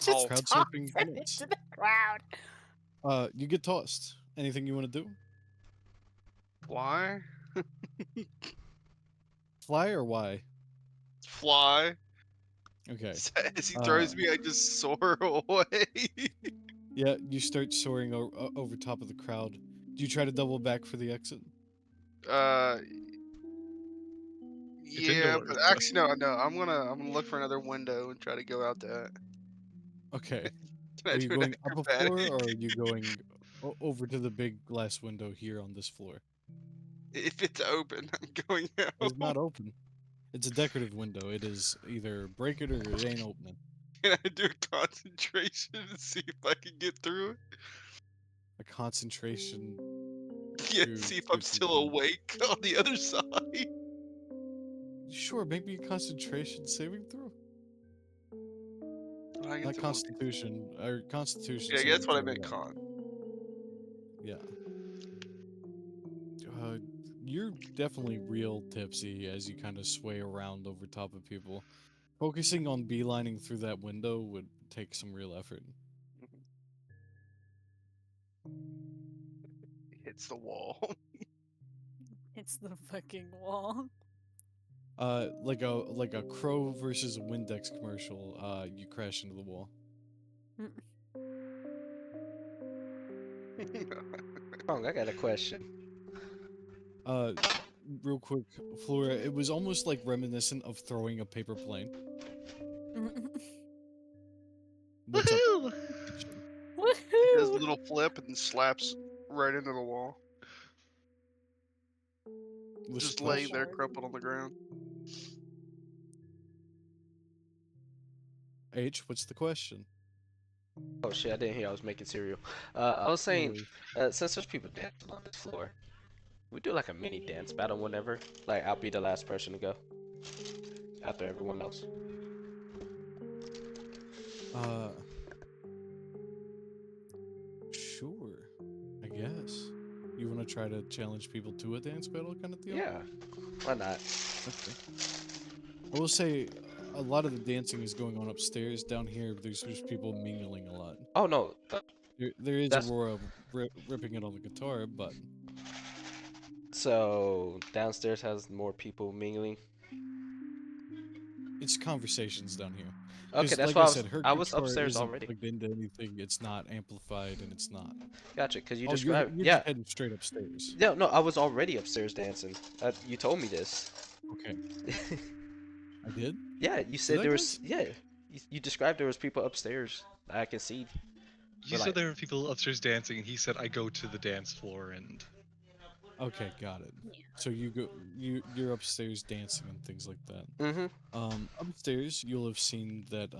Just Crowd toss surfing it commence. into the crowd. You get tossed. Anything you want to do? Fly? Fly or why? Fly. Okay. As he throws me, I just soar away. Yeah, you start soaring over top of the crowd. Do you try to double back for the exit? uh, It's yeah, indoors. but actually, no. I'm gonna look for another window and try to go out that. Okay. Can I Are you do an going up a floor acrobatic? or are you going over to the big glass window here on this floor? If it's open, I'm going It is out. not open. It's a decorative window. It is either break it or it ain't opening. Can I do a concentration and see if I can get through it? A concentration Yeah, to see if see I'm if you still can. awake on the other side. Sure, maybe a concentration saving throw. I get Not to 1v. Constitution or Constitution Yeah, saving that's what I throw. meant. Yeah. Con. Yeah. Uh, you're definitely real tipsy as you kind of sway around over top of people. Focusing on beelining through that window would take some real effort. Hits the wall. It's the fucking wall. Like a Crow versus a Windex commercial. You crash into the wall. Oh, I got a question. Uh, Real quick, Flora, it was almost like reminiscent of throwing a paper plane. What's up? Woohoo! He does a Woohoo! little flip and slaps right into the wall. What's Just the laying question? there crumpled on the ground. H, what's the question? Oh shit, I didn't hear I was making cereal. I was No saying, worries. since there's people dancing on this floor, we do like a mini dance battle whenever. Like, I'll be the last person to go after everyone else. Uh, sure. I guess. You want to try to challenge people to a dance battle kind of deal? Yeah, why not? Okay. I will say a lot of the dancing is going on upstairs. Down here, there's just people mingling a lot. Oh no, There is that's Aurora ripping it on the guitar, but so downstairs has more people mingling. it's conversations down here. Okay, Because, that's like why I said, her I was guitar upstairs isn't already. plugged into anything. It's not amplified, and it's not. Gotcha, cause you Oh, described. you're Yeah, just heading straight upstairs. no, no, I was already upstairs dancing. You told me this. Okay, I did. Yeah, you Did said I, there was. guys? Yeah, you described there was people upstairs. I can see. You said there were people upstairs dancing, and he said I go to the dance floor and. Okay, got it. Yeah. So you're upstairs dancing and things like that. Mm-hmm. Upstairs you'll have seen that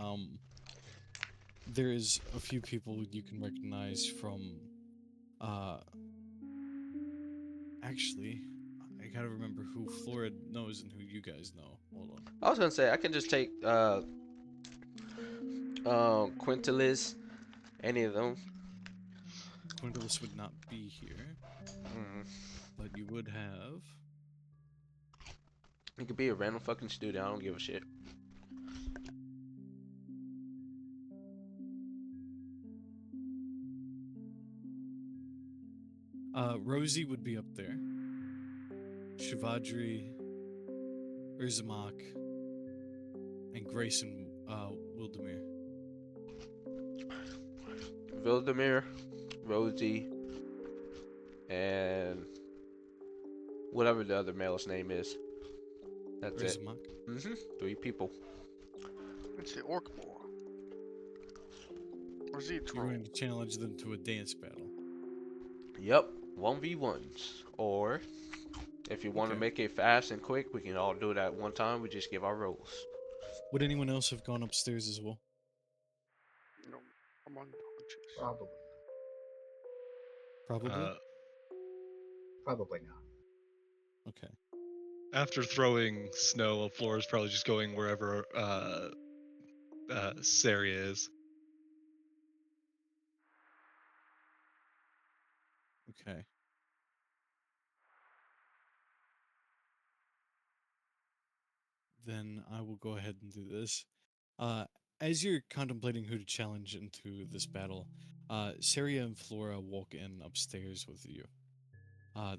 there is a few people you can recognize from uh actually I gotta remember who Flora knows and who you guys know. Hold on. I was gonna say I can just take Quintilis, any of them. Quintilis would not be here, Mm. but you would have It could be a random fucking student. I don't give a shit. Rosie would be up there. Shivadri, Urzamak, and Grayson Wildemir. Vildemir, Rosie, and whatever the other male's name is. That's it. Urzamak. Mm-hmm. 3 people. It's the orc boy. Or is he a You're troll? going to challenge them to a dance battle. Yep. 1v1s. Or if you want to Okay. make it fast and quick, we can all do it at one time. We just give our roles. Would anyone else have gone upstairs as well? No, I'm unconscious. Probably. Probably. Probably not. Okay. After throwing snow, Flora's probably just going wherever Saria is. Okay. Then I will go ahead and do this. as you're contemplating who to challenge into this battle, Saria and Flora walk in upstairs with you.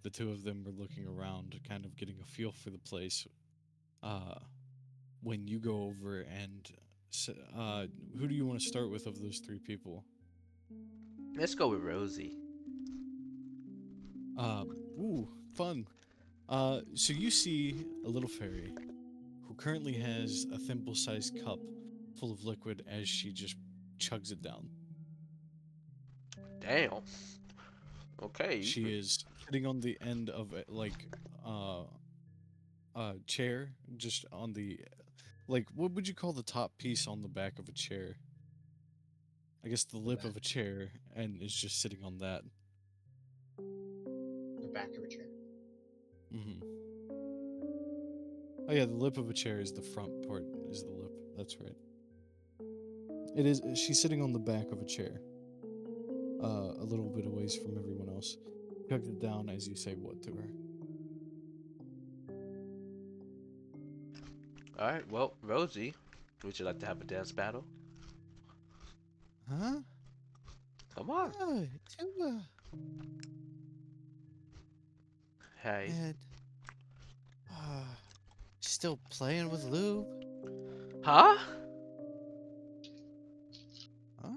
The two of them are looking around, kind of getting a feel for the place. Uh, when you go over and, who do you want to start with of those three people? Let's go with Rosie. Ooh, fun. So you see a little fairy who currently has a thimble-sized cup full of liquid as she just chugs it down. Damn. Okay. She is sitting on the end of a chair, just on the what would you call the top piece on the back of a chair? I guess the lip back. of a chair, and is just sitting on that. The back of a chair. Mm-hmm. Oh yeah, the lip of a chair is the front part, is the lip. That's right. It is. She's sitting on the back of a chair, a little bit away from everyone else. Chugged it down as you say what to her. All right. Well, Rosie, would you like to have a dance battle? Huh? Come on. Oh, Tuba. Hey. And still playing with Lube? Huh? Huh?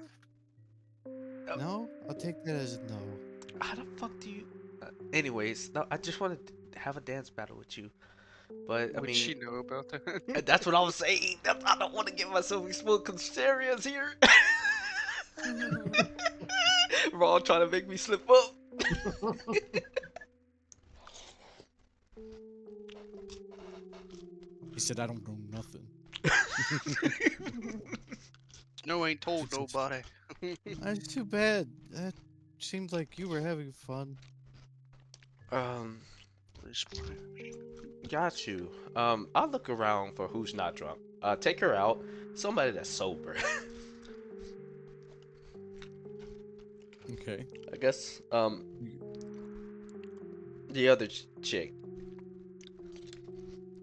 No? I'll take that as a no. How the fuck do you? Anyways, no. I just wanted to have a dance battle with you, but I Would mean, she know about that? that's what I was saying. I don't want to get myself exposed because Saria's here. We're all trying to make me slip up. He said I don't know nothing. No, ain't told nobody. That's too bad. That seemed like you were having fun. Got you. I'll look around for who's not drunk. Take her out. Somebody that's sober. Okay. I guess. The other chick.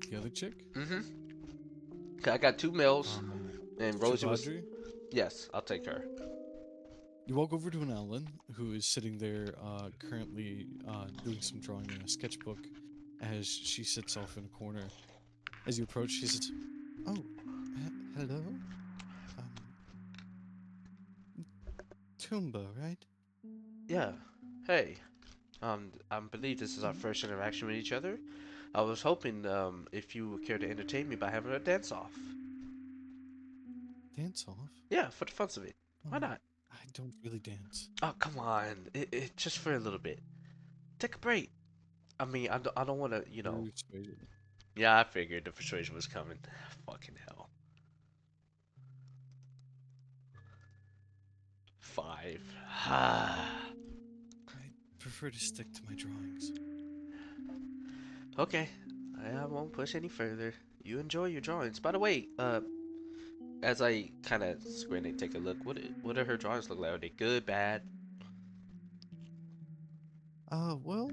The other chick? Mm-hmm. I got two males, and Rosie was. Shavadri? Yes, I'll take her. You walk over to an Ellen who is sitting there, currently doing some drawing in a sketchbook, as she sits off in a corner. As you approach, she says, "Oh, hello, Toomba, right?" Yeah. Hey. I believe this is our first interaction with each other. I was hoping, if you would care to entertain me by having a dance off. Dance off? Yeah, for the fun of it. Why not? I don't really dance. Oh, come on. It just for a little bit. Take a break. I mean, I don't want to, you know. Persuasion. Yeah, I figured the persuasion was coming. Fucking hell. 5. I prefer to stick to my drawings. Okay. I won't push any further. You enjoy your drawings. By the way, as I kind of squint and take a look, what do her drawings look like? Are they good, bad? Well,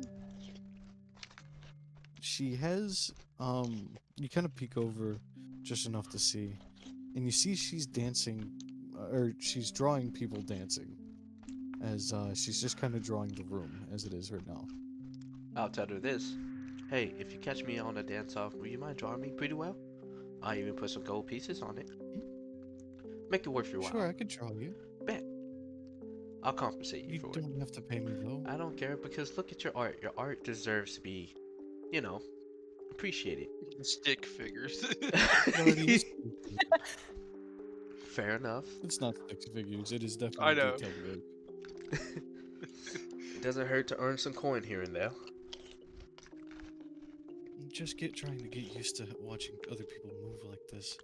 she has, you kind of peek over just enough to see, and you see she's dancing, or she's drawing people dancing, as, she's just kind of drawing the room as it is right now. I'll tell her this. Hey, if you catch me on a dance-off, will you mind drawing me pretty well? I'll even put some gold pieces on it. Make it worth your while. Sure, I could draw you. Bet. I'll compensate you You for it. don't have to pay me, though. I don't care because look at your art. Your art deserves to be, you know, appreciated. Stick figures. Well, it is- Fair enough. It's not six figures, it is definitely I know. detailed work. It doesn't hurt to earn some coin here and there. Just trying to get used to watching other people move like this.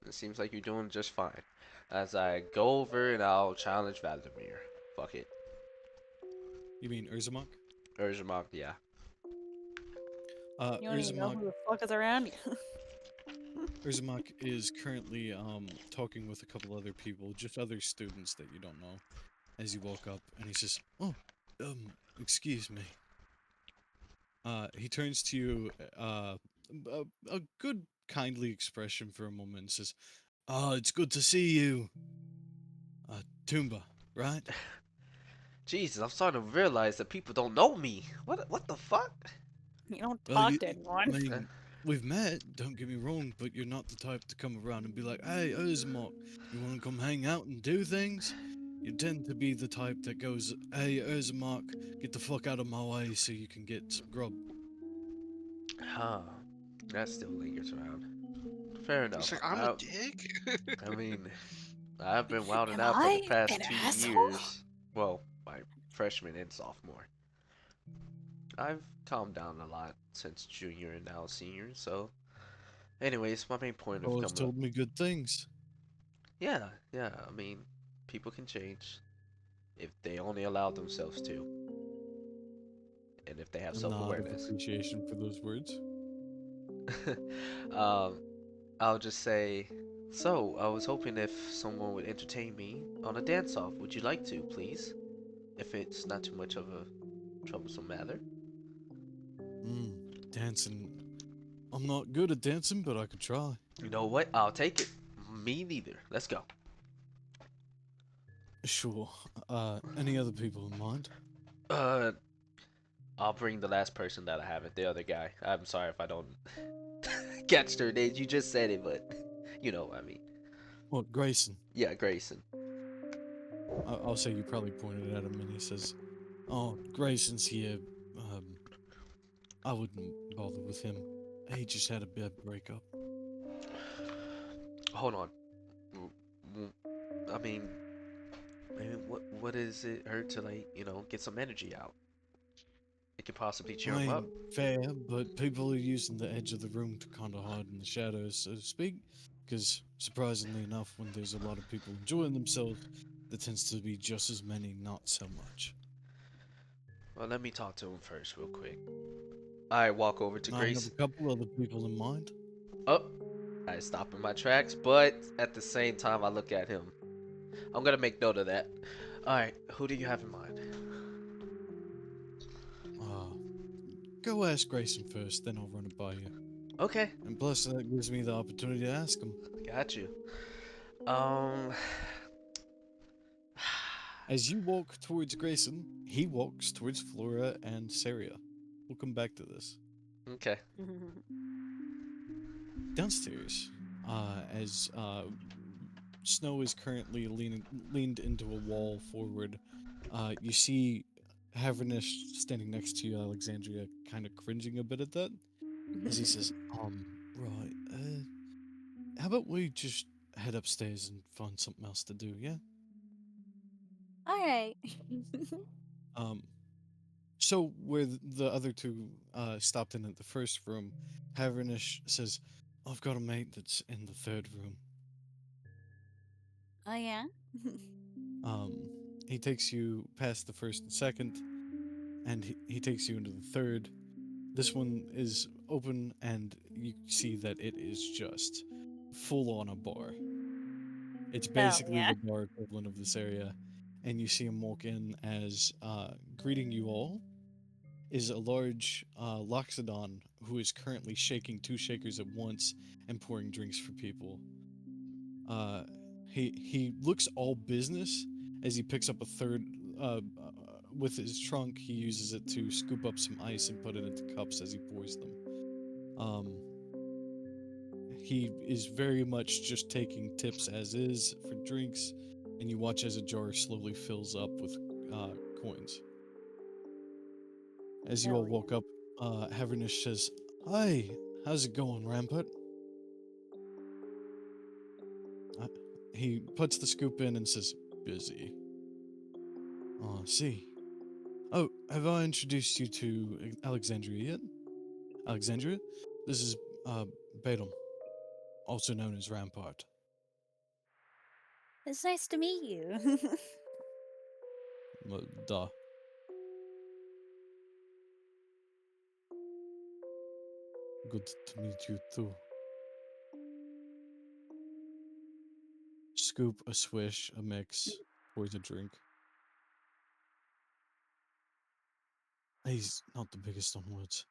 It seems like you're doing just fine. As I go over and I'll challenge Vladimir. Fuck it. You mean Urzamok? Urzamak, yeah. You don't even know Urzamok, who the fuck is around you. Urzamok is currently talking with a couple other people, just other students that you don't know. As you walk up, and he says, "Oh, excuse me." He turns to you, a good kindly expression for a moment and says, "Oh, it's good to see you, Toomba, right?" Jesus, I'm starting to realize that people don't know me. What the fuck? You don't Well, talk you, to I anyone. mean, we've met, don't get me wrong, but you're not the type to come around and be like, "Hey, Urzamok, you want to come hang out and do things?" You tend to be the type that goes, "Hey, Urzamok, get the fuck out of my way so you can get some grub." Huh. That still lingers around. Fair He's enough. like, I'm a dick. I mean, I've been wilding Am out for the I past an 2 years. asshole? Well, my freshman and sophomore. I've calmed down a lot since junior and now senior, so. Anyways, my main point of Always coming up. told me good things. Yeah, yeah, I mean, people can change if they only allow themselves to, and if they have A self nod of awareness. appreciation for those words. um, I'll just say, so I was hoping if someone would entertain me on a dance off. Would you like to, please? If it's not too much of a troublesome matter. Dancing. I'm not good at dancing, but I could try. You know what? I'll take it. Me neither. Let's go. Sure. Any other people in mind? Uh, I'll bring the last person that I haven't, the other guy. I'm sorry if I don't catch their names. You just said it, but you know what I mean. What, Grayson? Yeah, Grayson. I'll say you probably pointed at him and he says, "Oh, Grayson's here. Um, I wouldn't bother with him. He just had a bad breakup." Hold on. W- I mean, what does it hurt to like get some energy out? It could possibly I cheer him up. mean, fair, but people are using the edge of the room to kind of hide in the shadows, so to speak. Because, surprisingly enough, when there's a lot of people enjoying themselves, there tends to be just as many not so much. Well, let me talk to him first, real quick. I walk over to I have a Grace. couple other people in mind. Oh, I stop in my tracks, but at the same time, I look at him. I'm gonna make note of that. All right, who do you have in mind? Uh, Go ask Grayson first, then I'll run it by you. Okay, And plus, that gives me the opportunity to ask him. got you. Um, As you walk towards Grayson, he walks towards Flora and Saria. We'll come back to this. okay. Downstairs, as Snow is currently leaned into a wall forward, you see Havernish standing next to you, Alexandria, kind of cringing a bit at that, as he says, right, how about we just head upstairs and find something else to do, yeah? All right. Um, so where the other two stopped in at the first room, Havernish says, "I've got a mate that's in the third room." Oh yeah. Um, he takes you past the first and second, and he takes you into the third. This one is open, and you see that it is just full on a bar. It's Hell basically yeah. the bar equivalent of this area, and you see him walk in as greeting you all is a large Loxodon who is currently shaking two shakers at once and pouring drinks for people. Uh, he looks all business as he picks up a third. With his trunk, he uses it to scoop up some ice and put it into cups as he pours them. Um, he is very much just taking tips as is for drinks, and you watch as a jar slowly fills up with coins. As you all Hell yeah. woke up, Havernish says, "Hi, how's it going, Rampart?" Uh, he puts the scoop in and says, "Busy." Oh, I see. Oh, have I introduced you to Alexandria yet? Alexandria? This is, uh, Balaam, also known as Rampart. It's nice to meet you. Duh. Good to meet you too. Scoop, a swish, a mix, pours a drink. He's not the biggest on words.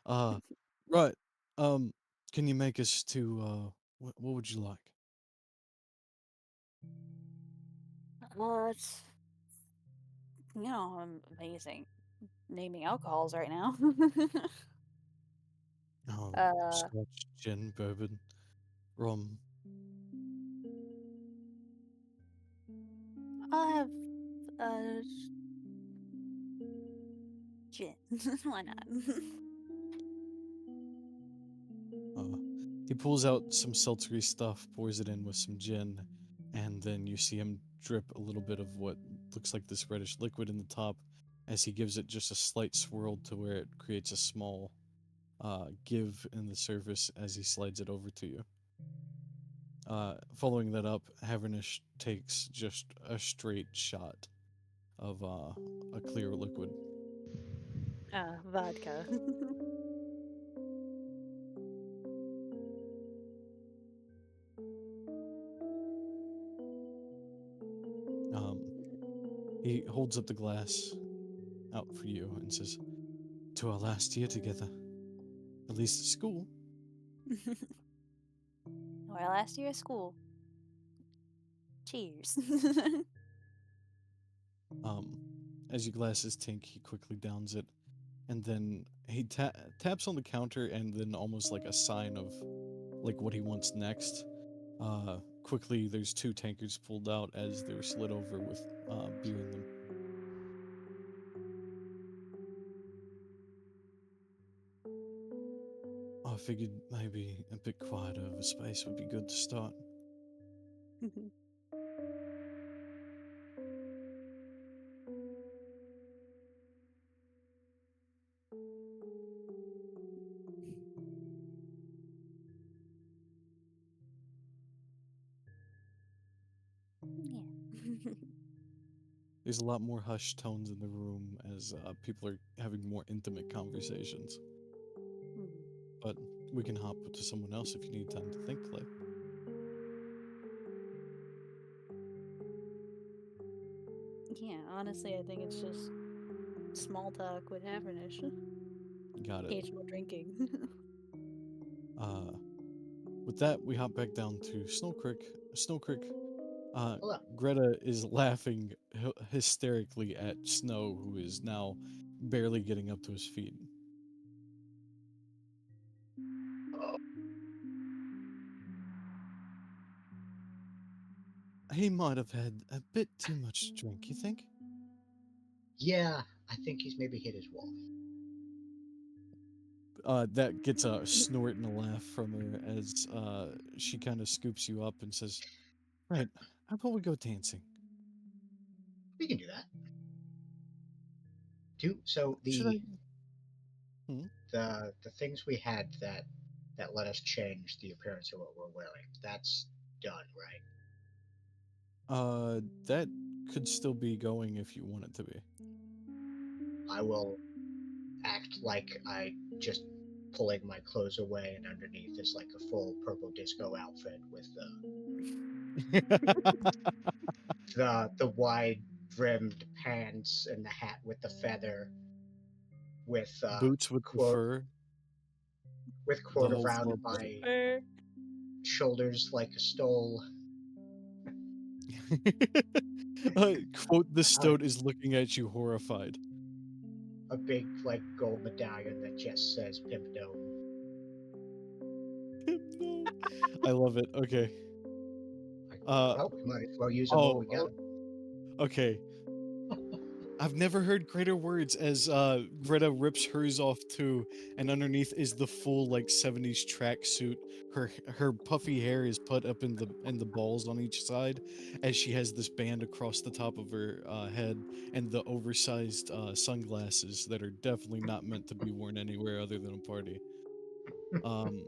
Uh, right. Um, can you make us to what would you like? It's I'm amazing naming alcohols right now. uh, Scotch, gin, bourbon, rum. I'll have uh gin. Why not? Uh, he pulls out some seltzery stuff, pours it in with some gin, and then you see him drip a little bit of what looks like this reddish liquid in the top as he gives it just a slight swirl to where it creates a small give in the surface as he slides it over to you. Following that up, Havernish takes just a straight shot of a clear liquid. Vodka. Um, he holds up the glass out for you and says, "To our last year together, at least at school." Our last year of school. Cheers. Um, as your glasses tink, he quickly downs it, and then he taps on the counter, and then almost like a sign of like what he wants next. Quickly, there's two tankards pulled out as they're slid over with beer in them. I figured maybe a bit quieter of a space would be good to start. Yeah. There's a lot more hushed tones in the room as people are having more intimate conversations. Mhm. But we can hop to someone else if you need time to think, Clay. Yeah, honestly, I think it's just small talk with Havernish. Got it. Occasional drinking. Uh, with that, we hop back down to Snow Creek. Snow Creek, uh, Hello. Greta is laughing hysterically at Snow, who is now barely getting up to his feet. Oh, He might have had a bit too much to drink, you think? yeah, I think he's maybe hit his wall. That gets a snort and a laugh from her as she kind of scoops you up and says, "Right, how about we go dancing? We can do that. So Should I?" Hmm? the things we had that let us change the appearance of what we're wearing. That's done, right? That could still be going if you want it to be. I will act like I just pulling my clothes away, and underneath is like a full purple disco outfit with the wide brimmed pants and the hat with the feather with Boots with the quote fur, the quote whole around floor plate. my shoulders like a stole. Quote, the Uh, stoat is looking at you horrified. a big like gold medallion that just says Pimp Dome. No. I love it. Okay. Like, Uh, well, we might as well use them while oh, we got okay. I've never heard greater words as Greta rips hers off too, and underneath is the full like 70s tracksuit. Her puffy hair is put up in the balls on each side, as she has this band across the top of her head and the oversized sunglasses that are definitely not meant to be worn anywhere other than a party. Um,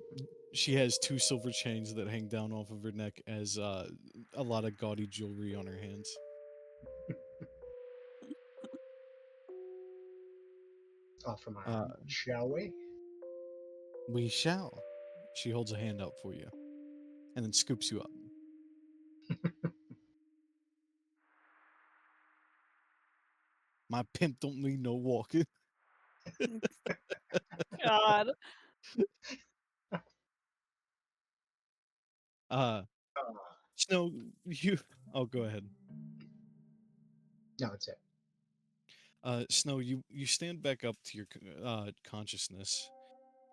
she has two silver chains that hang down off of her neck as a lot of gaudy jewelry on her hands. off of my Uh, arm, shall we? We shall. She holds a hand out for you and then scoops you up. My pimp don't need no walking. God. Uh, Snow, you. Oh, go ahead. No, it's it. Snow, you stand back up to your consciousness,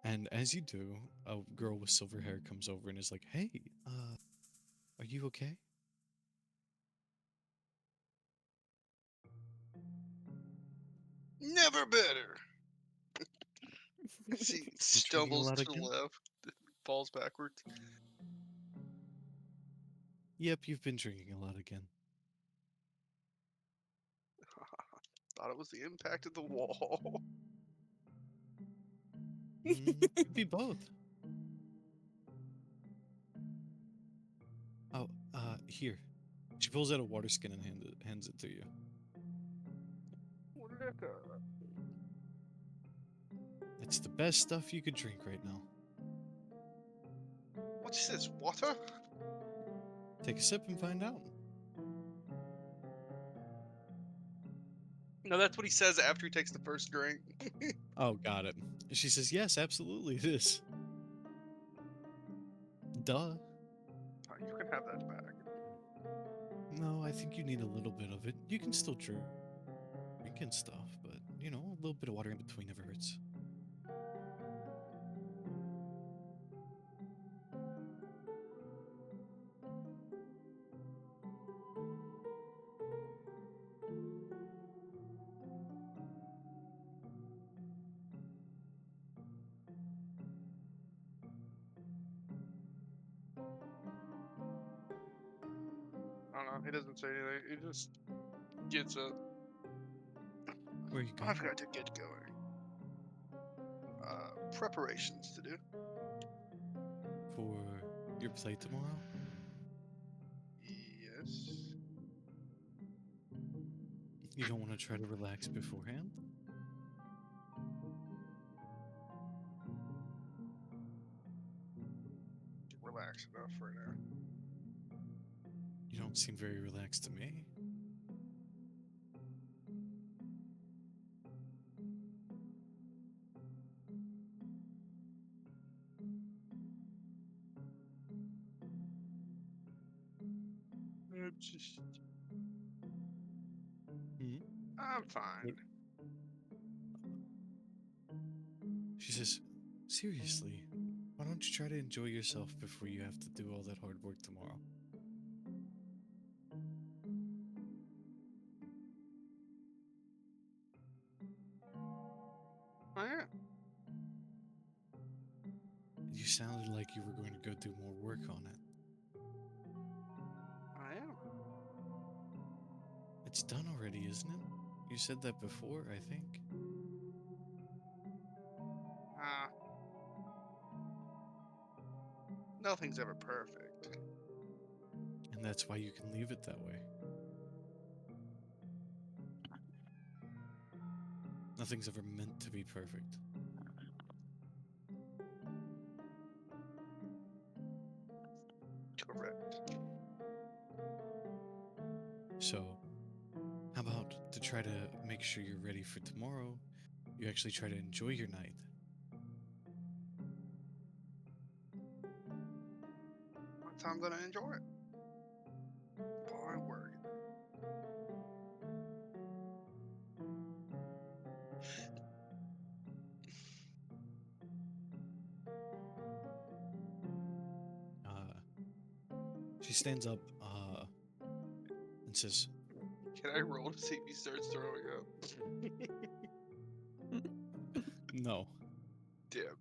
and as you do, a girl with silver hair comes over and is like, "Hey, are you okay?" Never better. She You drinking a stumbles lot to the again? left, falls backwards. Yep, you've been drinking a lot again. Thought it was the impact of the wall. Could be both. Oh, here. She pulls out a water skin and hands it to you. It's the best stuff you could drink right now. What's this? Water? Take a sip and find out. No, that's what he says after he takes the first drink. Oh, got it. She says, "Yes, absolutely, it is." Duh. Oh, you can have that back. No, I think you need a little bit of it. You can still drink and stuff, but a little bit of water in between never hurts. I don't know. He doesn't say anything. He just gets up. Where are you I've going? got to get going. Preparations to do. For your play tomorrow? Yes. You don't want to try to relax beforehand? Relax enough for now. You don't seem very relaxed to me. I'm just. Hmm? I'm fine. She says, "Seriously, why don't you try to enjoy yourself before you have to do all that hard work tomorrow?" I am. You sounded like you were going to go do more work on it. I am. It's done already, isn't it? You said that before, I think. Uh, Nothing's ever perfect. And that's why you can leave it that way. Nothing's ever meant to be perfect. Correct. So, how about to try to make sure you're ready for tomorrow, you actually try to enjoy your night? That's how I'm gonna enjoy it. Boring work. Uh, she stands up and says, Can I roll to see if he starts throwing up? "No." Damn.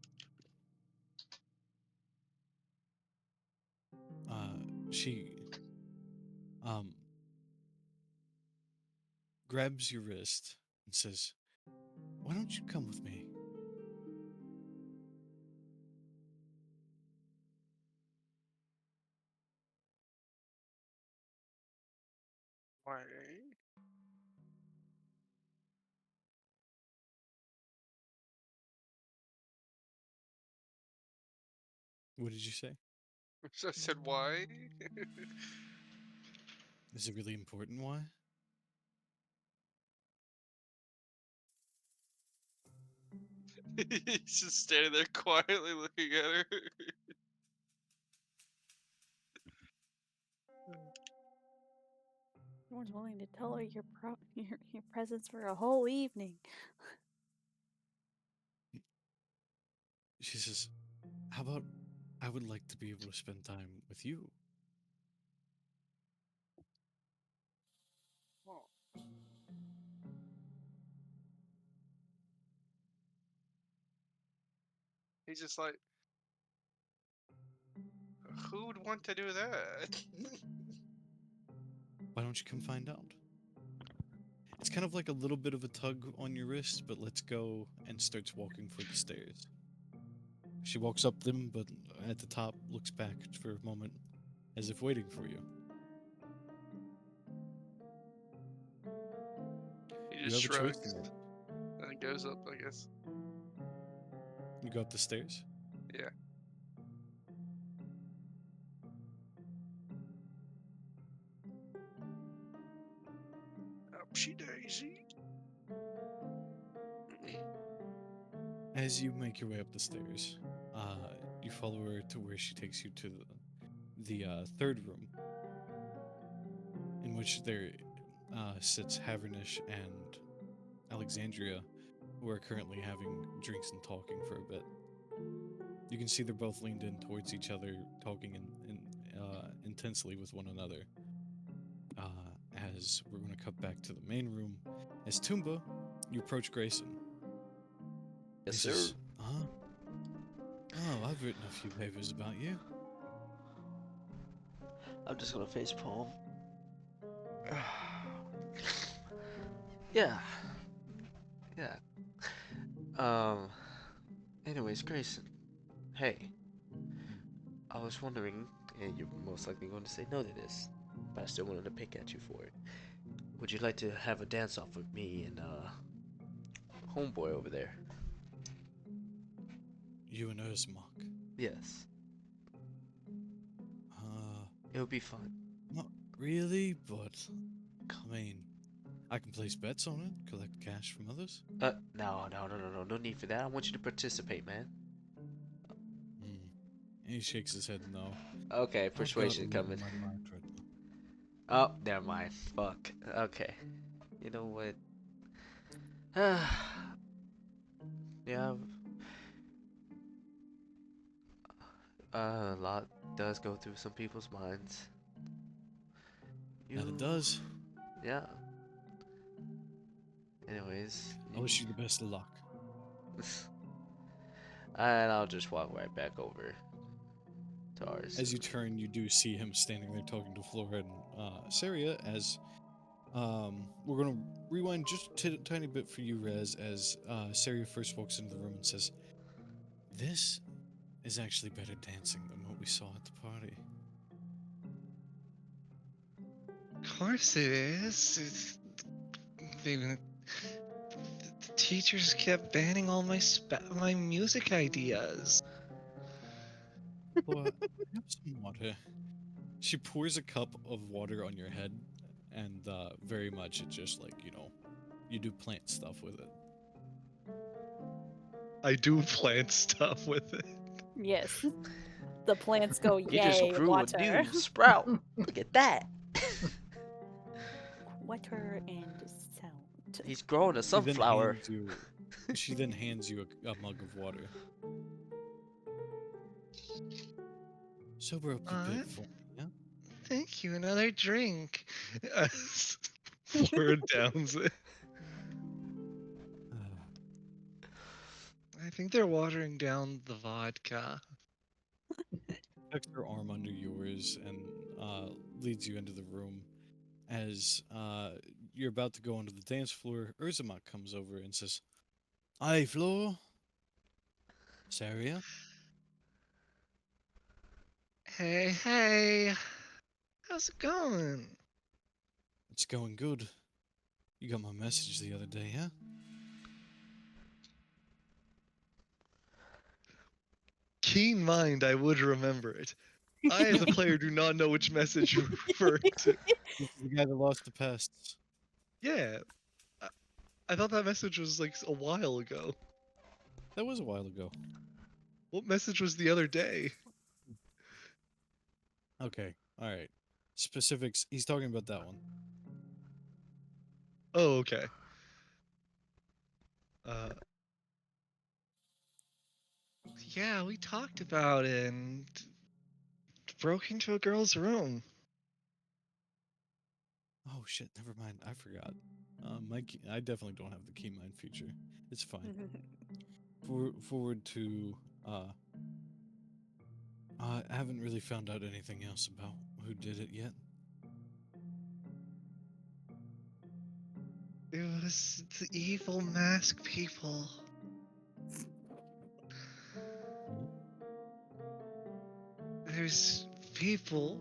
She um grabs your wrist and says, "Why don't you come with me?" Why? What did you say? So I said why? Is it really important why? He's just standing there quietly looking at her. Everyone's willing to tolerate your presence for a whole evening. She says, "How about I would like to be able to spend time with you?" Well, he's just like, who'd want to do that? Why don't you come find out? It's kind of like a little bit of a tug on your wrist, but lets go and starts walking for the stairs. She walks up them, but at the top looks back for a moment, as if waiting for you. He You just have a choice shrugs to make. and goes up, I guess. You go up the stairs. Yeah. Upsy daisy. As you make your way up the stairs, you follow her to where she takes you to the third room, in which there sits Havernish and Alexandria, who are currently having drinks and talking for a bit. You can see they're both leaned in towards each other, talking intensely with one another. As we're going to cut back to the main room, as Toomba, you approach Grayson. Yes, He sir. says, "Huh? Oh, I've written a few papers about you." I'm just gonna face palm. Yeah. Yeah. Anyways, Grayson. Hey, I was wondering, and you're most likely going to say no to this, but I still wanted to pick at you for it. Would you like to have a dance off with me and homeboy over there? You and Erzmok. Yes. Uh, It would be fun. Not really, but I mean, I can place bets on it, collect cash from others. No need for that. I want you to participate, man. Hmm. And he shakes his head no. Okay, I've got a persuasion lot coming. on my mind right now. Oh, never mind. Fuck. Okay. You know what? Yeah, a lot does go through some people's minds. That it does. Yeah. Anyways. I wish you the best of luck. And I'll just walk right back over to ours. As you turn, you do see him standing there talking to Flora and Saria. As we're gonna rewind just a tiny bit for you, Rez. As Saria first walks into the room and says, "This is actually better dancing than what we saw at the party." Of course it is. The teachers kept banning all my music ideas. Flora, have some water. She pours a cup of water on your head, and very much it just like, you do plant stuff with it. I do plant stuff with it. Yes. The plants go, You just yay, grew water. a new sprout. Look at that. Water and sound. He's growing a sunflower. She then hands you a mug of water. Sober up a bit for me, yeah? Thank you. Another drink. Flora downs it. I think they're watering down the vodka. Tucks her arm under yours and leads you into the room. As you're about to go onto the dance floor, Urzamak comes over and says, "Hi, Flor. Saria." Hey. How's it going? "It's going good. You got my message the other day, huh?" Keen mind, I would remember it. I, as a player, do not know which message you're referring to. This is the guy that lost the pests. Yeah. I thought that message was like a while ago. That was a while ago. What message was the other day? Okay, alright. Specifics, he's talking about that one. Oh, okay. Uh, yeah, we talked about it and broke into a girl's room. Oh shit, never mind. I forgot. I definitely don't have the keymind feature. It's fine. Forward to uh I haven't really found out anything else about who did it yet. It was the evil mask people. There's people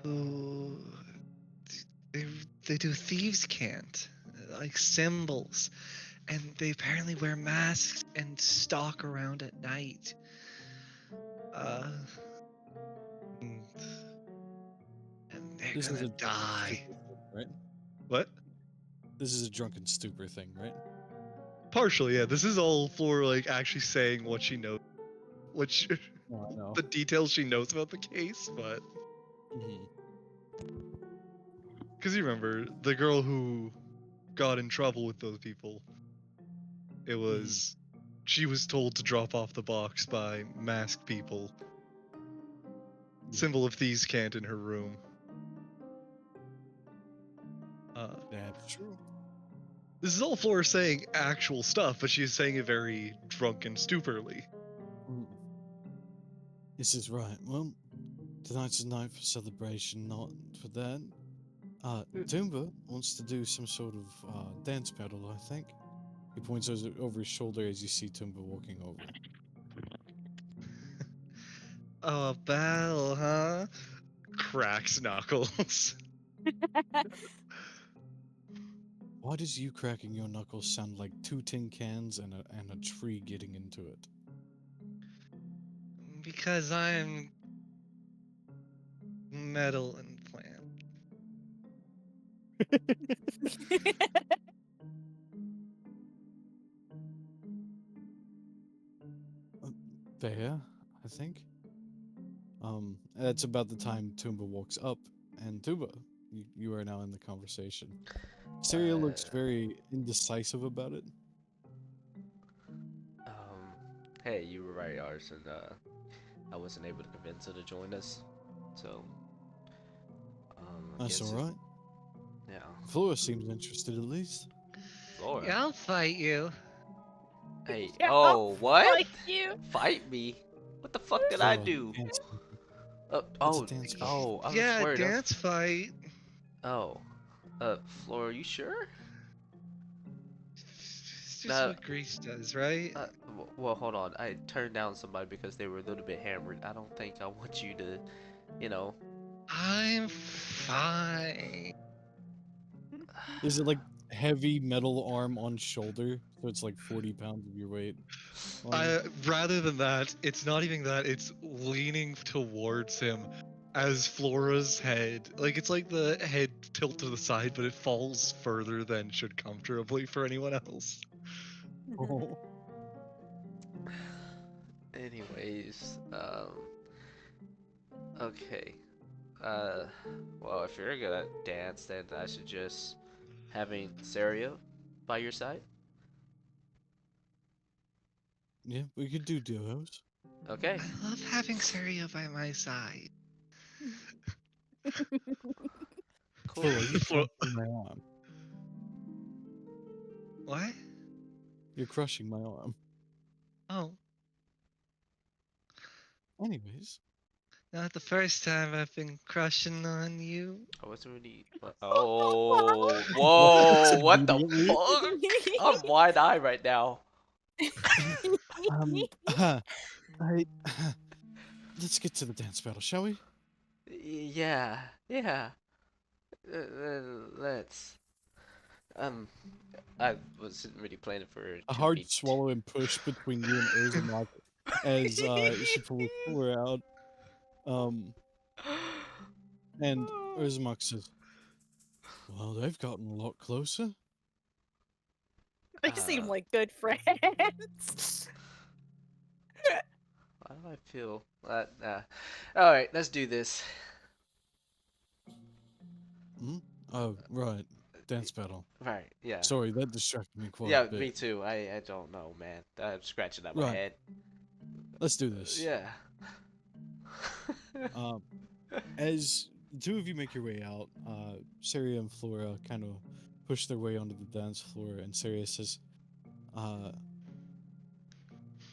who they they do thieves' cant, like symbols, and they apparently wear masks and stalk around at night. Uh, and, and they're This is gonna a drunken die. stupor thing, right? What? This is a drunken stupor thing, right? Partially, yeah. This is all for like actually saying what she knows, what she, Oh, I know. the details she knows about the case, but Hmm. because you remember the girl who got in trouble with those people, it was she was told to drop off the box by masked people. Yeah, Symbol of thieves' cant in her room. that's true. This is all Flora saying actual stuff, but she's saying it very drunken, stupidly. Mm. This is right. Well, tonight's a night for celebration, not for that. Toomba wants to do some sort of dance battle, I think. He points over his shoulder as you see Toomba walking over. Oh, a battle, huh? Cracks knuckles. Why does you cracking your knuckles sound like two tin cans and a tree getting into it? Because I'm metal and plant. Fair, I think. That's about the time Toomba walks up, and Toomba, you are now in the conversation. Syria looks very indecisive about it. Um, hey, you were right, Arson. I wasn't able to convince her to join us, so I That's guess alright. yeah. Flora seems interested at least. Flora. Yeah, I'll fight you. Hey, Yeah, oh, what? like you. Fight me? What the fuck did I Flora, do? dance. Oh, It's a oh, dance battle. oh, I was Yeah, worried. dance fight. Oh, Flora, you sure? It's just Uh, what Greece does, right? well, hold on. I turned down somebody because they were a little bit hammered. I don't think I want you to, you know. I'm fine. Is it like heavy metal arm on shoulder? So it's like 40 pounds of your weight on you? Rather than that, it's not even that. It's leaning towards him as Flora's head, like it's like the head tilt to the side, but it falls further than should comfortably for anyone else. Oh. Anyways, okay. Well, if you're good at dance, then I suggest having Saria by your side. Yeah, we could do duos. Okay. I love having Serio by my side. Cool. Flora, you Flo- crushing my arm. what? You're crushing my arm. Oh, Anyways, not the first time I've been crushing on you. I wasn't really. Wow. Oh, what whoa! What the immediately? fuck? I'm wide eyed right now. Um, I let's get to the dance battle, shall we? Yeah, yeah. Let's. Um, I wasn't really planning for it A to hard be. swallow and push between you and Urzumok as she pulls Flora out. Um, and Urzumok says, "Well, they've gotten a lot closer." They seem uh, like good friends. why do I feel that? All right, let's do this. Hmm? Oh, right. dance battle. Right. Yeah. Sorry, that distracted me quite a Yeah. Me bit. too. I don't know, man. I'm scratching at my Right, head. let's do this. Yeah. Um, as the two of you make your way out, Saria and Flora kind of push their way onto the dance floor, and Saria says, uh,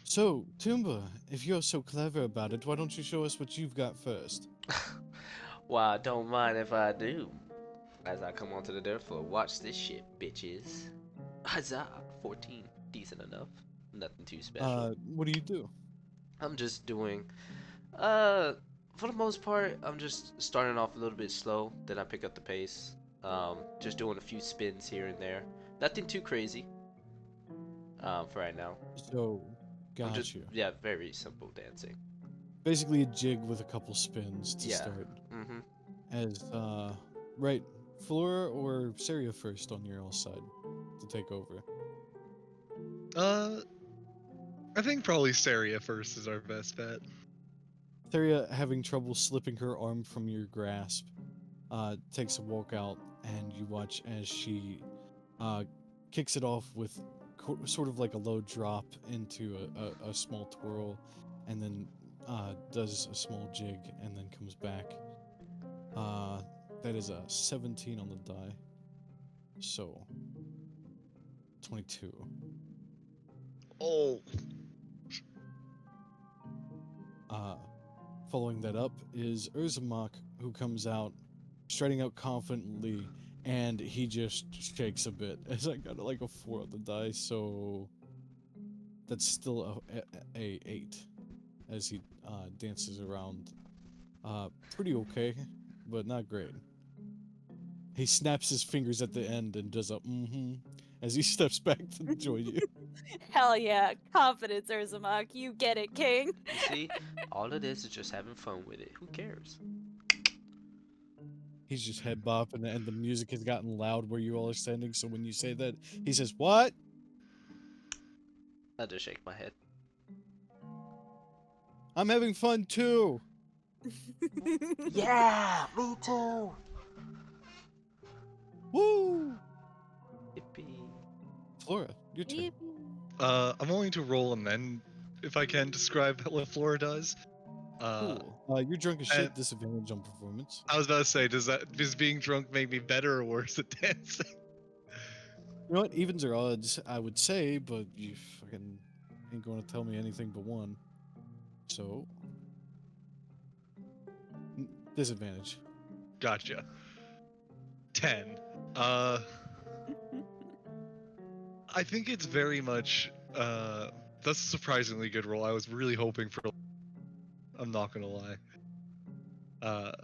"So, Toomba, if you're so clever about it, why don't you show us what you've got first?" Well, I don't mind if I do. As I come onto the dance floor, watch this shit, bitches. Huzzah! 14. Decent enough. Nothing too special. What do you do? I'm just doing, uh, for the most part, I'm just starting off a little bit slow. Then I pick up the pace. Just doing a few spins here and there. Nothing too crazy. For right now. So, I'm got just, you. yeah, very simple dancing. Basically, a jig with a couple spins to Yeah. start. Mm-hmm. As right, Flora or Saria first on your all side to take over. Uh, I think probably Saria first is our best bet. Saria, having trouble slipping her arm from your grasp, takes a walk out, and you watch as she kicks it off with sort of like a low drop into a small twirl, and then does a small jig, and then comes back. That is a 17 on the die. So, 22. Oh, Uh, Following that up is Urzamok, who comes out, striding out confidently, and he just shakes a bit. As I got like a 4 on the die, so that's still a 8 as he dances around. Pretty okay, but not great. He snaps his fingers at the end and does a mm-hmm as he steps back to join you. Hell yeah. Confidence, Urzamok. You get it, king. You see, all it is just having fun with it. Who cares? He's just head bopping, and the music has gotten loud where you all are standing. So when you say that, he says, "What?" I just shake my head. I'm having fun too. Yeah, me too. Woo! Yippee. Flora, your turn. I'm willing to roll and then, if I can, describe what Flora does. Cool. You're drunk as and- shit. Disadvantage on performance. I was about to say, does being drunk make me better or worse at dancing? You know what? Evens are odds, I would say, but you fucking ain't going to tell me anything but one. So, disadvantage. Gotcha. 10. I think it's very much. That's a surprisingly good roll. I was really hoping for. I'm not gonna lie.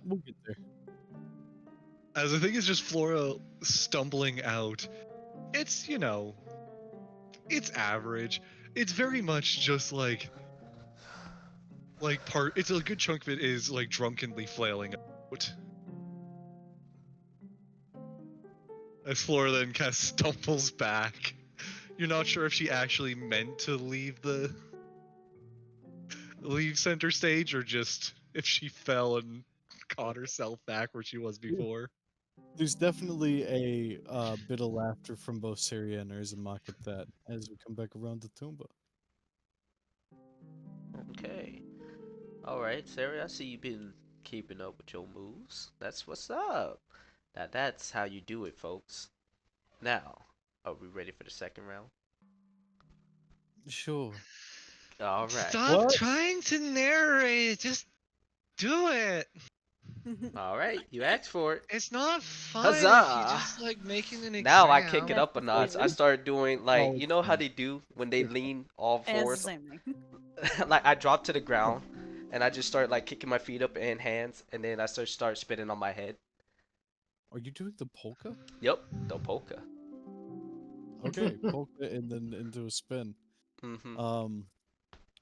We'll get there. As I think it's just Flora stumbling out. It's it's average. It's very much just like part. It's a good chunk of it is like drunkenly flailing out. As Flora then kind of stumbles back. You're not sure if she actually meant to leave center stage or just if she fell and caught herself back where she was before. There's definitely a bit of laughter from both Syria and Urzamok at that as we come back around to Toomba. Okay. Alright, Sarah, I see you've been keeping up with your moves. That's what's up. Now that's how you do it, folks. Now, are we ready for the second round? Sure. Alright. Stop What? trying to narrate. Just do it. Alright, you asked for it. It's not fun Huzzah! if you just like making an exam. Now I kick it Yeah, up a notch. I completely. start doing like, Oh, you know how fine. they do when they lean all And it's the fours? same thing. Like I drop to the ground and I just start like kicking my feet up and hands and then I start spinning on my head. Are you doing the polka? Yep, the polka. Okay, polka and then into a spin. Mm-hmm.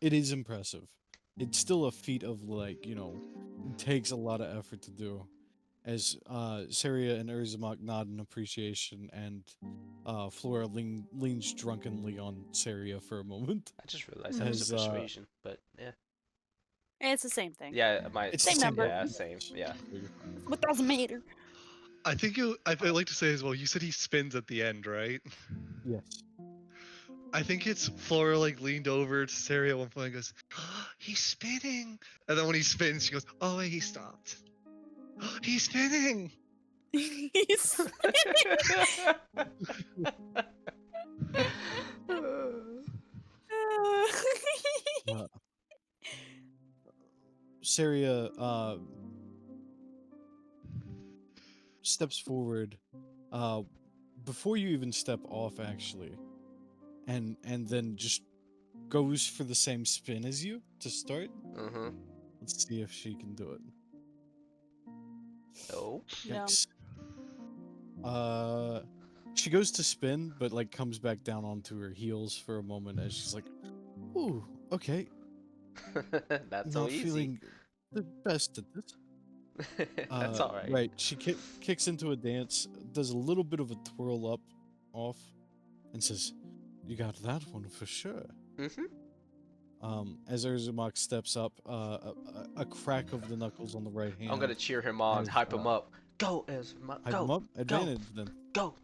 It is impressive. It's still a feat of like, it takes a lot of effort to do. As Saria and Urzamok nod in appreciation, and Flora leans drunkenly on Saria for a moment. I just realized that was As a persuasion, but yeah. It's the same thing. Yeah, my it's Same the number. Yeah, same. Yeah. So you're fine. What doesn't matter? I think I'd like to say as well. You said he spins at the end, right? Yes. I think it's Flora like leaned over to Sari at one point and goes, oh, "He's spinning," and then when he spins, she goes, "Oh wait, he stopped. He's spinning." He's Uh, Saria steps forward before you even step off, actually, and then just goes for the same spin as you to start. Mm-hmm. Let's see if she can do it. No. No. Yikes. She goes to spin, but like comes back down onto her heels for a moment as she's like, "Ooh, okay, That's so not easy. feeling the best at this." That's all right. Right. She kicks into a dance, does a little bit of a twirl up, off, and says, "You got that one for sure." Mm-hmm. As Urzumak steps up, a crack of the knuckles on the right hand. I'm gonna cheer him on, as, hype him up. Go, Ezra. Hype Go. him up. Go. Advantage then. Go.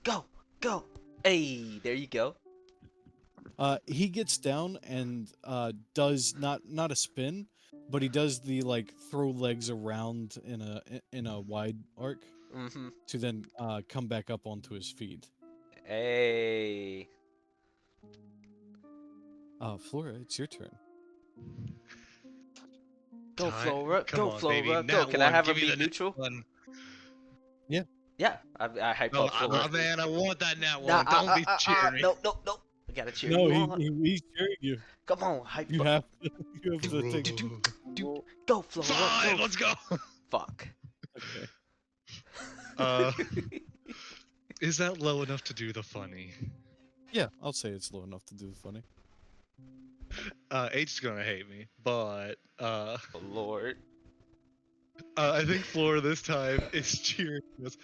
Go. Go. Hey, there you go. He gets down and does not a spin, but he does the like throw legs around in a wide arc Mm-hmm. to then come back up onto his feet. Hey. Flora, it's your turn. Go, Time- Flora. Come Go, on, Flora. baby. Go. Nat Can I one, have her give me be the nat neutral? one. Yeah. I hype No, up Flora. man, I want that nat Nah, one. Don't be cheering. no. I gotta cheer No, you on. he's cheering you. Come on, hype You up. have to, you have to take. Dude, go, Flora. Fine, Go. let's go. Fuck. Okay. Uh, is that low enough to do the funny? Yeah, I'll say it's low enough to do the funny. H is gonna hate me, but Oh, Lord. I think Flora this time is cheering us.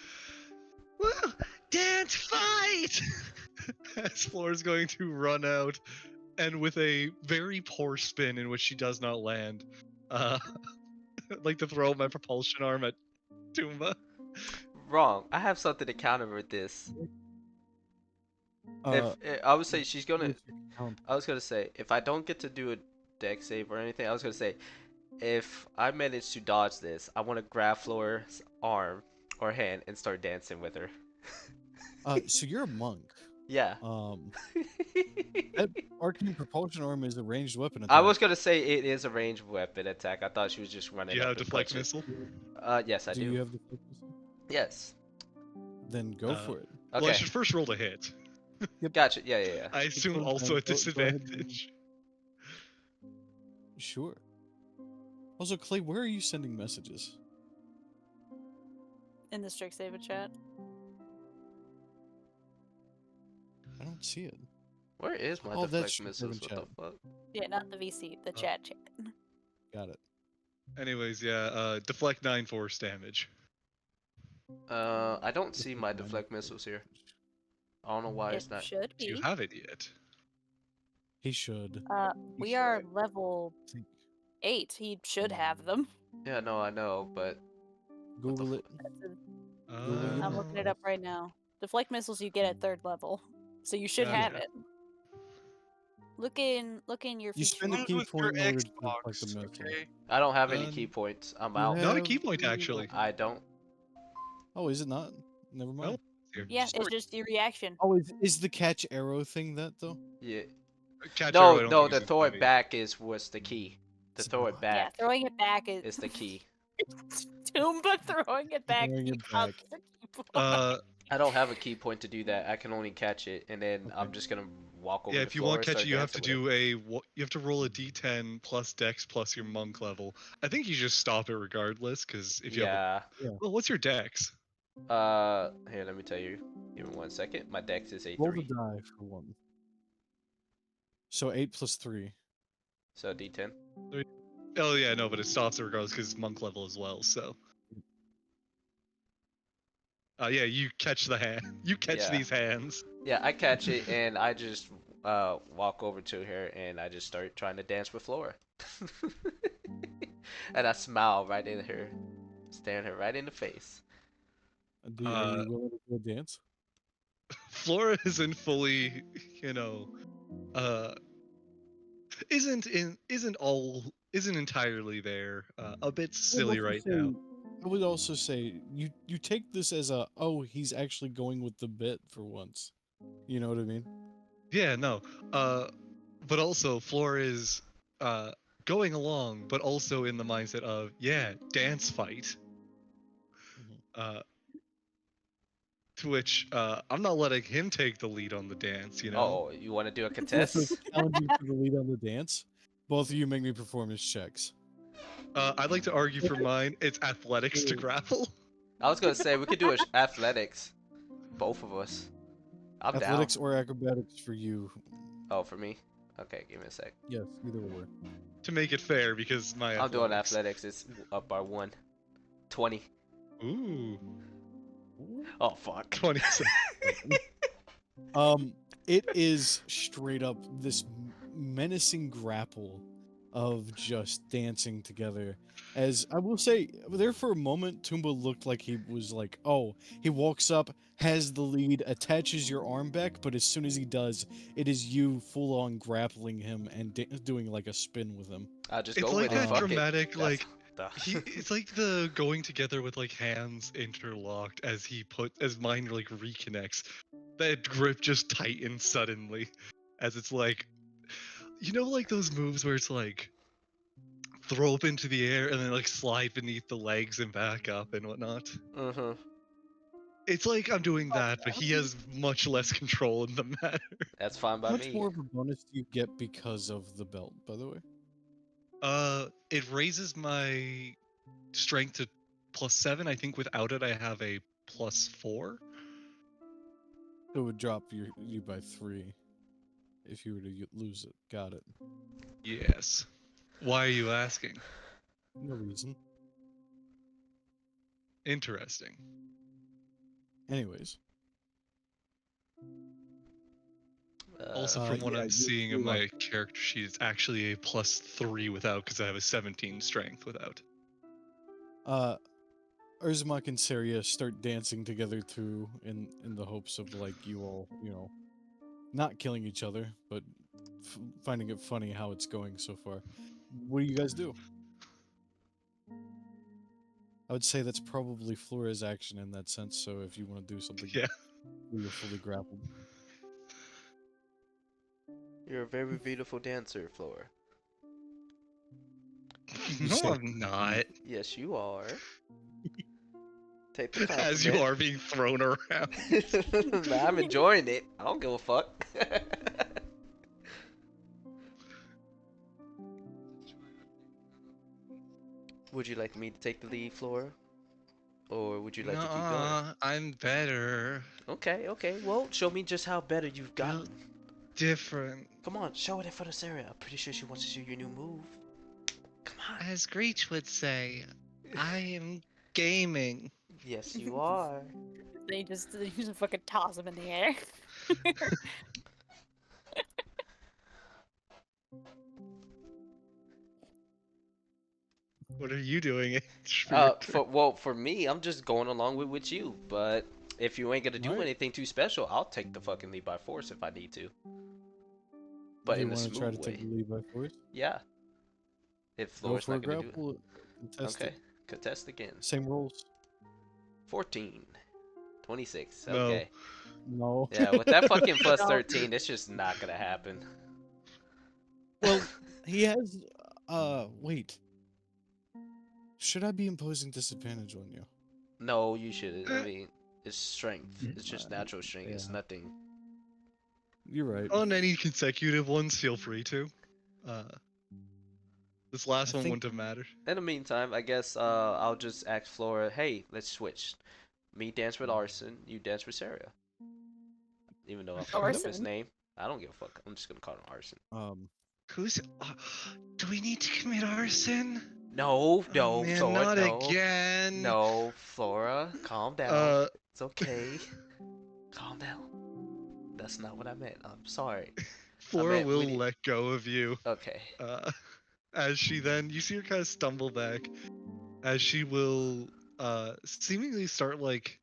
Woo! Dance fight! As Flora's going to run out, and with a very poor spin in which she does not land, I'd like to throw my propulsion arm at Tumba. Wrong. I have something to counter with this. If I would say she's gonna, I was gonna say if I don't get to do a deck save or anything, I was gonna say if I manage to dodge this, I want to grab Flora's arm or hand and start dancing with her. So you're a monk. Yeah. That arcane propulsion arm is a ranged weapon attack. I was gonna say it is a ranged weapon attack. I thought she was just running. Do you up have and deflect punching. missile? Yes, I do. You have the focus? Yes. Then go for it. Okay. Well, I should first roll to hit. Gotcha. Yeah. I assume one, also at go ahead and- disadvantage. Sure. Also, Clay, where are you sending messages? In the Strixhaven chat. I don't see it. Where is my Oh, that's deflect your missiles? What chat. the fuck? Yeah, not the VC, the chat chat. Got it. Anyways, yeah, deflect 9 force damage. I don't see my Deflect nine. deflect missiles here. I don't know why It it's not. should Do you be. have it yet? He should. We are should. level 8. He should have them. Yeah, no, I know, but Google it. I'm looking it up right now. Deflect missiles you get at 3rd level, so you should have Yeah. it. Look in your You feature. spend a Comes key with your point in order to deflect the Xbox, missile. okay? I don't have any Um, key points. I'm you out. Not a have key point, the- actually. I don't. Oh, is it not? Never mind. Here. Yeah, it's just your reaction. Oh, is the catch arrow thing that though? Yeah. Catch arrow, I No, don't no. think The is throw it included. back was the key. The It's throw not. it back Yeah, throwing it back is is the key. Toomba throwing it back. Throwing it becomes back. the key point. I don't have a key point to do that. I can only catch it, and then I'm Okay. just gonna walk over Yeah, the if you floor want and catch start it, you have to dancing with do you have to roll a d10 plus dex plus your monk level. I think you just stop it regardless, because it. if you have Yeah. well, what's your dex? Here, let me tell you. Give me 1 second. My dex is a Roll the 3, die for one. So 8 plus 3. so D10. Oh yeah, no, but it stops it regardless because it's monk level as well. So, yeah, you catch the hand. You catch Yeah. these hands. Yeah, I catch it and I just walk over to her and I just start trying to dance with Flora. And I smile right in her, staring her right in the face. Are you willing to go dance? Flora isn't fully, you know, uh, isn't entirely there. A bit I would silly also right now. say, I would also say you take this as a, oh, he's actually going with the bit for once. You know what I mean? Yeah, no. But also Flora is uh going along, but also in the mindset of, yeah, dance fight. Mhm. Uh, to which I'm not letting him take the lead on the dance. You know. Oh, you want to do a Also contest? challenging for the lead on the dance. Both of you make me performance checks. I'd like to argue for mine. It's athletics to grapple. I was gonna say we could do athletics, both of us. I'm down. Athletics or acrobatics for you. Oh, for me? Okay, give me a sec. Yes, either or. To make it fair, because my I'm doing athletics. athletics. It's up by 1. 20. Ooh, Oh fuck. 27. Um, it is straight up this menacing grapple of just dancing together. As I will say, there for a moment, Toomba looked like he was like, oh, he walks up, has the lead, attaches your arm back, but as soon as he does, it is you full on grappling him and doing like a spin with him. I'll just It's go like with it. that Fuck it. dramatic, That's like the. it's like the going together with like hands interlocked as mine like reconnects. That grip just tightens suddenly, as it's like, like those moves where it's like throw up into the air and then like slide beneath the legs and back up and whatnot. Mm-hmm. It's like I'm doing that, but he has much less control in the matter. That's fine How by much me. more of a bonus do you get because of the belt, by the way? It raises my strength to +7. I think without it, I have a +4. It would drop you by 3 if you were to lose it. Got it. Yes. Why are you asking? No reason. Interesting. Anyways. Also, from what Yeah, I'm seeing you're in my welcome. character sheet, it's actually a +3 without because I have a 17 strength without. Urzmak and Saria start dancing together too, in the hopes of like you all, not killing each other, but finding it funny how it's going so far. What do you guys do? I would say that's probably Flora's action in that sense. So if you want to do something Yeah. where you're fully grappled, You're a very beautiful dancer, Flora. you No, say, I'm not. Yes, you are. Take the As you compliment. are being thrown around. I'm enjoying it. I don't give a fuck. Would you like me to take the lead, Flora? Or would you like to keep going? Nuh-uh, I'm better. Okay, okay. Well, show me just how better you've gotten. Built different. Come on, show it in front of Sarah. I'm pretty sure she wants to see your new move. Come on. As Greach would say, I am gaming. Yes, you are. They just fucking toss him in the air. What are you doing for your turn? For me, I'm just going along with you. But if you ain't gonna do Alright. anything too special, I'll take the fucking lead by force if I need to. But do you in a want to try to smooth take the way. lead by force? Yeah. If Go Flora's for a not gonna do it. grapple. Contest Okay. it. Contest again. Same rules. 14. 26. No. Okay. No. Yeah, with that fucking plus No. 13, it's just not gonna happen. Well, he has. Wait. Should I be imposing disadvantage on you? No, you shouldn't. I mean, it's strength. It's just natural strength. It's Yeah. nothing. You're right. On any consecutive ones, feel free to. This last I one think- wouldn't have mattered. In the meantime, I guess I'll just ask Flora, hey, let's switch. Me dance with Arson, you dance with Sarah. Even though I fucked up his Arson? name. I don't give a fuck. I'm just gonna call him Arson. Who's? Do we need to commit arson? No, no, Oh, man, Flora, not no. again. No, Flora, calm down. It's okay. Calm down. That's not what I meant. I'm sorry. Flora meant we will need- let go of you. Okay. As she then, you see her kind of stumble back, as she will seemingly start like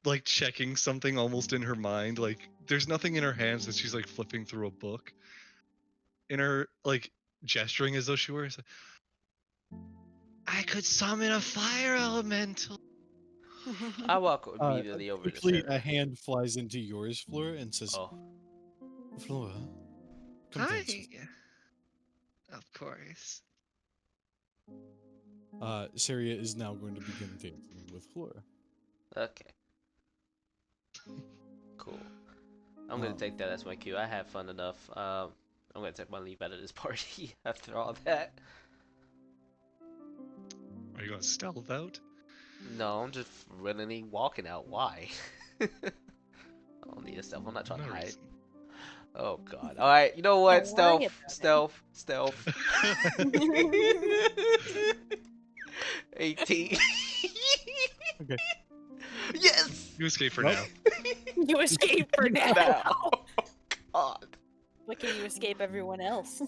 like checking something almost in her mind. Like there's nothing in her hands that she's like flipping through a book. In her like gesturing as though she were. I could summon a fire elemental. I walk Uh, immediately over to quickly, a Sarah. hand flies into yours, Flora, and says, Oh, Flora, come Hi. dance with me. Of course. Saria is now going to begin dancing with Flora. okay. Cool. I'm gonna Um, take that as my cue. I had fun enough. I'm gonna take my leave out of this party after all that. Are you going to stealth out? No, I'm just willingly walking out. Why? I don't need a stealth. I'm not trying No to hide. reason. Oh god. All right. You know what? Don't worry Stealth. about Stealth. it. 18. Okay. Yes. You escape for Nope. now. You escape for now. Now. God. But can you escape everyone else?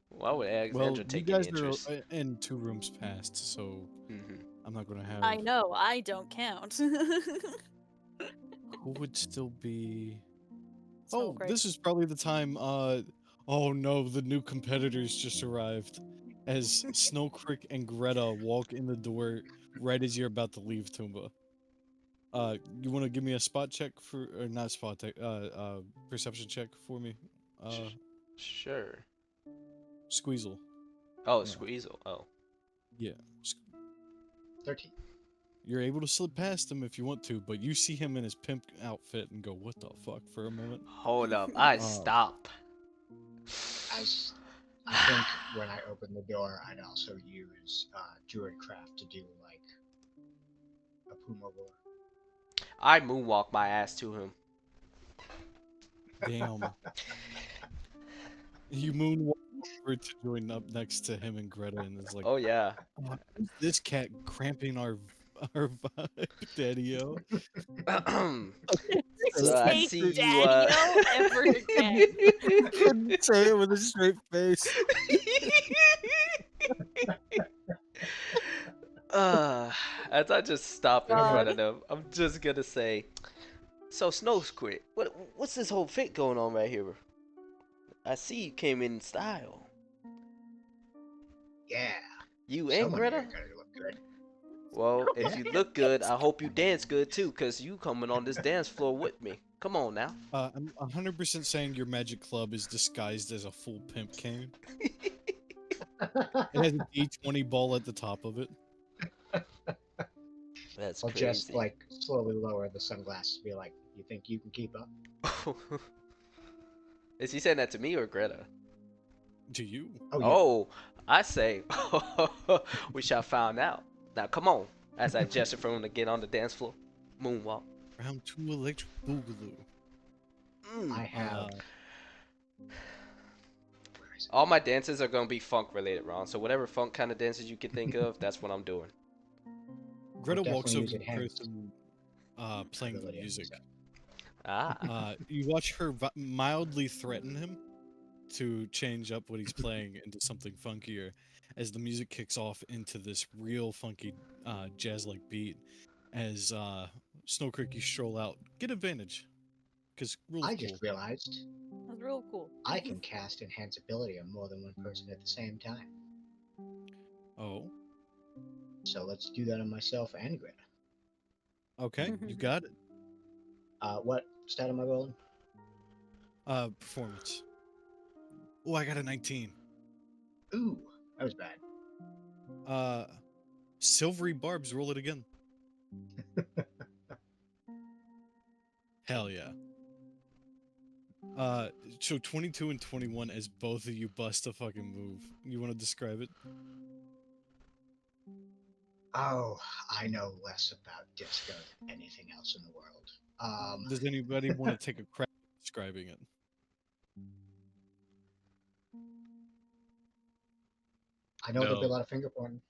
Why would well, Alexandra you take guys any are interest? in 2 rooms past, so I'm not going to have... I know, I don't count. Who would still be... Snow Oh, Crick. this is probably the time, oh no, the new competitors just arrived. As Snow Crick and Greta walk in the door right as you're about to leave Toomba. You want to give me a spot check for... Or not spot check, perception check for me? Sure. Squeezle. Oh, No. Squeezle. Oh. Yeah. 13. You're able to slip past him if you want to, but you see him in his pimp outfit and go, what the fuck, for a moment. Hold up. I Oh. stop. I think when I open the door, I'd also use Druidcraft to do like a Puma roar. I moonwalk my ass to him. Damn. You moonwalk over to join up next to him and Greta, and it's like, Oh yeah. who's this cat cramping our vibe, Daddy-o? So I Say see you, Daddy-o ever again. Couldn't say it with a straight face. As I just stop in front of God. them, I'm just gonna say, so Snowsquid, what's this whole fit going on right here? I see you came in style. Yeah. You and Someone Greta? here gonna look good. Well, if you look good, I hope you dance good too, cause you coming on this dance floor with me. Come on now. I'm 100% saying your magic club is disguised as a full pimp cane. It has a D20 ball at the top of it. That's I'll crazy. just like slowly lower the sunglasses, be like, "You think you can keep up?" Is he saying that to me or Greta? To you. Oh, yeah. Oh, I say, we shall find out. Now come on, as I gesture for him to get on the dance floor. Moonwalk. Round 2 electric boogaloo. I have. Where is it? All my dances are gonna be funk related, Ron. So whatever funk kind of dances you can think of, that's what I'm doing. Greta definitely walks over use to the enhanced person playing the ability, music. so. Ah. You watch her mildly threaten him to change up what he's playing into something funkier as the music kicks off into this real funky jazz-like beat. As Snow Creek, you stroll out. Get advantage. Because rules I cool. just realized That's real cool. I can cast enhance ability on more than one person at the same time. Oh, So let's do that on myself and Greta. okay. You got it. What stat am I rolling? Performance. Oh, I got a 19. Ooh, that was bad. Silvery barbs, roll it again. Hell yeah. So 22 and 21 as both of you bust a fucking move. You want to describe it? Oh, I know less about disco than anything else in the world. Does anybody want to take a crack at describing it? I know there'll be a No. lot of finger pointing.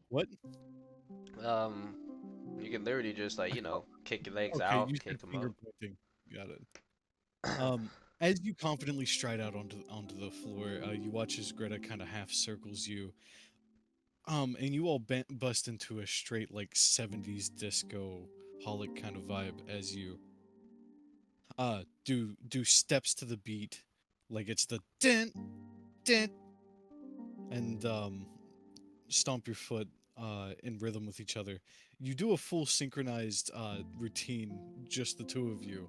What? You can literally just like kick your legs Okay, out, you kick said them finger up. pointing. Got it. As you confidently stride out onto the floor, you watch as Greta kind of half circles you. And you all bust into a straight like 70s disco holic kind of vibe as you do steps to the beat, like it's the dent dent, and stomp your foot in rhythm with each other. You do a full synchronized routine, just the two of you,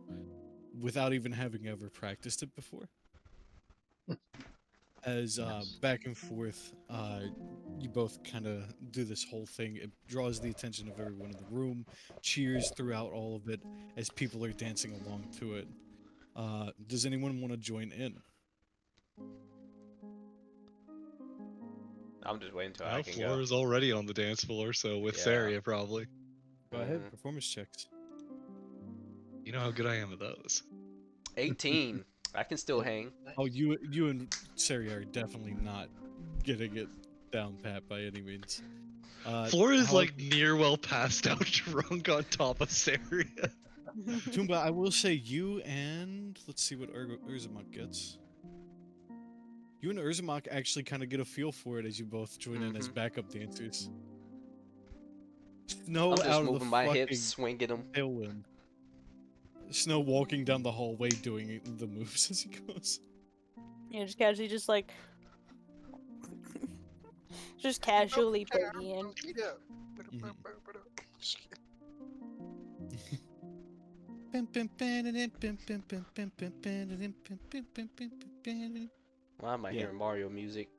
without even having ever practiced it before. As Nice. back and forth, you both kind of do this whole thing. It draws the attention of everyone in the room, cheers throughout all of it as people are dancing along to it. Does anyone want to join in? I'm just waiting till I Now can go. Flora's already on the dance floor, so with Yeah. Saria probably. Go ahead, performance checks. You know how good I am at those. 18. I can still hang. Oh, you and Sari are definitely not getting it down pat by any means. Flora is However, like near well passed out drunk on top of Saria. Toomba, I will say you and let's see what Urzamuk gets. You and Urzamuk actually kind of get a feel for it as you both join in as backup dancers. Snow I'm just out of the moving my hips, fucking swinging them. tailwind. Snow walking down the hallway doing the moves as he goes. Yeah, just casually, just like, just casually boogieing. Mhm. Why am I Yeah, hearing Mario music?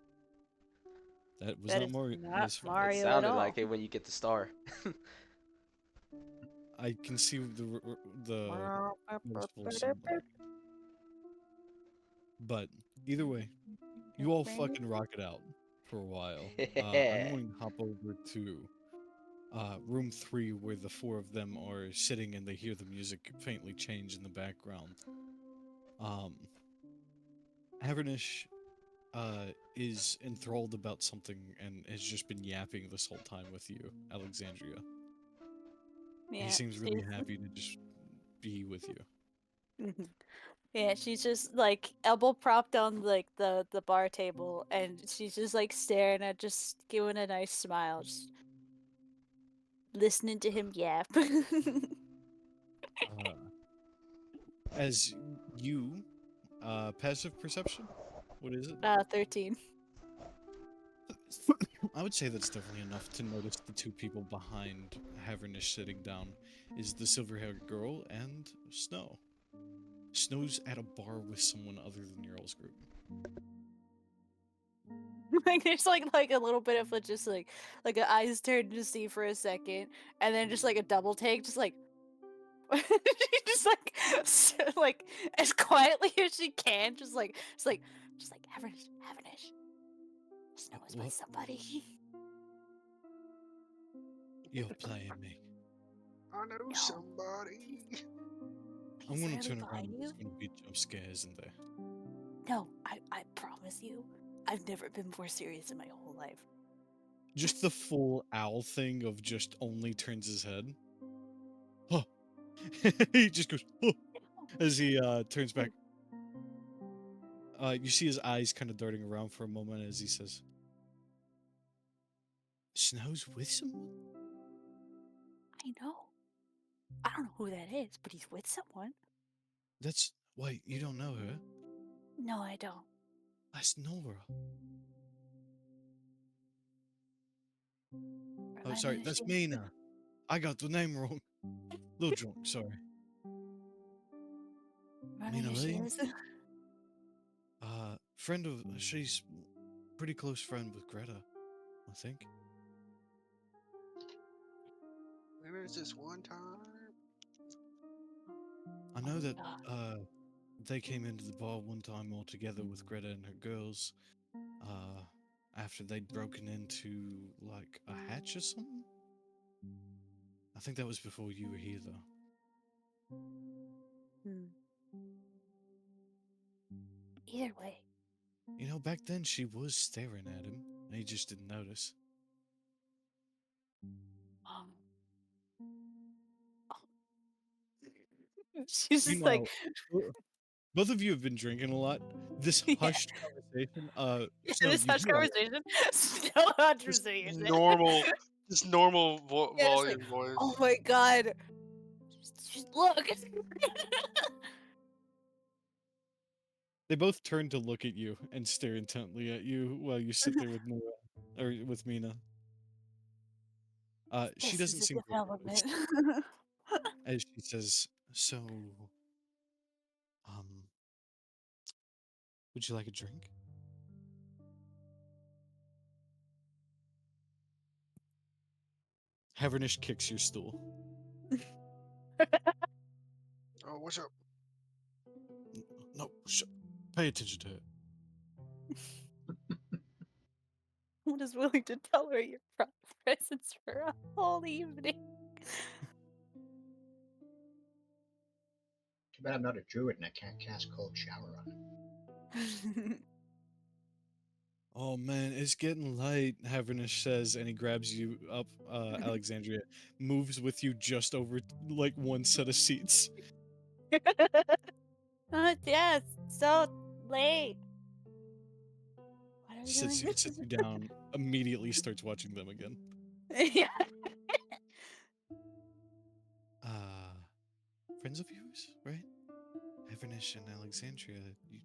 that was That not is Mario. not That's fine. It Mario at sounded all. like it when you get the star. I can see the noticeable symbol. But either way, you all fucking rock it out for a while. I'm going to hop over to room 3 where the four of them are sitting and they hear the music faintly change in the background. Um, Havernish is enthralled about something and has just been yapping this whole time with you, Alexandria. He Yeah, seems really happy to just be with you. yeah, she's just like elbow propped on like the bar table, and she's just like staring at, just giving a nice smile, just listening to him yap. Uh, as you, passive perception? What is it? 13. I would say that's definitely enough to notice the two people behind Havernish sitting down is the silver-haired girl and Snow. Snow's at a bar with someone other than your all's group. Like there's like a little bit of a just like an eyes turned to see for a second, and then just like a double take, just like just like like as quietly as she can, just like Havernish. Snow is with What? somebody. You're playing me. I know No. somebody. I'm He's gonna really turn around behind and you. there's gonna be jump scares in there. No, I promise you, I've never been more serious in my whole life. Just the full owl thing of just only turns his head. Huh. He just goes, huh, as he turns back. You see his eyes kind of darting around for a moment as he says, Snow's with someone? I know. I don't know who that is, but he's with someone. That's wait, you don't know her? No, I don't. That's Nora. Oh, Remind me sorry, who that's she is. Mina. I got the name wrong. Little drunk, sorry. Remind me Mina who she Lee? is. Friend of, she's pretty close friend with Greta, I think. Maybe it's this one time. I know that, God. they came into the bar one time all together with Greta and her girls, after they'd broken into, like, a hatch or something? I think that was before you were here, though. Hmm. Either way, You know, back then she was staring at him, and he just didn't notice. um, she's just like, Meanwhile, both of you have been drinking a lot. This Yeah. hushed conversation. Yeah, So this you hush hear a- conversation. Still not Just saying it. normal, just normal Yeah, it's like, volume voice. oh my god. Just look. They both turn to look at you and stare intently at you while you sit there with Nora or with Mina. She This doesn't is a seem to development. notice as she says, "So, would you like a drink?" Havernish kicks your stool. Oh, what's up? No, pay attention to it. I'm just willing to tolerate your presence for a whole evening. Too bad I'm not a druid and I can't cast cold shower on him. Oh man, it's getting light, Havernish says, and he grabs you up, Alexandria, moves with you just over like one set of seats. Yeah, it's so late. What are we Sits doing? you down, immediately starts watching them again. Yeah. Friends of yours, right? Havernish and Alexandria, you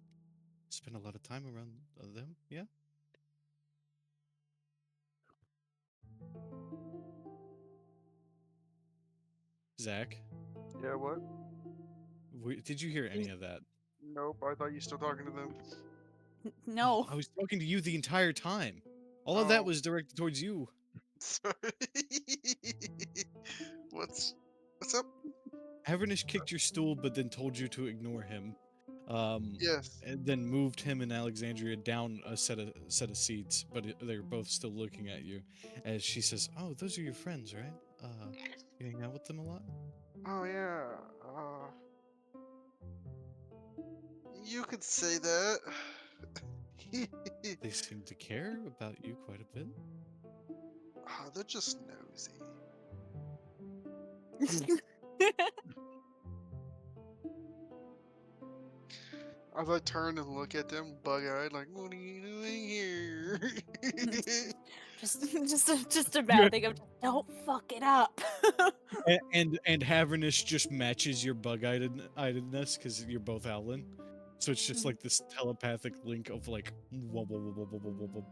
spend a lot of time around them, yeah? Zach, Yeah, what? did you hear any of that? Nope, I thought you still talking to them. No. I was talking to you the entire time. All of Oh. that was directed towards you. Sorry. What's up? Havernish kicked your stool, but then told you to ignore him. Yes. And then moved him and Alexandria down a set of seats, but they're both still looking at you. As she says, "Oh, those are your friends, right? You hang out with them a lot?" Oh yeah. You could say that. They seem to care about you quite a bit. They're just nosy. As I turn and look at them, bug-eyed, like, "What are you doing here?" just a Yeah. bad thing of don't fuck it up. And Havernish just matches your bug-eyedness because you're both Howlin. So it's just like this telepathic link of like wub, wub, wub, wub, wub, wub,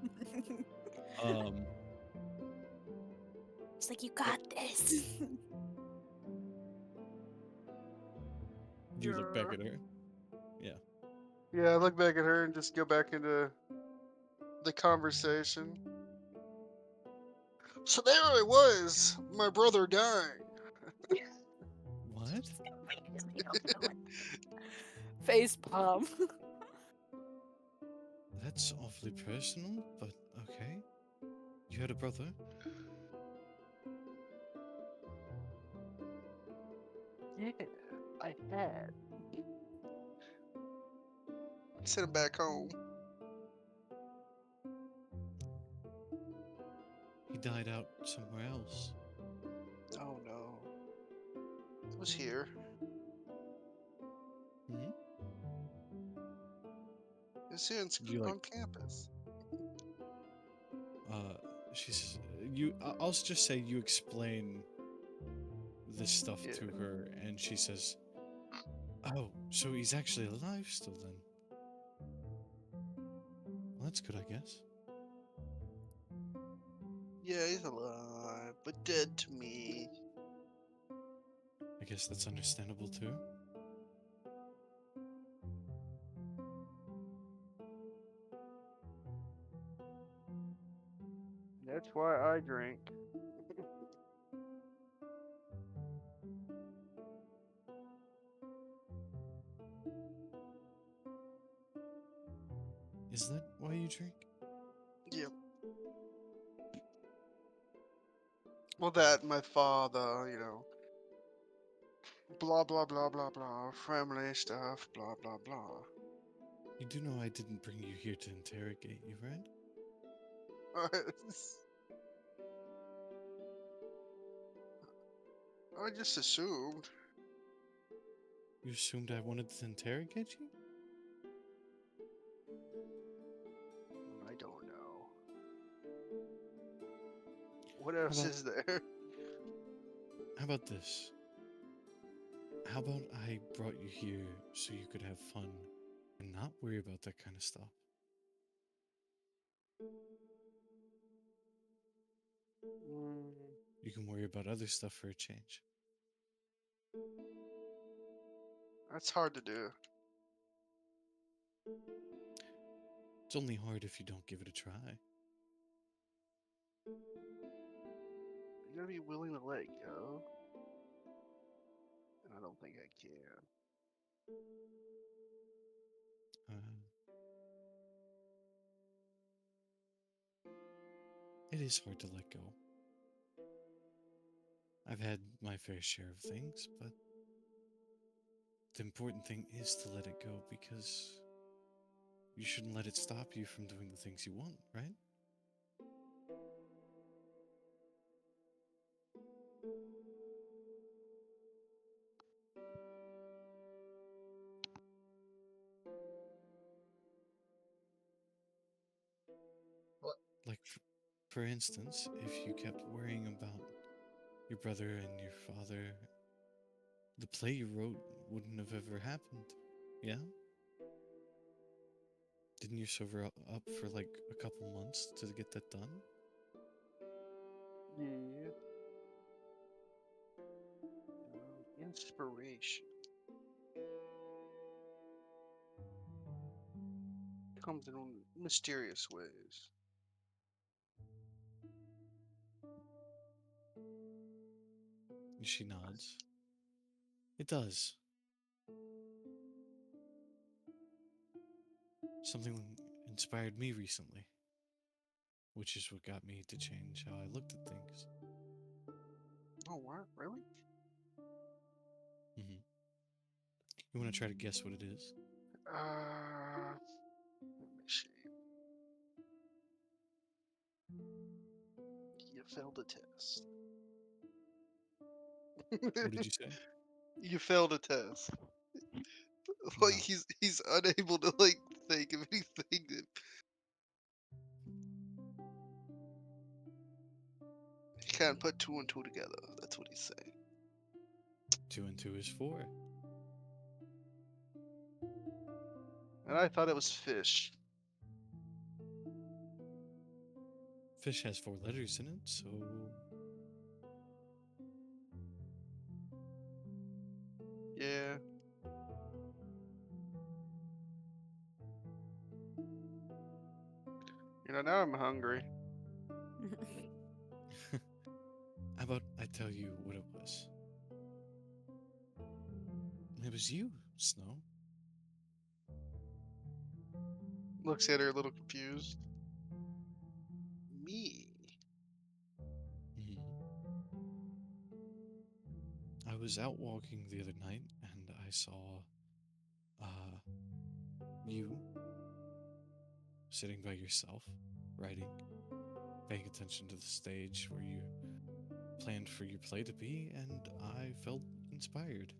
wub. It's like you got this. You look back at her. Yeah, I look back at her and just go back into the conversation. So there I was, my brother dying. What? Face palm. That's awfully personal, but okay. You had a brother? Yeah, I had. Sent him back home. He died out somewhere else. Oh no. It was here. Hmm? It's here You like on campus. she says I'll just say you explain this stuff Yeah. to her and she says, "Oh, so he's actually alive still then." Well, that's good, I guess. Yeah, he's alive, but dead to me. I guess that's understandable too. That's why I drink. Is that why you drink? Yep. Well, that, my father, blah, blah, blah, blah, blah, family stuff, blah, blah, blah. You do know I didn't bring you here to interrogate you, right? I just assumed. You assumed I wanted to interrogate you? What How else about is there? how about this? How about I brought you here so you could have fun and not worry about that kind of stuff? Mm, You can worry about other stuff for a change. that's hard to do. It's only hard if you don't give it a try. You gotta be willing to let it go. And I don't think I can. Uh, it is hard to let go. I've had my fair share of things, but the important thing is to let it go because you shouldn't let it stop you from doing the things you want, right? What? Like, for instance, if you kept worrying about your brother and your father, the play you wrote wouldn't have ever happened. Yeah? Didn't you sober up for like a couple months to get that done? Yeah. Inspiration comes in mysterious ways. She nods. It does. Something inspired me recently, which is what got me to change how I looked at things. Oh, what? Really? Hmm. You want to try to guess what it is? Let me see. You failed a test. What did you say? You failed a test. Like No. he's unable to like think of anything that he can't put two and two together. That's what he's saying. 2 and 2 is 4. And I thought it was fish. Fish has 4 letters in it, so Yeah. Now I'm hungry. how about I tell you what it was? It was you, Snow. Looks at her a little confused. Me. Mhm. I was out walking the other night and I saw uh, you sitting by yourself, writing, paying attention to the stage where you planned for your play to be, and I felt inspired.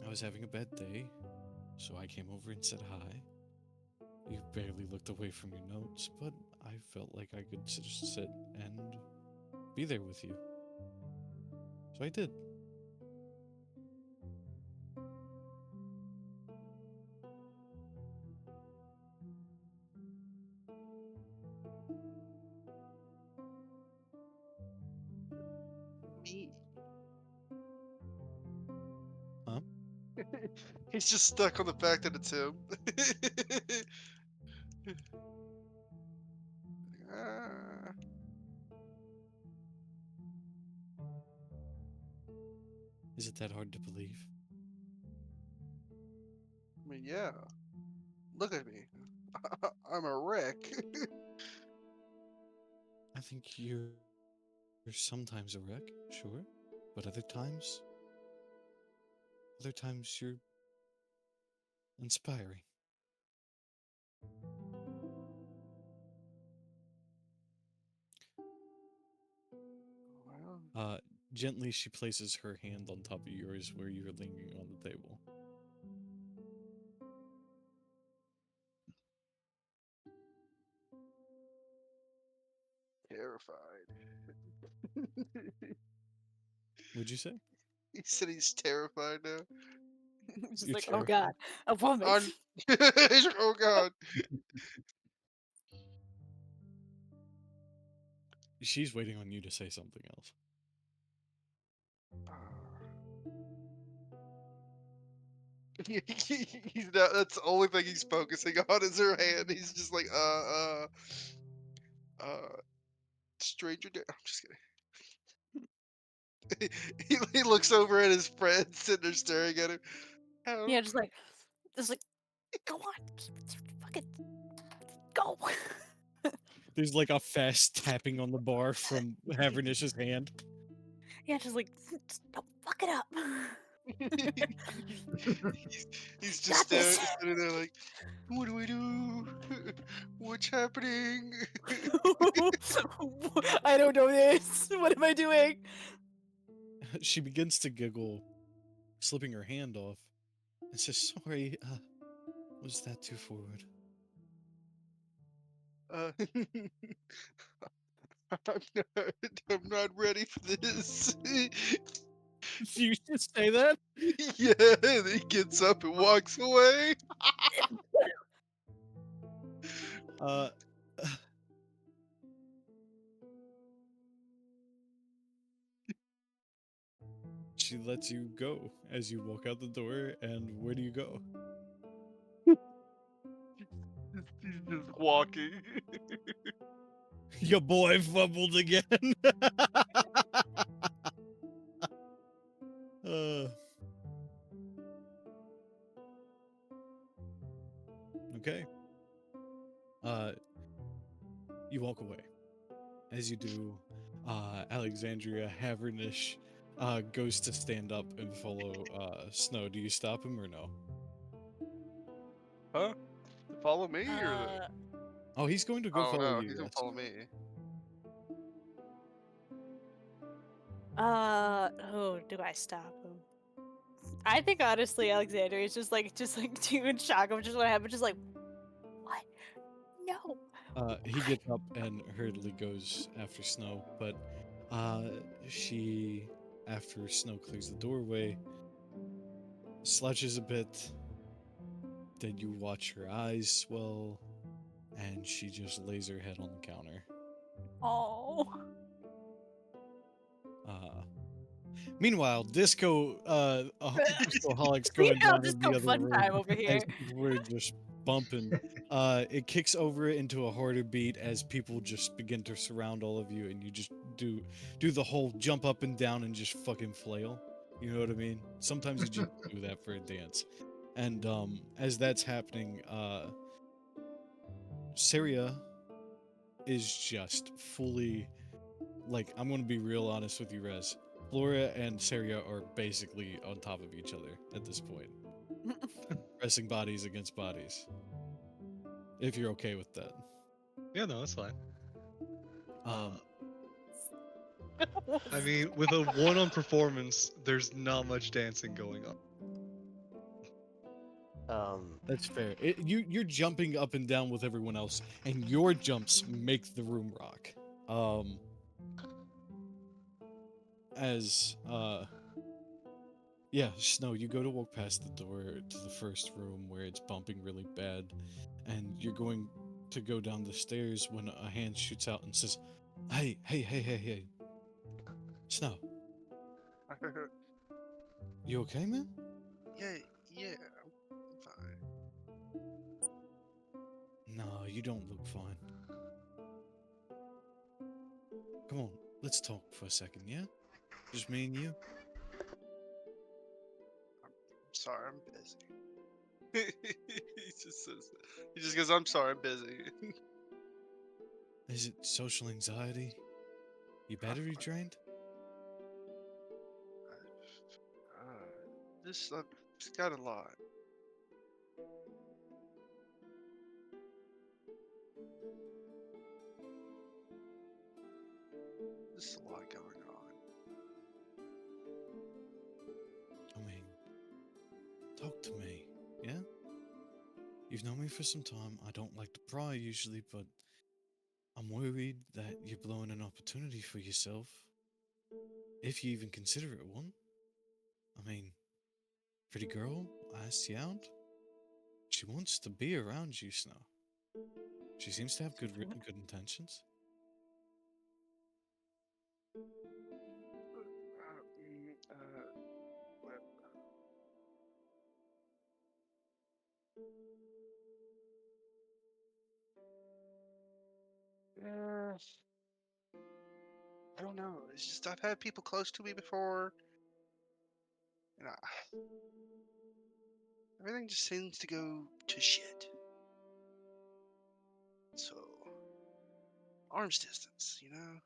I was having a bad day, so I came over and said hi. You barely looked away from your notes, but I felt like I could just sit and be there with you. So I did. Me. Huh? He's just stuck on the fact that it's him. uh, Is it that hard to believe? I mean, yeah. Look at me. I'm a wreck. I think you're sometimes a wreck, sure, but other times you're inspiring. Well, Uh, Gently, she places her hand on top of yours where you're leaning on the table. terrified. What'd you say? He said he's terrified now. Just You're like, oh terrified. god, a woman. On... oh god. She's waiting on you to say something else. He's not, that's the only thing he's focusing on is her hand. He's just like, stranger. I'm just kidding. He looks over at his friends sitting there staring at him. How? Yeah, just like, go on, fucking go. There's like a fast tapping on the bar from Havernish's hand. Yeah, just like, don't fuck it up. he's just Got this. standing there like, what do we do? What's happening? I don't know this. What am I doing? She begins to giggle, slipping her hand off, and says, "Sorry, was that too forward?" I'm not ready for this. You just say that? Yeah, and he gets up and walks away. Uh, she lets you go as you walk out the door, and where do you go? He's just walking. Your boy fumbled again. uh, okay. You walk away. As you do, Alexandria Havernish goes to stand up and follow Snow. Do you stop him or no? Huh? To follow me or the... Oh, he's going to go Oh follow no, you. he's gonna Yes. follow me. Oh, do I stop him? I think honestly, Alexander is just like too in shock of just what happened. Just like, what? No. He gets up and hurriedly goes after Snow, but she, after Snow clears the doorway, slouches a bit. Then you watch her eyes swell, and she just lays her head on the counter. Oh. Meanwhile, discoholics We going have down just in go the other fun room time over as here. we're just bumping. It kicks over into a harder beat as people just begin to surround all of you, and you just do the whole jump up and down and just fucking flail. You know what I mean? Sometimes you just do that for a dance. And as that's happening, Syria is just fully, like, I'm gonna be real honest with you, Rez. Flora and Saria are basically on top of each other at this point. Pressing bodies against bodies. If you're okay with that. Yeah, no, that's fine. Um, I mean, with a 1 on performance, there's not much dancing going on. that's fair. You're jumping up and down with everyone else, and your jumps make the room rock. Yeah, Snow, you go to walk past the door to the first room where it's bumping really bad, and you're going to go down the stairs when a hand shoots out and says, Hey. Snow, you okay, man? Yeah, I'm fine. No, you don't look fine. Come on, let's talk for a second, yeah? Just me and you? I'm sorry, I'm busy. He just says that. He just goes, I'm sorry, I'm busy. Is it social anxiety? You battery drained? I've just got a lot. Just a lot going on. I mean, talk to me, yeah? You've known me for some time. I don't like to pry usually, but I'm worried that you're blowing an opportunity for yourself, if you even consider it one. I mean, pretty girl asked you out. She wants to be around you, Snow. She seems to have good intentions. Well, uh, I don't know. It's just I've had people close to me before, and everything just seems to go to shit. So, arm's distance, you know?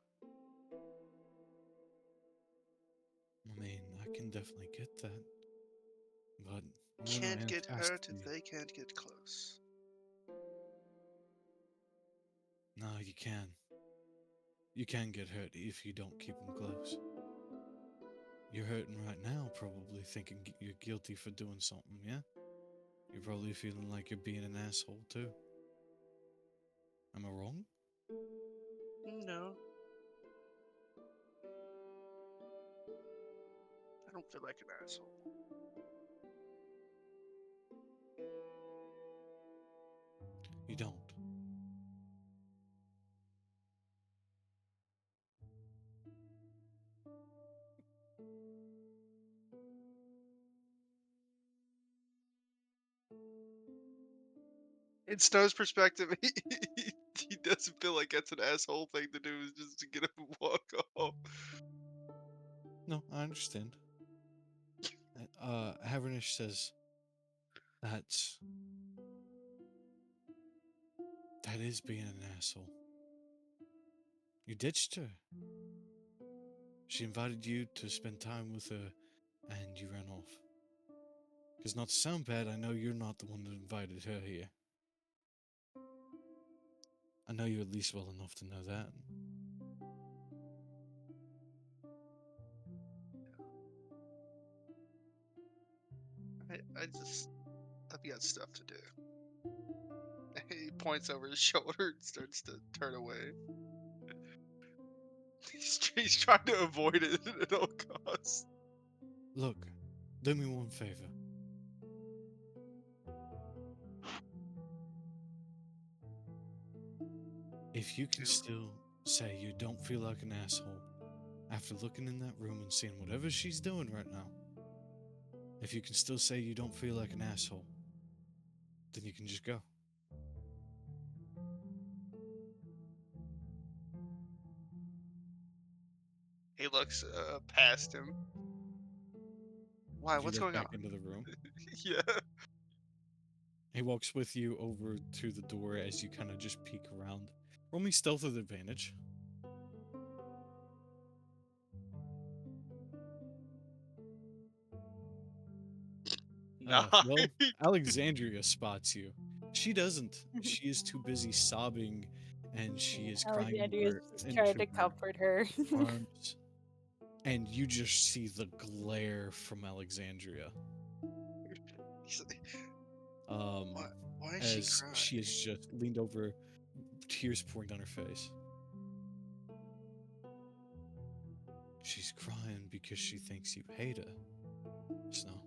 I mean, I can definitely get that, but one of the Can't hands get has to hurt if be. they can't get close. No, you can. You can get hurt if you don't keep them close. You're hurting right now, probably thinking you're guilty for doing something, yeah? You're probably feeling like you're being an asshole too. Am I wrong? No, I don't feel like an asshole. You don't. In Snow's perspective, he doesn't feel like that's an asshole thing to do, is just to get up and walk off. No, I understand. Havernish says that's that is being an asshole. You ditched her. She invited you to spend time with her, and you ran off. Because not to sound bad, I know you're not the one that invited her here. I know you at least well enough to know that. I've got stuff to do. He points over his shoulder and starts to turn away. He's trying to avoid it at all costs. Look, do me one favor. If you can still say you don't feel like an asshole after looking in that room and seeing whatever she's doing right now, if you can still say you don't feel like an asshole, then you can just go. He looks past him. Why? You What's look going on? back into the room. Yeah. He walks with you over to the door as you kind of just peek around. Roll me stealth with advantage. Nice. Well, Alexandria spots you. She doesn't. She is too busy sobbing, and she is crying Alexandria's over just trying into to her comfort her. arms. And you just see the glare from Alexandria. He's like, Um, why is she as crying? she is just leaned over, tears pouring down her face. She's crying because she thinks you hate her, Snow.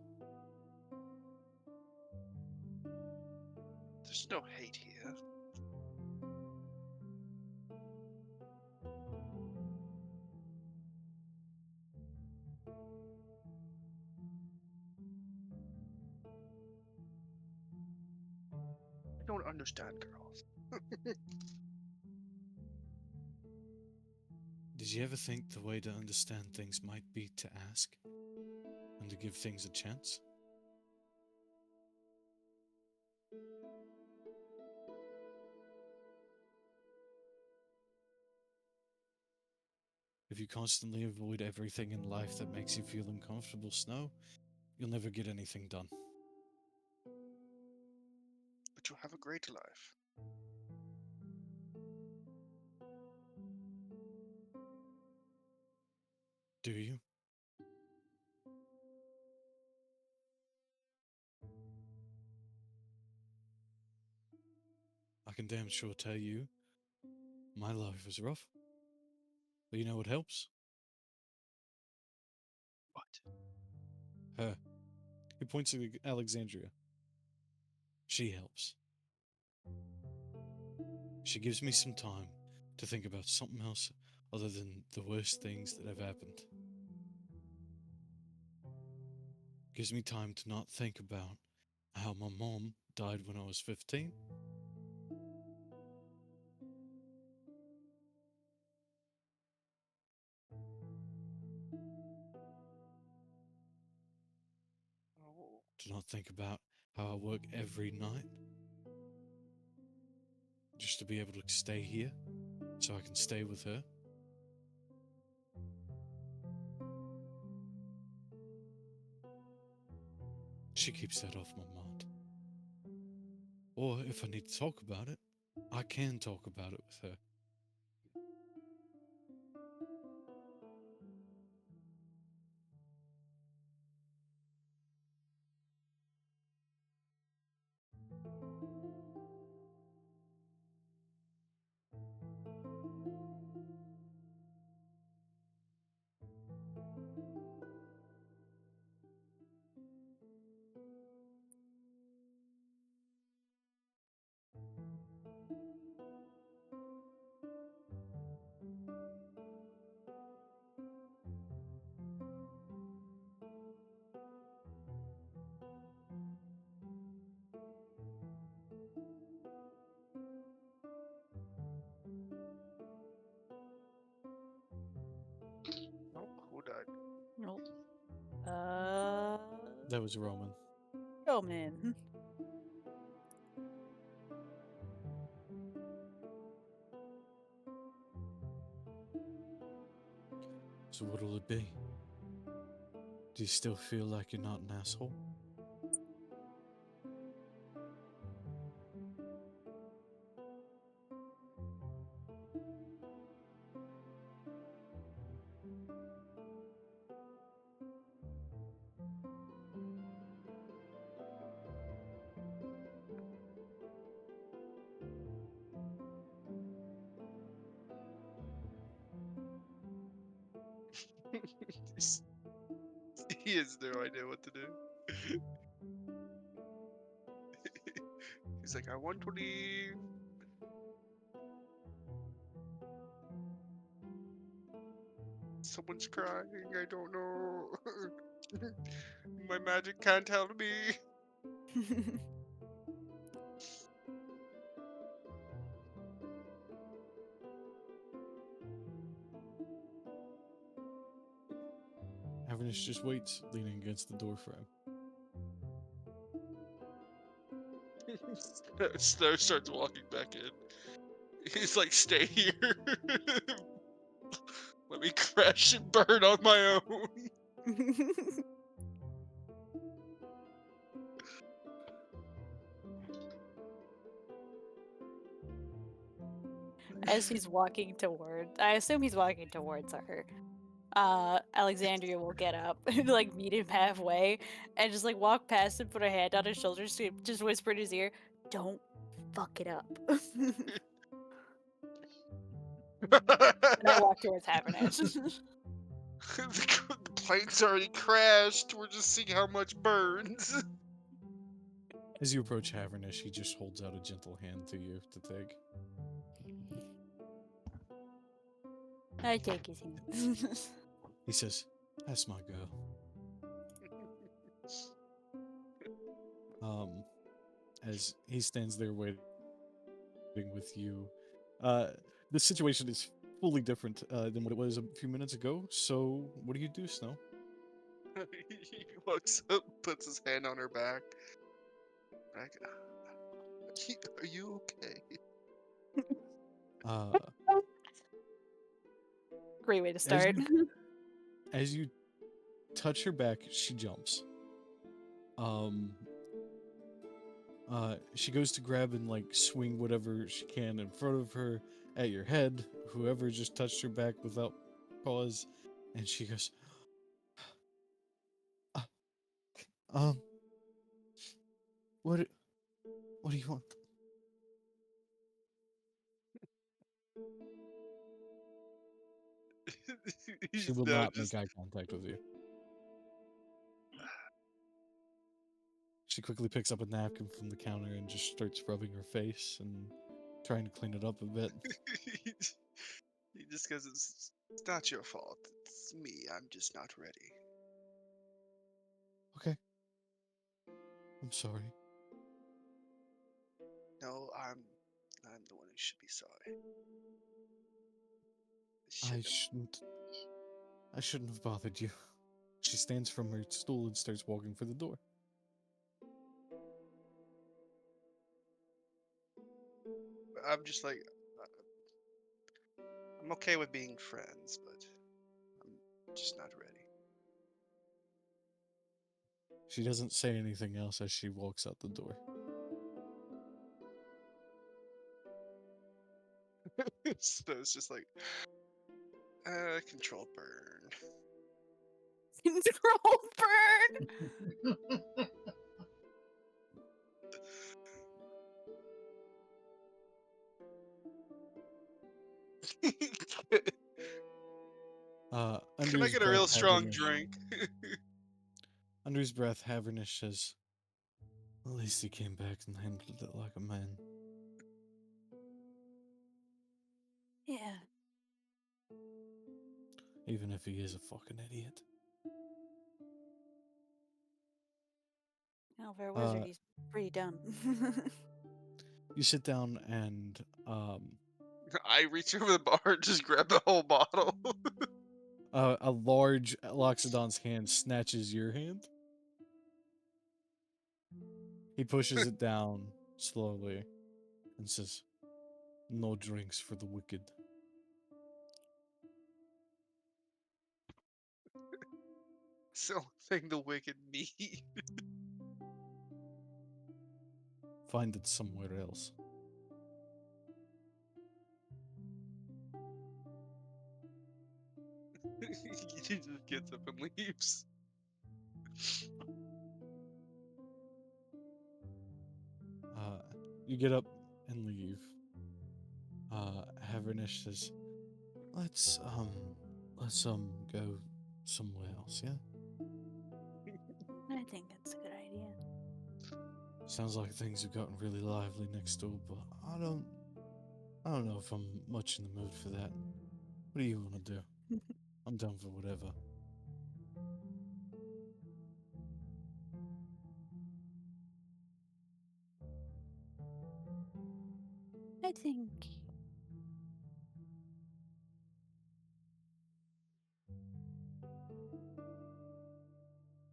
There's no hate here. I don't understand girls. Did you ever think the way to understand things might be to ask and to give things a chance? If you constantly avoid everything in life that makes you feel uncomfortable, Snow, you'll never get anything done. But you have a great life. Do you? I can damn sure tell you My life is rough. But you know what helps? What? Her. He points to Alexandria. She helps. She gives me some time to think about something else other than the worst things that have happened. Gives me time to not think about how my mom died when I was 15. Oh. To not think about how I work every night just to be able to stay here so I can stay with her. She keeps that off my mind. Or if I need to talk about it, I can talk about it with her. Nope. Who died? Nope. That was Roman. Oh man. So what'll it be? Do you still feel like you're not an asshole? He has no idea what to do. He's like, I want to leave. Someone's crying. I don't know. My magic can't help me. Avernus just waits, leaning against the doorframe. Snow starts walking back in. He's like, stay here. Let me crash and burn on my own. As he's walking toward, I assume he's walking towards her. Alexandria will get up and like meet him halfway and just like walk past him, put her hand on his shoulder, just whisper in his ear, "Don't fuck it up." And I walk towards Habernash. The plane's already crashed. We're just seeing how much burns. As you approach Havernish, he just holds out a gentle hand to you to take. I take his hand. He says, "That's my girl." As he stands there waiting with you, the situation is fully different than what it was a few minutes ago. So, what do you do, Snow? He walks up, puts his hand on her back. Like, are you okay? Uh, Great way to as start. as you touch her back, she jumps. Um, she goes to grab and like swing whatever she can in front of her at your head, whoever just touched her back without cause, and she goes, uh, um, what, what do you want? She will No, not just make eye contact with you. She quickly picks up a napkin from the counter and just starts rubbing her face and trying to clean it up a bit. he just goes, it's not your fault. It's me. I'm just not ready. Okay. I'm sorry. No, I'm the one who should be sorry. I Shouldn't shouldn't have bothered you. She stands from her stool and starts walking for the door. have. I'm just like, I'm okay with being friends, but I'm just not ready. She doesn't say anything else as she walks out the door. So it's just like, control burn. Control burn. Under Can I his get a breath, real strong Havernish. drink? Under his breath, Havernish says, "At least he came back and handled it like a man." Yeah. Even if he is a fucking idiot. Well, for a wizard, Uh, he's pretty dumb. you sit down and I reach over the bar and just grab the whole bottle. a large Loxodon's hand snatches your hand. He pushes it down slowly and says, "No drinks for the wicked." So thing the wicked need. Find it somewhere else. He just gets up and leaves. You get up and leave. Havernish says, let's go somewhere else, yeah? I think that's a good idea. Sounds like things have gotten really lively next door, but I don't know if I'm much in the mood for that. What do you want to do? I'm down for whatever. I think.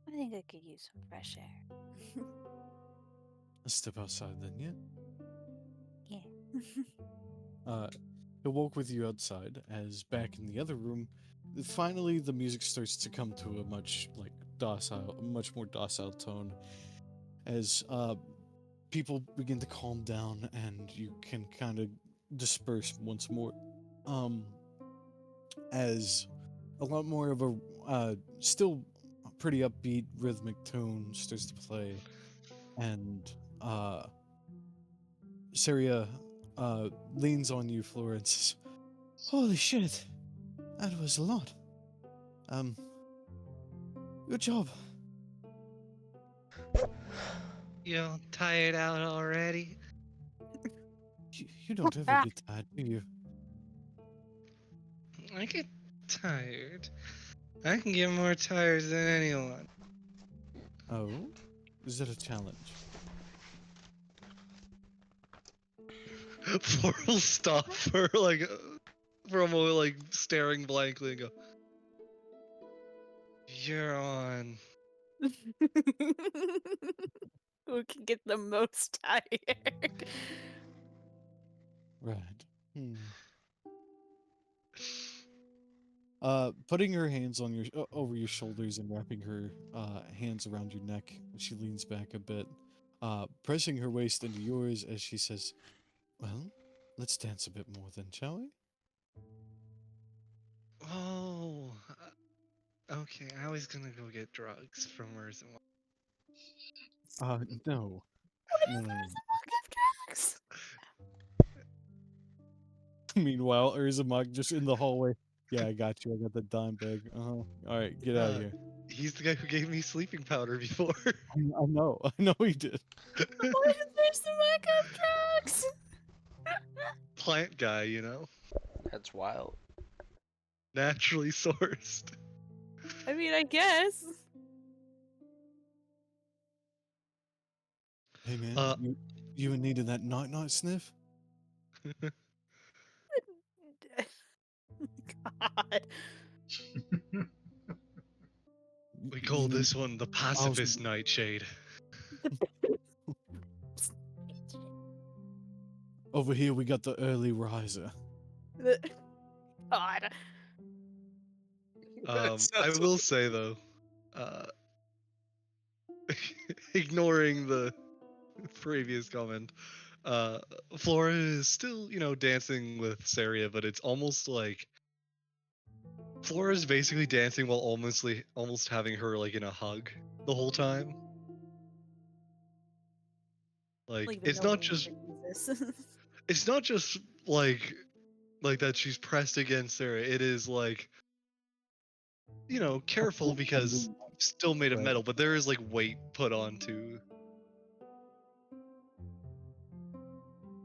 I think I could use some fresh air. Let's step outside then, yeah? Yeah. He'll walk with you outside as back in the other room, finally the music starts to come to a much much more docile tone as people begin to calm down and you can kind of disperse once more. As a lot more of a still pretty upbeat rhythmic tune starts to play, and Syria leans on you, Florence. Holy shit, that was a lot. Um, good job. You all tired out already? You don't ever get tired, do you? I get tired. I can get more tired than anyone. Oh, is that a challenge? Flor will stop for like for a moment, like staring blankly, and go, "You're on." Who can get the most tired? Right. Hmm. Putting her hands on your over your shoulders and wrapping her hands around your neck, she leans back a bit, pressing her waist into yours as she says, "Well, let's dance a bit more then, shall we?" Oh, okay. I was gonna go get drugs from Earth. No, What no, if no, there's no. a book of drugs? Meanwhile, Urzamag just in the hallway. Yeah, I got you. I got the dime bag. All right, get out of here. He's the guy who gave me sleeping powder before. I know. I know he did. What if there's some backup drugs? Plant guy, you know, That's wild. naturally sourced. I mean, I guess. Hey man, Uh, you in need of that night sniff? God. we You call need this one the miles pacifist nightshade. over here. We got the early riser. God. I will say though, uh, ignoring the previous comment, uh, Flora is still, you know, dancing with Saria, but it's almost like Flora's basically dancing while almost having her like in a hug the whole time. Like Leave no room for Jesus. it's not just like that she's pressed against Sarah. It is like, you know, careful because still made of Right. metal, but there is like weight put onto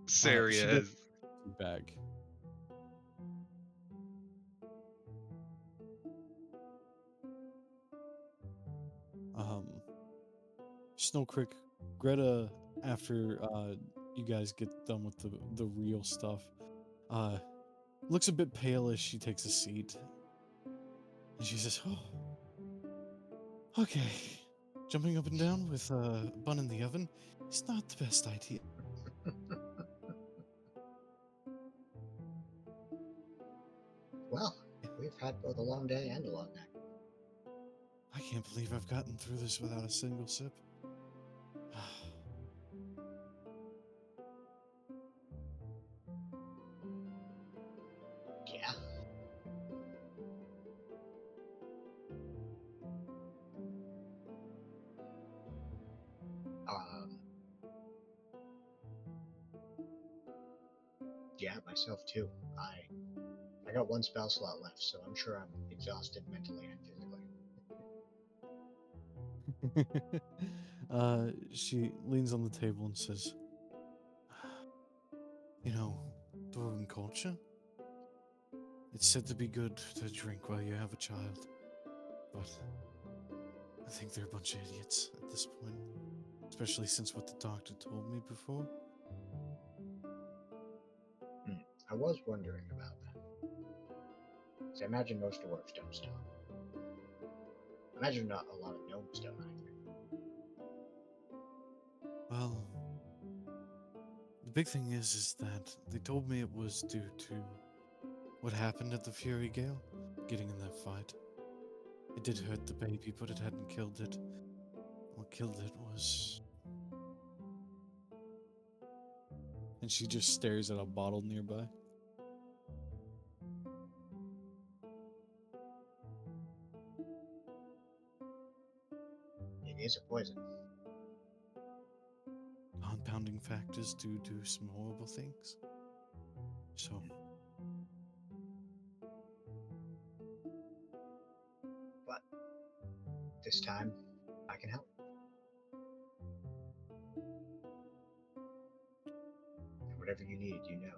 She Saria got as the bag. Snow Creek, Greta. After you guys get done with the real stuff, uh, looks a bit pale as she takes a seat, and she says, "Oh, okay. Jumping up and down with a bun in the oven is not the best idea." Well, we've had both a long day and a long night. I can't believe I've gotten through this without a single sip. Yeah. Um. Yeah, myself too. I got one spell slot left, so I'm sure I'm exhausted mentally and physically. She leans on the table and says, "You know, Dwarven culture, it's said to be good to drink while you have a child, but I think they're a bunch of idiots at this point, especially since what the doctor told me before." I was wondering about that. 'Cause I imagine most dwarves don't stop. I imagine not a lot of gnomes don't either. Well, the big thing is that they told me it was due to what happened at the Fury Gale, getting in that fight. It did hurt the baby, but it hadn't killed it. What killed it was... And she just stares at a bottle nearby. It is a poison. Compounding factors do some horrible things. So, But this time, I can help. And whatever you need, you know.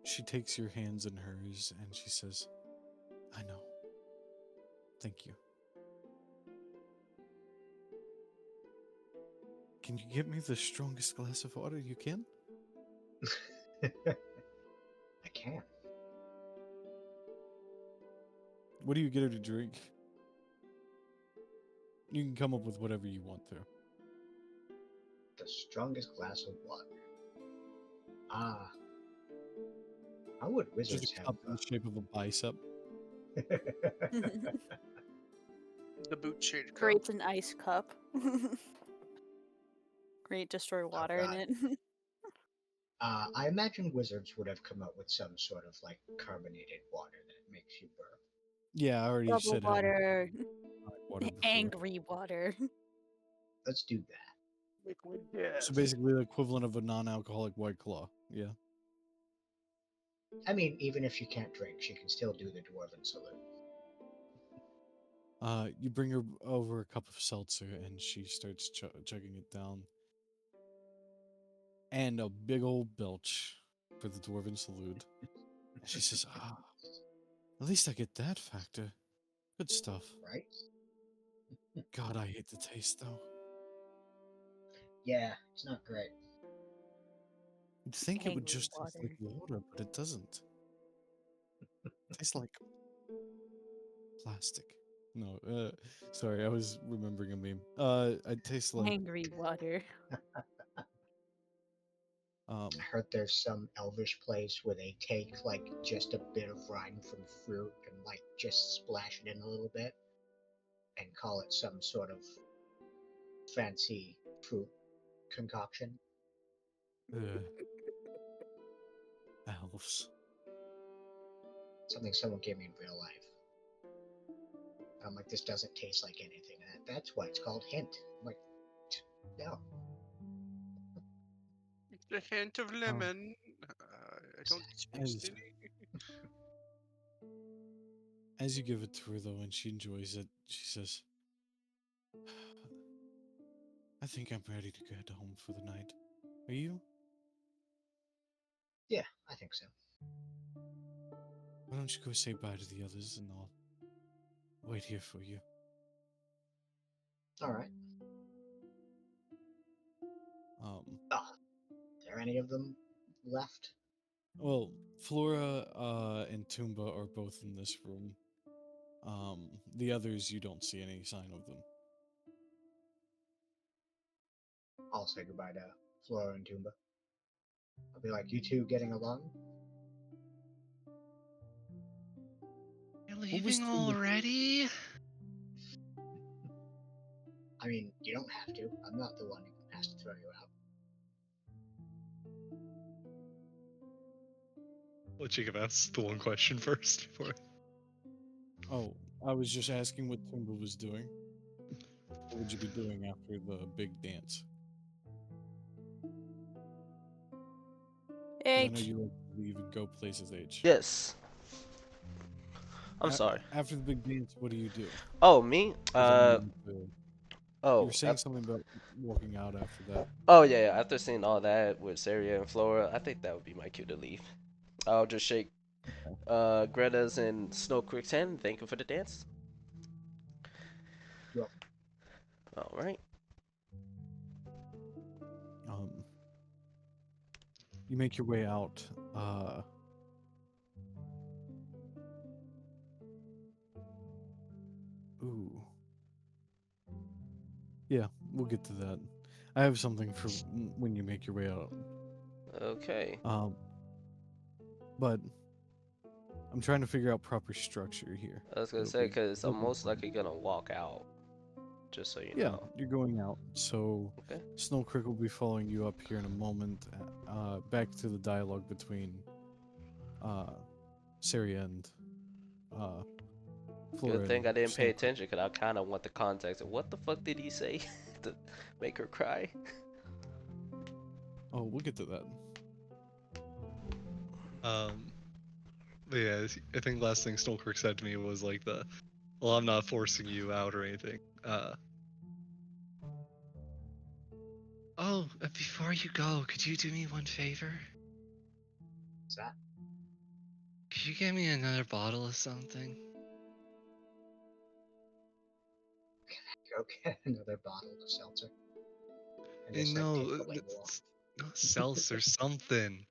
she takes your hands in hers and she says, "I know. Thank you. Can you get me the strongest glass of water you can?" I can. What do you get her to drink? You can come up with whatever you want to. The strongest glass of water. Ah. How would wizards Just a have... cup in the shape of a bicep. The boot shade cup. Creates an ice cup. Great, destroy water in God. it. I imagine wizards would have come up with some sort of like carbonated water that makes you burp. Yeah, I already Bubble said how water. water before. Angry water. Let's do that. Liquid So gas. basically the equivalent of a non-alcoholic White Claw. Yeah. I mean, even if she can't drink, she can still do the dwarven salute. You bring her over a cup of seltzer, and she starts chugging it down. And a big old belch for the dwarven salute. And she says, "Ah, at least I get that factor. Good stuff. Right? God, I hate the taste though. Yeah, it's not great. You'd think it would Angry just taste like water, but it doesn't. It tastes like plastic. No, sorry, I was remembering a meme. It tastes like Angry water. um, I heard there's some elvish place where they take like just a bit of rind from fruit and like just splash it in a little bit and call it some sort of fancy fruit concoction. uh, elves. Something someone gave me in real life. I'm like, this doesn't taste like anything. That's why it's called hint. I'm like, no. A hint of lemon. I don't taste As any. as you give it to her though, and she enjoys it, she says, "I think I'm ready to get home for the night. Are you? Yeah, I think so. Why don't you go say bye to the others, and I'll wait here for you." All right. Um, Ah, there any of them left? well, Flora and Toomba are both in this room. The others, you don't see any sign of them. I'll say goodbye to Flora and Toomba. I'll be like, you two getting along? You're What was leaving Toomba? already? I mean, you don't have to. I'm not the one who has to throw you out. Let Jacob ask the one question first before. Oh, I was just asking what Toomba was doing. What would you be doing after the big dance? 'Cause I know H. you like to leave and go places, H. Yes. I'm sorry. After the big dance, what do you do? Oh, me? 'Cause I'm willing to- you were Oh, saying something about walking out after that. oh yeah, yeah. After seeing all that with Saria and Flora, I think that would be my cue to leave. I'll just shake Greta's and Snow Creek's hand. Thank you for the dance. Well, All right. Um, you make your way out. Ooh. Yeah, we'll get to that. I have something for when you make your way out. Okay. But I'm trying to figure out proper structure here. I was gonna It'll say, be because real I'm most important. likely gonna walk out, just so you Yeah, know. you're going out. So Okay. Snow Creek will be following you up here in a moment. Back to the dialogue between Saria and Flora Good thing and I didn't pay Snow Creek. attention, because I kind of want the context of what the fuck did he say to make her cry. Oh, we'll get to that. But yeah, I think last thing Stolkirk said to me was like well, I'm not forcing you out or anything. Before you go, could you do me one favor? what's that? Could you get me another bottle of something? Go get another bottle of seltzer. And Eh, just like no, take the label off. no, seltzer, something.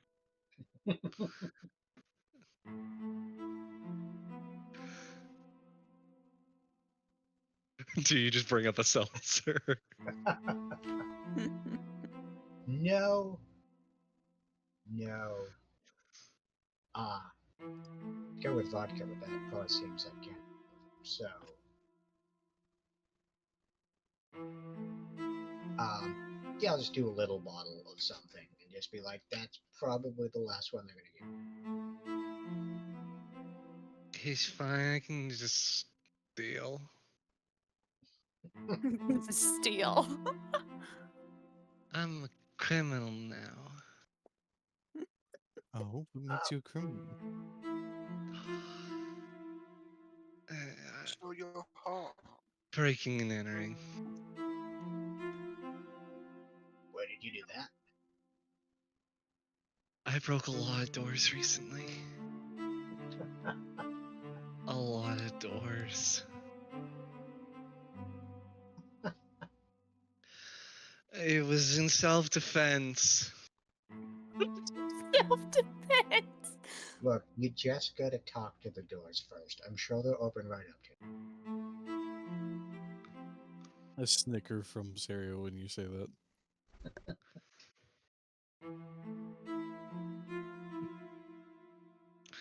Do you just bring up a seltzer? No. No. Ah. Go with vodka, but that probably seems like can't. So. Yeah, I'll just do a little bottle of something and just be like, that's probably the last one they're gonna He's fine. I can just steal. Steal. I'm a criminal now. Oh, what makes you a criminal? Show your heart. Breaking and entering. Where did you do that? I broke a lot of doors recently. A lot of doors. It was in self-defense. Self-defense. Look, you just gotta talk to the doors first. I'm sure they'll open right up to you. A snicker from Saria when you say that.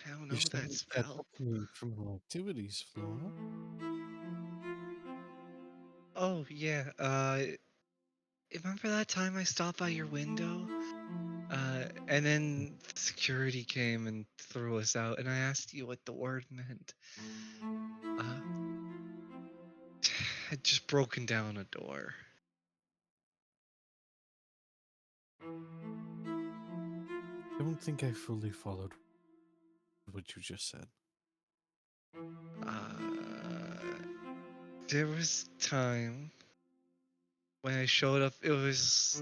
I don't know You're that starting to catch spell. up to me in criminal activities, Flora. Oh yeah. Remember that time I stopped by your window? And then security came and threw us out, and I asked you what the word meant. Had just broken down a door. I don't think I fully followed what you just said. There was time when I showed up. It was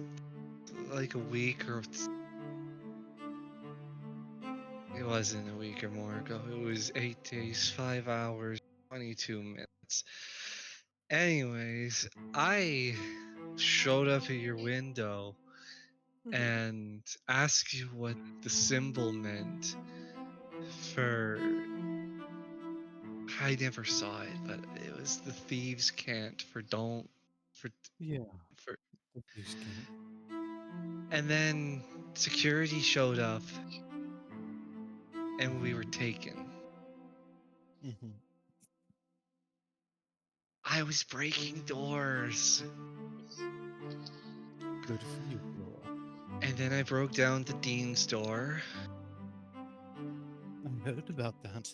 like a week or it wasn't a week or more ago. It was 8 days, 5 hours, 22 minutes. Anyways, I showed up at your window and asked you what the symbol meant for. I never saw it, but it was the thieves' cant for don't for Yeah, for. the police can't. And then security showed up and we were taken. Mm-hmm. I was breaking doors. Good for you, Flora. And then I broke down the dean's door. I heard about that.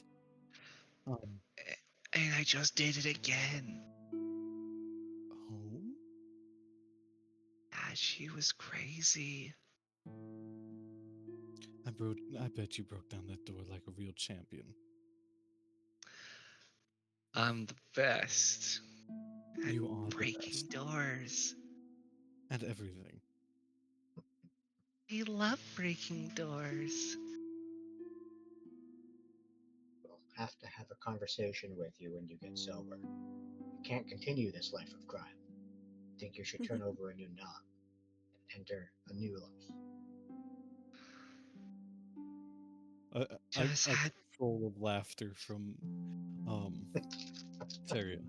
Um, And I just did it again. oh? Yeah, she was crazy. I bet you broke down that door like a real champion. I'm the best at You are the breaking best doors. at everything. I love breaking doors. We'll have to have a conversation with you when you get sober. You can't continue this life of crime. I think you should turn over a new knob and enter a new life. A Just had control of laughter from Saria.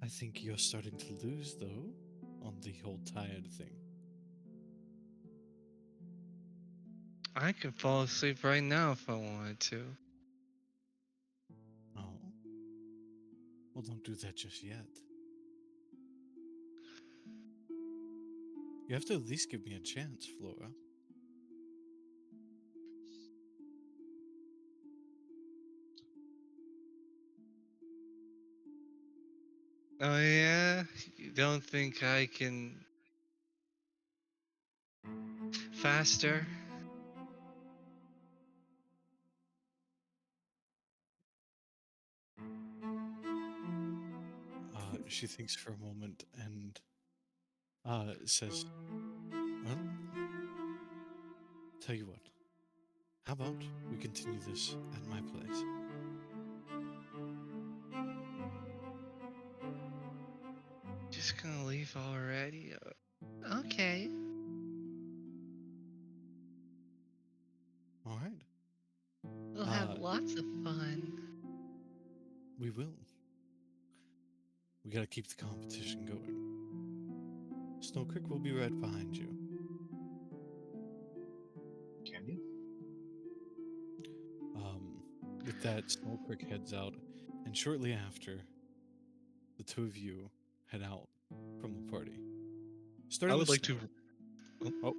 I think you're starting to lose, though, on the whole tired thing. I could fall asleep right now if I wanted to. Oh? Well, don't do that just yet. You have to at least give me a chance, Flora. Oh yeah? You don't think I can faster? She thinks for a moment and says, well, tell you what. How about we continue this at my place? Just gonna leave already? Okay. All right. We'll have lots of fun. We will. We gotta keep the competition going. Snow Creek will be right behind you. Can you? With that, Snow Creek heads out, and shortly after, the two of you head out from the party. I Starting would with like to. Snow. Oh,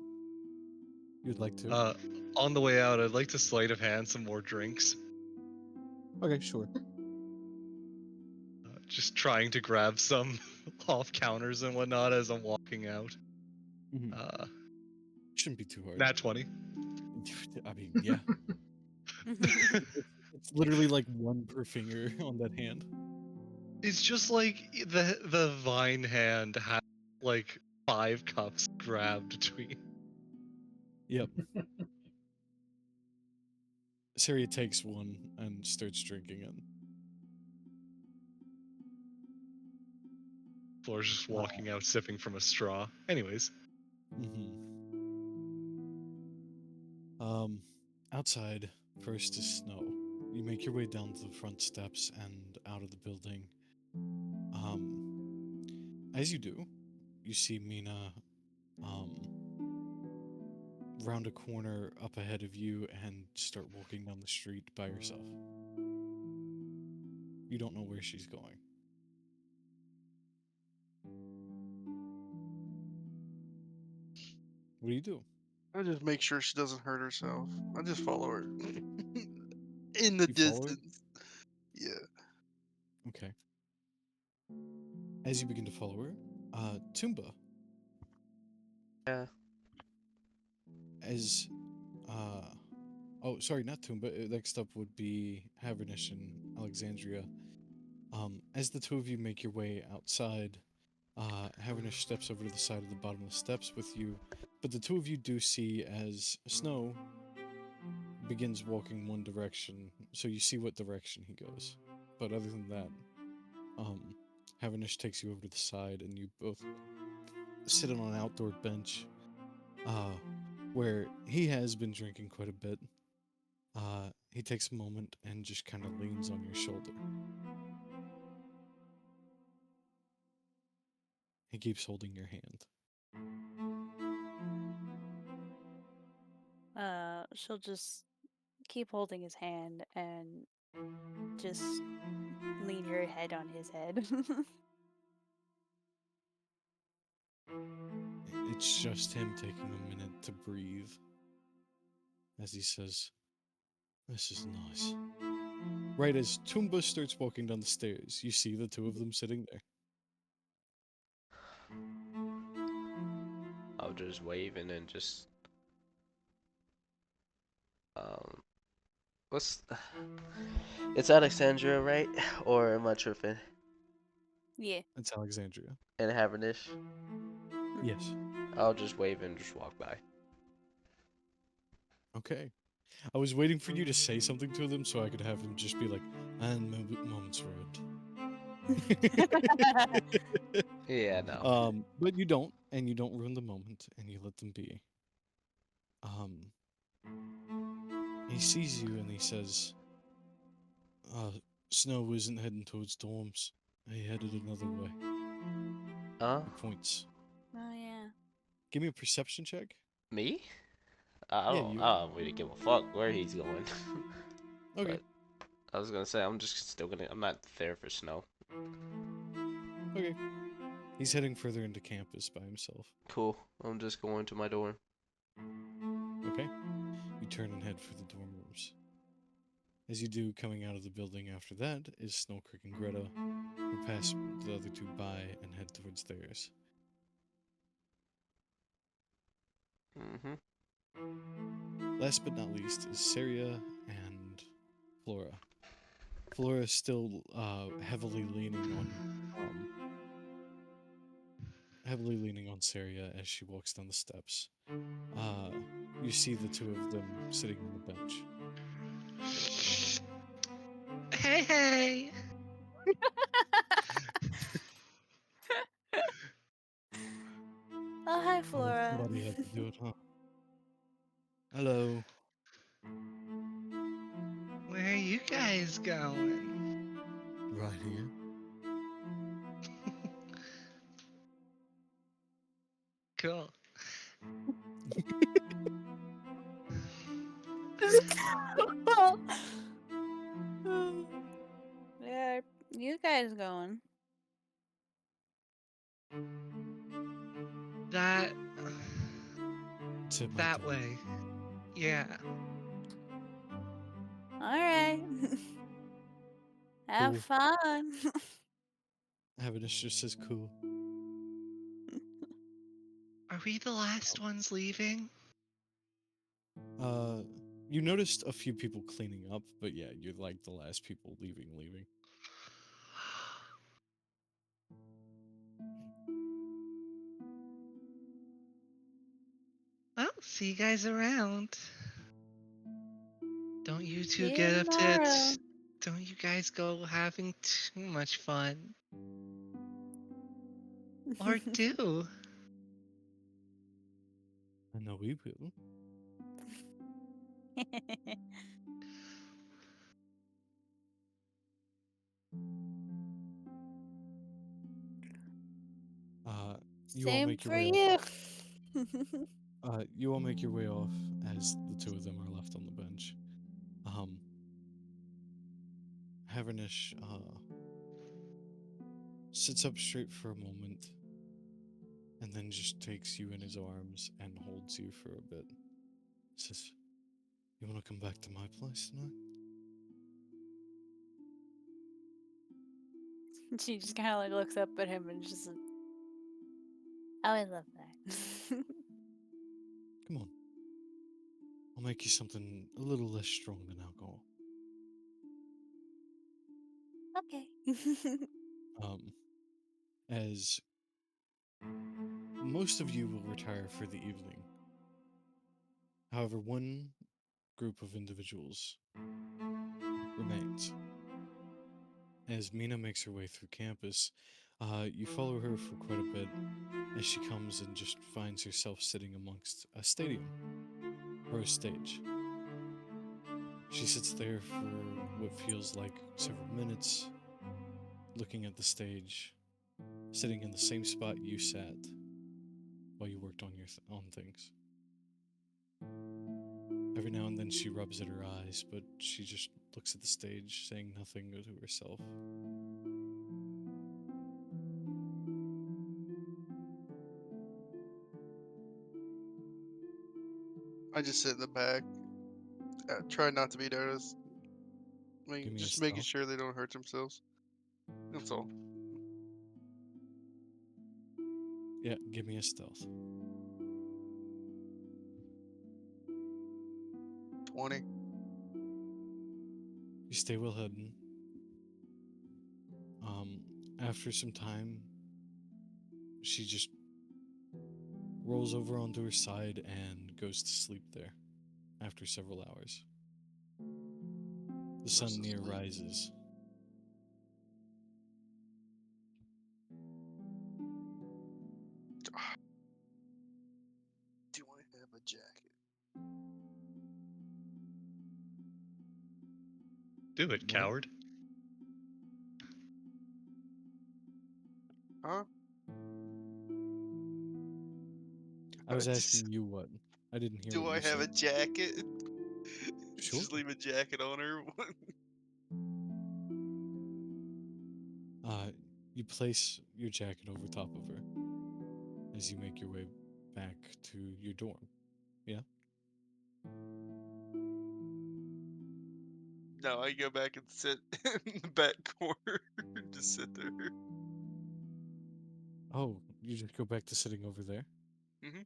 you'd like to? On the way out, I'd like to sleight of hand some more drinks. Okay, sure. Just trying to grab some off counters and whatnot as I'm walking out. Mhm. Uh, Shouldn't be too hard. Nat 20. I mean, yeah. It's literally like one per finger on that hand. It's just like the vine hand had like 5 cups grabbed between. Yep. Saria takes one and starts drinking it. Floor's just walking out sipping from a straw. Anyways, Outside, first is snow. You make your way down to the front steps and out of the building. As you do, you see Mina, round a corner up ahead of you and start walking down the street by herself. You don't know where she's going. What do you do? I just make sure she doesn't hurt herself. I just follow her in the You follow her? distance. Yeah. Okay. As you begin to follow her, Tumba, Yeah. as oh, sorry, not Tumba. Next up would be Havernish and Alexandria. As the two of you make your way outside, Havernish steps over to the side of the bottom of the steps with you, but the two of you do see as Snow begins walking one direction, so you see what direction he goes. But other than that, Havernish takes you over to the side, and you both sit on an outdoor bench, where he has been drinking quite a bit. He takes a moment and just kind of leans on your shoulder. He keeps holding your hand. She'll just keep holding his hand and just lean her head on his head. It's just him taking a minute to breathe as he says, "This is nice." Right as Tumba starts walking down the stairs, you see the two of them sitting there. I'll just wave and then just what's it's Alexandria, right? Or am I tripping? Yeah. It's Alexandria. And Havernish? Yes. I'll just wave and just walk by. Okay. I was waiting for you to say something to them so I could have him just be like, and moments ruined. Yeah, no. But you don't, and you don't ruin the moment, and you let them be. He sees you and he says, Snow isn't heading towards dorms. He headed another way. He points. Oh yeah. Give me a perception check. Me? I Yeah, don't you. I don't really give a fuck where he's going. Okay. But I was gonna say I'm not there for Snow. Okay. He's heading further into campus by himself. Cool. I'm just going to my dorm. Okay. You turn and head for the dorm rooms. As you do, coming out of the building after that is Snowcreek and Greta, who pass the other two by and head towards theirs. Last but not least is Saria and Flora. Flora is still heavily leaning on Saria as she walks down the steps. You see the two of them sitting on the bench. Hey! Oh hi, Flora. Somebody had to do it, huh? Hello. Where are you guys going? Right here. Cool. Where are you guys going? That To my that dorm. way. Yeah. All right. Have Cool. fun. Avinash just says cool. Are we the last ones leaving? Uh, you noticed a few people cleaning up, but yeah, you're like the last people leaving. Well, see you guys around. Don't you two See you get up to tomorrow. don't you guys go having too much fun. Or do. I know we will. Uh, you all Same make your for way you. off. You all make your way off as the two of them are left on the bench. Havernish sits up straight for a moment, and then just takes you in his arms and holds you for a bit. Says, "You want to come back to my place tonight?" She just kind of like looks up at him and just like, oh, I love that. Come on. I'll make you something a little less strong than alcohol. Okay. As most of you will retire for the evening. However, one group of individuals remains. As Mina makes her way through campus, you follow her for quite a bit as she comes and just finds herself sitting amongst a stadium or a stage. She sits there for what feels like several minutes, looking at the stage, sitting in the same spot you sat while you worked on your on things. Every now and then she rubs at her eyes, but she just looks at the stage, saying nothing to herself. I just sit in the back. Try not to be noticed. Give me a Just making stealth. sure they don't hurt themselves. That's all. Yeah, give me a stealth. 20. You stay well hidden. After some time, she just rolls over onto her side and goes to sleep there after several hours. The sun near rises. Do I have a jacket? Do it, What? coward. Huh? I was Just- asking you what. I didn't hear Do what I you have a said. jacket? Sure. Just leave a jacket on her. Uh, you place your jacket over top of her as you make your way back to your dorm. Yeah? No, I go back and sit in the back corner. Just sit there. Oh, you just go back to sitting over there? Mhm.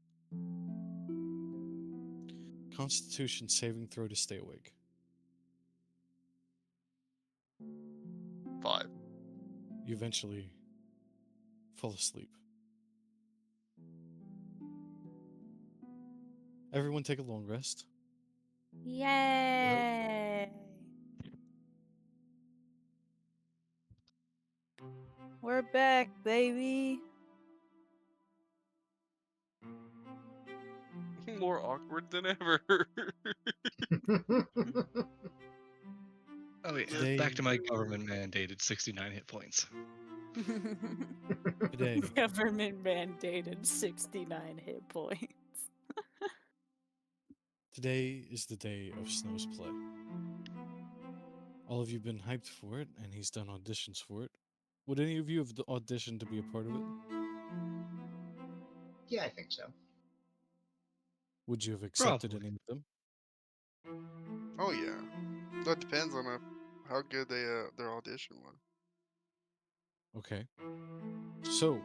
Constitution saving throw to stay awake. 5. You eventually fall asleep. Everyone take a long rest. Yay! We're back, baby. More awkward than ever. Oh yeah, Today, back to my government mandated 69 hit points. today, Government mandated 69 hit points. today is the day of Snow's play. All of you have been hyped for it, and he's done auditions for it. Would any of you have auditioned to be a part of it? Yeah, I think so. Would you have accepted Probably. any of them? Oh yeah. That depends on how good their audition was. Okay. So,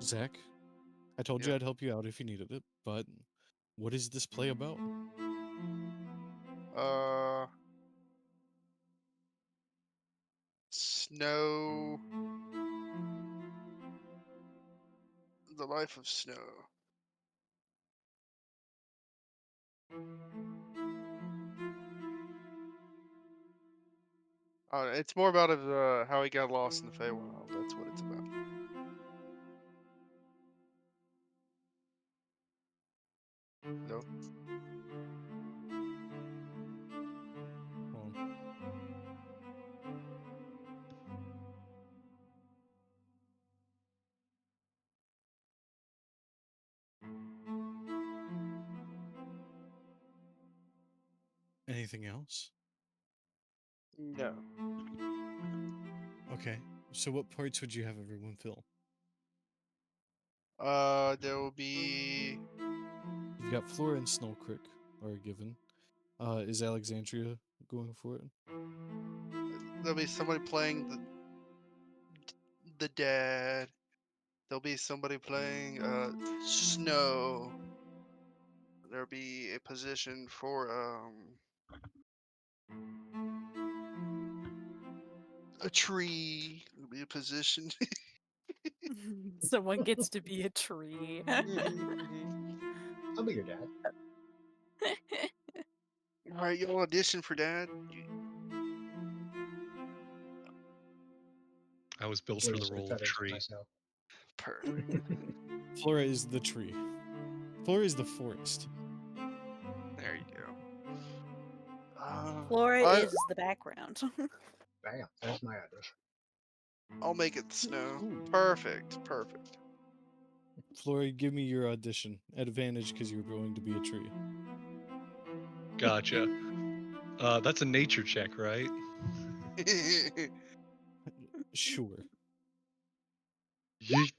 Zach, I told you Yeah. I'd help you out if you needed it, but what is this play about? Uh, Snow, the life of Snow. It's more about how he got lost in the Feywild. That's what it's about. No. Well, anything else? No. Okay. So, what parts would you have everyone fill? There will be You've got Flora and Snow Creek are a given. Is Alexandria going for it? somebody playing the dad. There'll be somebody playing Snow. There'll be a position for a tree. There'll be a position. Someone gets to be a tree. I'll be your dad. All right, you'll audition for dad. I was built for the Fleece the role of feathers to tree. myself. Perfect. Flora is the tree. Flora is the forest. There you go. Flora I is the background. Bam, there's my audition. I'll make it snow. Ooh. Perfect. Perfect. Flora, give me your audition. Advantage because you're going to be a tree. Gotcha. That's a nature check, right? Sure. Yeet.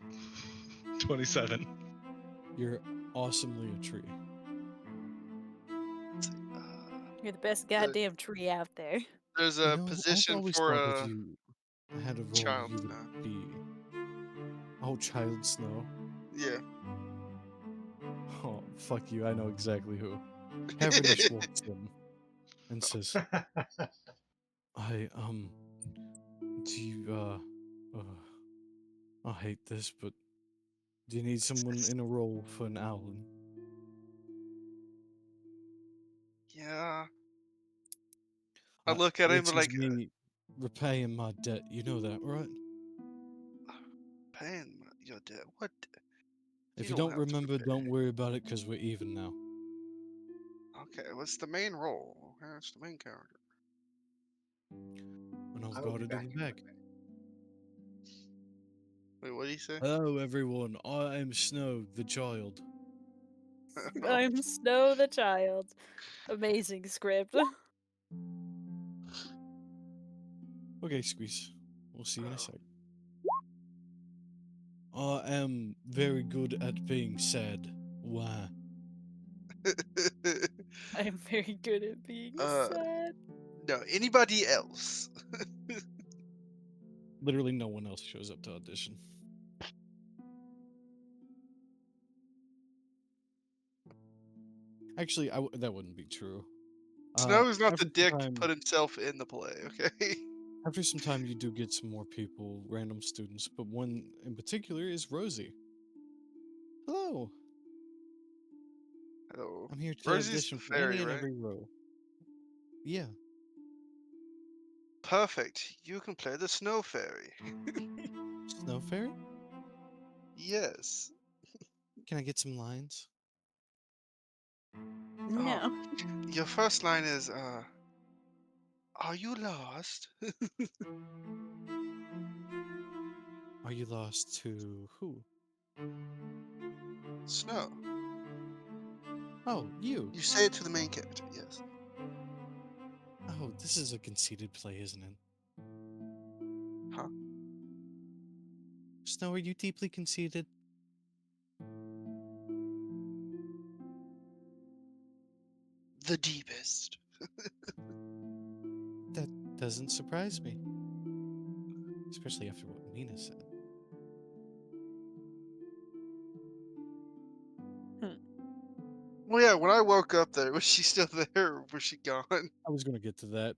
27. You're awesomely a tree. Uh, You're the best goddamn tree out there. There's You a know, I've position always for thought if a you had a role, child you snow. would be. Oh, Child Snow. Yeah. Oh, fuck you. I know exactly who. Cavendish walks in and says, I, do you, I hate this, but do you need someone in a role for an Owlin? Yeah. I look at him This and is like me repaying my debt. You know that, right? paying your debt. What? If You you don't don't have to remember, repay. don't worry about it, because we're even now. Okay, what's the main role? What's the main character? And I've I will got be it in back the in 1 bag. minute. Wait, what did he say? Hello, everyone. I am Snow, the child. I'm Snow the Child. Amazing script. Okay, Squeeze. We'll see you in a Oh. sec. I am very good at being sad. Why? I'm very good at being uh, sad. no, anybody else? Literally no one else shows up to audition. Actually, that wouldn't be true. Snow is not the After some dick to time, put himself in the play, okay? after some time, you do get some more people, random students, but one in particular is Rosie. Hello, Oh, I'm here to Rosie's audition the for any fairy, and right? every role. Yeah, Perfect. You can play the snow fairy. Snow Fairy? Yes. Can I get some lines? Oh, No. your first line is, are you lost? Are you lost to who? Snow. Oh, you. You say it to the main character, yes. Oh, this is a conceited play, isn't it? Huh? Snow, are you deeply conceited? the deepest. That doesn't surprise me. Especially after what Mina said. Well, yeah, when I woke up there, was she still there or was she gone? I was gonna get to that.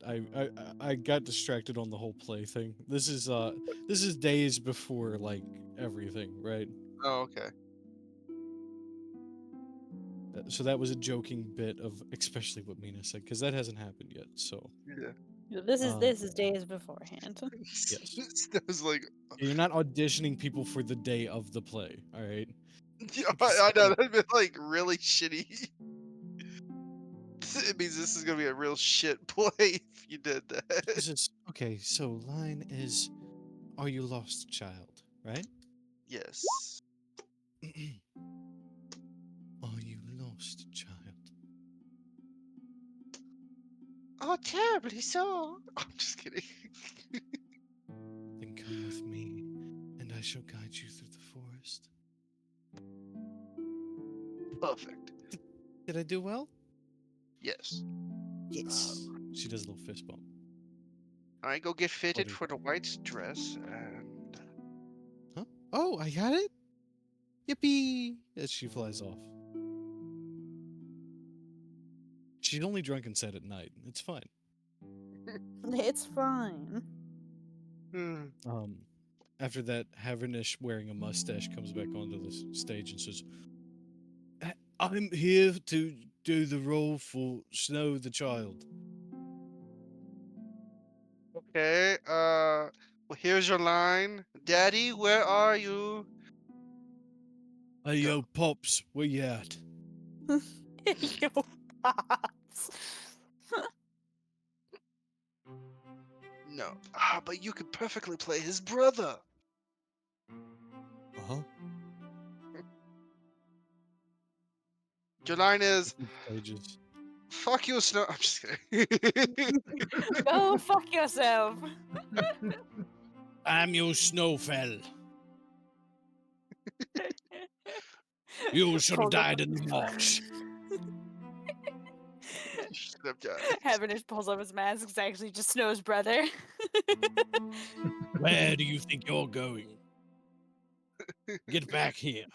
I got distracted on the whole play thing. This is days before like everything, right? Oh, okay. So that was a joking bit of especially what Mina said because that hasn't happened yet. So Yeah. This is Um, this is days beforehand. yes, That was like, you're not auditioning people for the day of the play. All right. yeah, Because, I know like, that'd been like really shitty. It means this is gonna be a real shit play if you did that. Jesus. Okay, so line is, "Are you lost, child?" Right? Yes. Are you lost, child? Oh, terribly so. I'm just kidding. Then come with me, and I shall guide you through the forest. Perfect. Did I do well? Yes. Yes. She does a little fist bump. All right, go get fitted Buddy. for the white dress and. Huh? Oh, I got it. Yippee! As she flies off. She's only drunk and sad at night. It's fine. It's fine. Hmm. After that, Havernish wearing a mustache comes back onto the stage and says, I'm here to do the role for Snow the Child. Okay. Well, here's your line. Daddy, where are you? Hey, Go. yo, Pops, where you at? Yo, pops. No. Ah, but you could perfectly play his brother. Uh-huh. Your line is, Stages. fuck you, Snow. I'm just kidding. Go fuck yourself. I'm your Snowfell. You should have Pulls up- died in the march. Shut up, guys. Havenish pulls up his mask. It's actually just Snow's brother. Where do you think you're going? Get back here.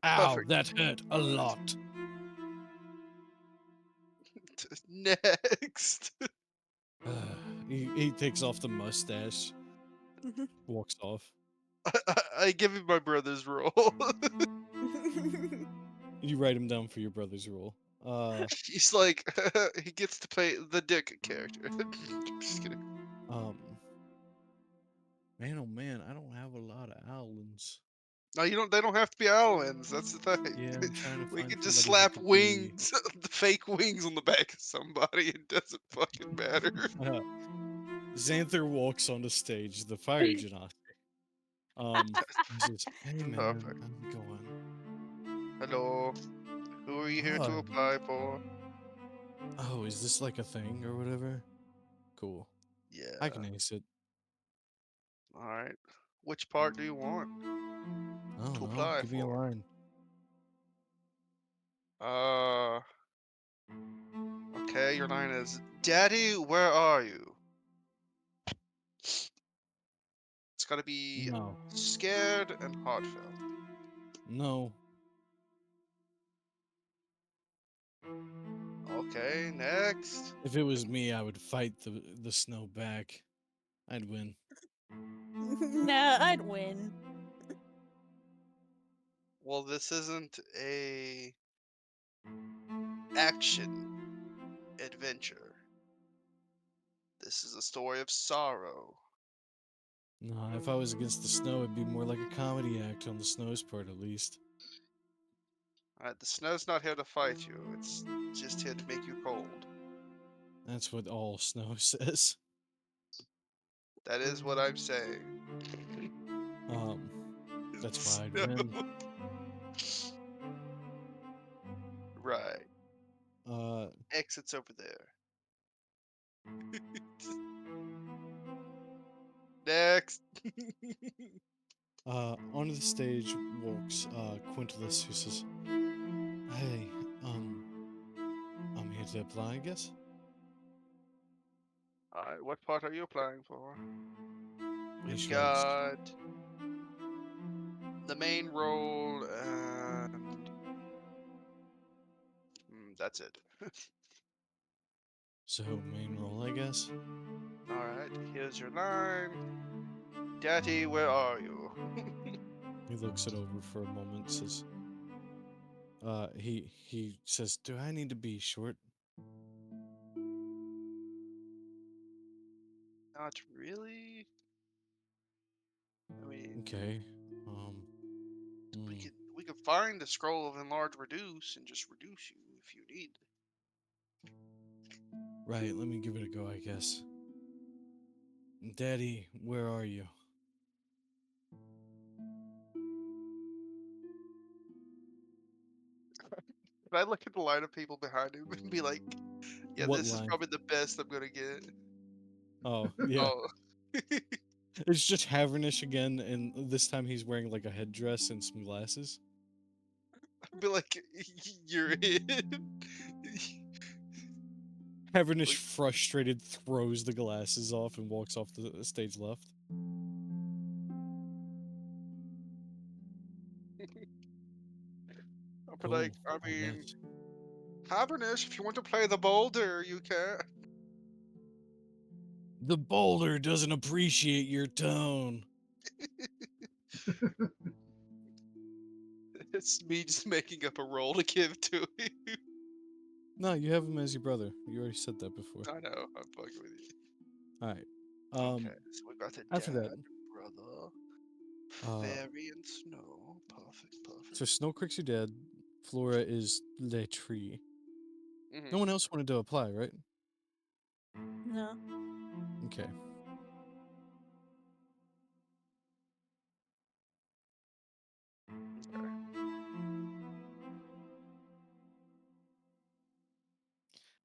Ow, Perfect. that hurt a lot. Next. He takes off the mustache, walks off. I give him my brother's role. You write him down for your brother's role. He's like, he gets to play the dick character. Just kidding. Um, man, oh man, I don't have a lot of owlins. No, you don't. They don't have to be Alwins. That's the thing. Yeah, I'm trying to We find could just somebody that slap could be- wings, the fake wings on the back of somebody. It doesn't fucking matter. Xanther walks on the stage, the fire genasi. He says, "Hey man, Perfect. how's it going? Hello. Who are you here to Hi. apply for? Oh, is this like a thing or whatever? Cool. Yeah. I can ace it. All right. Which part do you want I don't to know. apply Give me a for? line. Okay. Your line is, Daddy, where are you? It's gotta be No. scared and heartfelt. No. Okay. Next. If it was me, I would fight the snow back. I'd win. Nah, I'd win. Well, this isn't a action adventure. This is a story of sorrow. No, if I was against the snow, it'd be more like a comedy act on the snow's part, at least. Alright, the snow's not here to fight you. It's just here to make you cold. That's what all snow says. That is what I'm saying. Um, that's It's why I'd snow. win. Right. Uh, Exit's over there. Next. onto the stage walks Quintus, who says, "Hey, to apply, I guess. Alright, what part are you applying for? He We've shrugs. got the main role and that's it. So, main role, I guess. Alright, here's your line. Daddy, where are you? He looks it over for a moment, says, he says, do I need to be short? Not really. I mean, Okay. we hmm, could we could find the scroll of enlarge reduce and just reduce you if you need. right, let me give it a go, I guess. Daddy, where are you? But I look at the line of people behind him and be like, yeah, What this is line? probably the best I'm gonna get. Oh, yeah. Oh, It's just Havernish again, and this time he's wearing like a headdress and some glasses. I'd be like, you're in. Havernish, Like- frustrated, throws the glasses off and walks off the stage left. But like, I I mean, guess. Habernish, if you want to play the boulder, you can. The boulder doesn't appreciate your tone. It's me just making up a role to give to you. No, you have him as your brother. You already said that before. I know, I'm fucking with you. Alright. Okay, so we got the After dad, that, brother, uh, fairy, and snow. Perfect, perfect. so Snow Creek's your dad. Flora is Le Tree. No Mm-hmm. one else wanted to apply, right? No. Okay. Okay.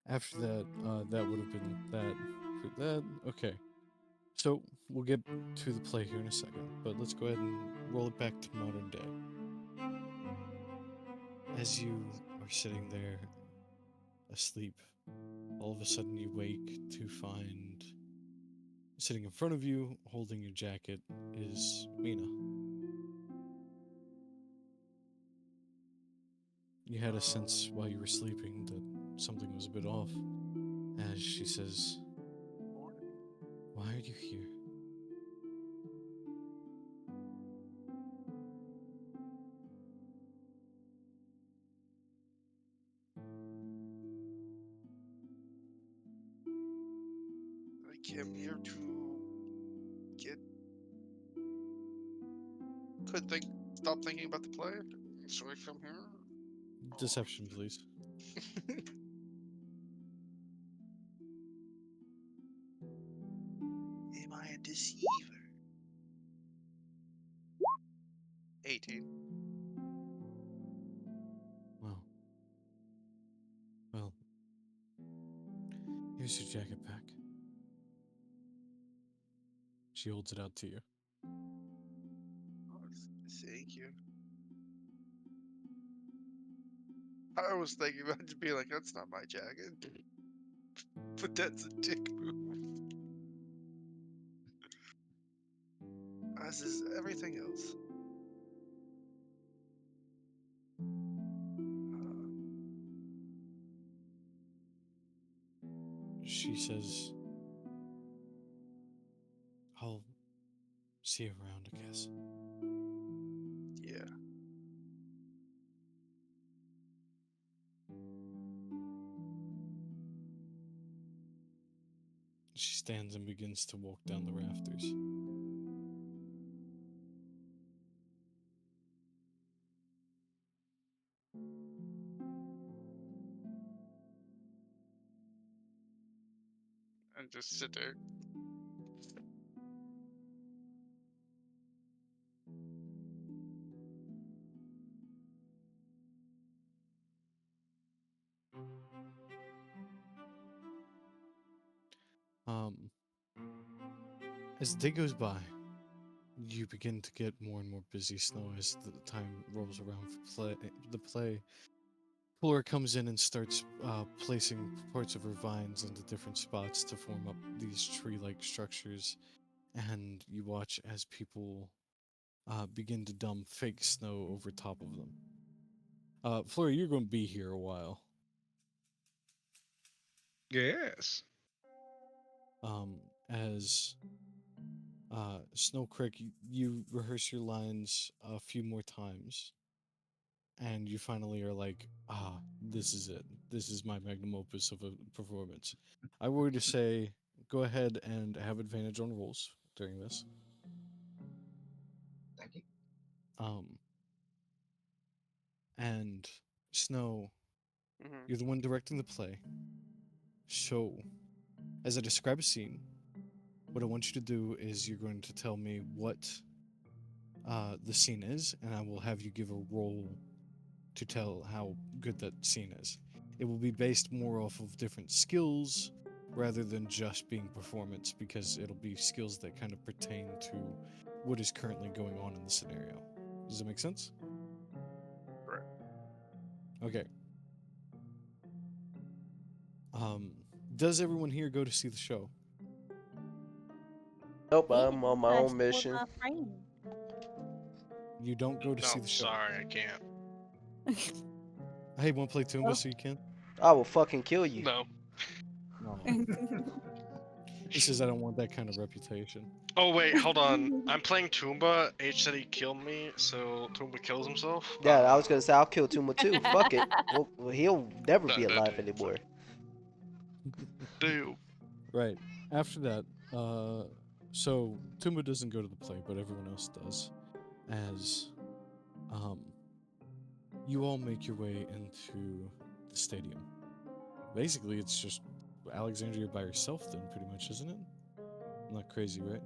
After that, that would have been that for that. Okay. So we'll get to the play here in a second, but let's go ahead and roll it back to modern day. As you are sitting there asleep, all of a sudden you wake to find sitting in front of you, holding your jacket, is Mina. You had a sense while you were sleeping that something was a bit off, as she says, why are you here? I came here to get. Could think. Stop thinking about the play. So I come here. Deception, please. Am I a deceiver? 18. Wow. Well, here's your jacket back. She holds it out to you. Oh, thank you. I was thinking about just being like, that's not my jacket. But that's a dick move. As is everything else. She says, I'll see you around, I guess. Yeah. She stands and begins to walk down the rafters. And just sit there. Um, as the day goes by, you begin to get more and more busy, Snow, as the time rolls around for the play. Flora comes in and starts placing parts of her vines into different spots to form up these tree-like structures, and you watch as people begin to dump fake snow over top of them. Flora, you're going to be here a while. Yes. As Snow Creek, you rehearse your lines a few more times, and you finally are like, this is it. This is my magnum opus of a performance. I were to say, go ahead and have advantage on rolls during this. Thank you. Um, and Snow, Mhm. you're the one directing the play. So, as I describe a scene, what I want you to do is you're going to tell me what the scene is, and I will have you give a roll to tell how good that scene is. It will be based more off of different skills rather than just being performance, because it'll be skills that kind of pertain to what is currently going on in the scenario. Does that make sense? Correct. Okay. Um, does everyone here go to see the show? Nope, Yeah, I'm on my I own still with mission. my friend. You don't go to see No, the show. sorry, I can't. Hey, want to play Toomba Well. so you can? I will fucking kill you. No. No. He says I don't want that kind of reputation. Oh wait, hold on. I'm playing Toomba. H said he killed me, so Toomba kills himself. Yeah, I was gonna say I'll kill Tuma too. Fuck it. Well, he'll never be That alive dude, anymore. dude. Right. After that, so Toomba doesn't go to the play, but everyone else does. As um, you all make your way into the stadium. Basically, it's just Alexandria by herself, then, pretty much, isn't it? Not crazy, right?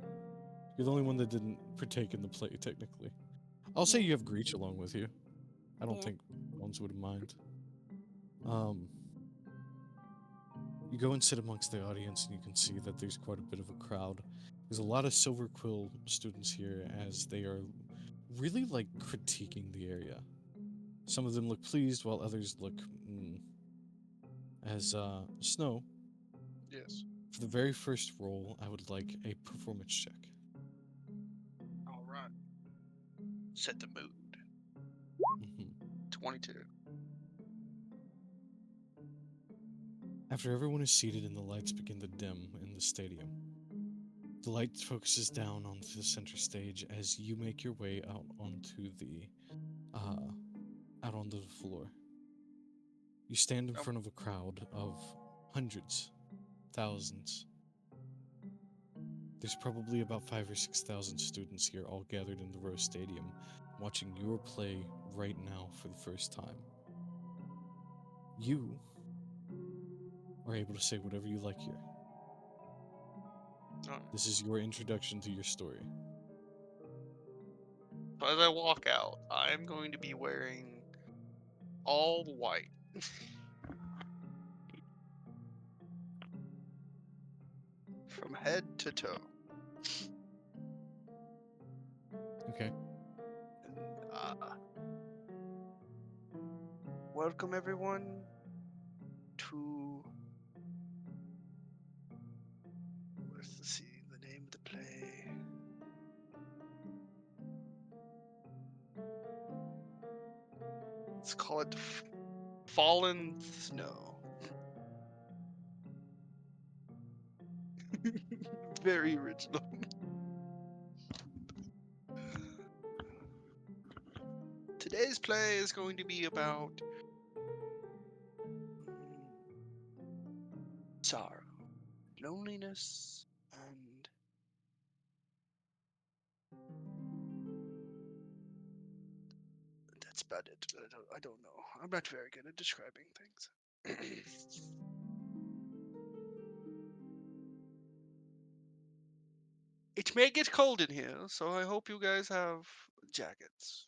You're the only one that didn't partake in the play, technically. I'll say you have Greech along with you. I don't Yeah. think ones would mind. Um, you go and sit amongst the audience, and you can see that there's quite a bit of a crowd. There's a lot of Silver Quill students here, as they are really like critiquing the area. Some of them look pleased, while others look as Snow. Yes. For the very first roll, I would like a performance check. All right. Set the mood. Mhm. 22. After everyone is seated and the lights begin to dim in the stadium, the light focuses down onto the center stage as you make your way uh, out onto the floor. You stand in Oh. front of a crowd of hundreds, thousands. There's probably about 5 or 6,000 students here, all gathered in the Rose Stadium, watching your play right now for the first time. You are able to say whatever you like here. All right. This is your introduction to your story. So as I walk out, I'm going to be wearing all white. From head to toe. Okay. Uh, Welcome everyone to let's see the name of the play. Let's call it Fallen Snow. Very original. Today's play is going to be about sorrow, loneliness, and that's about it. I don't know. I'm not very good at describing things. It may get cold in here, so I hope you guys have jackets.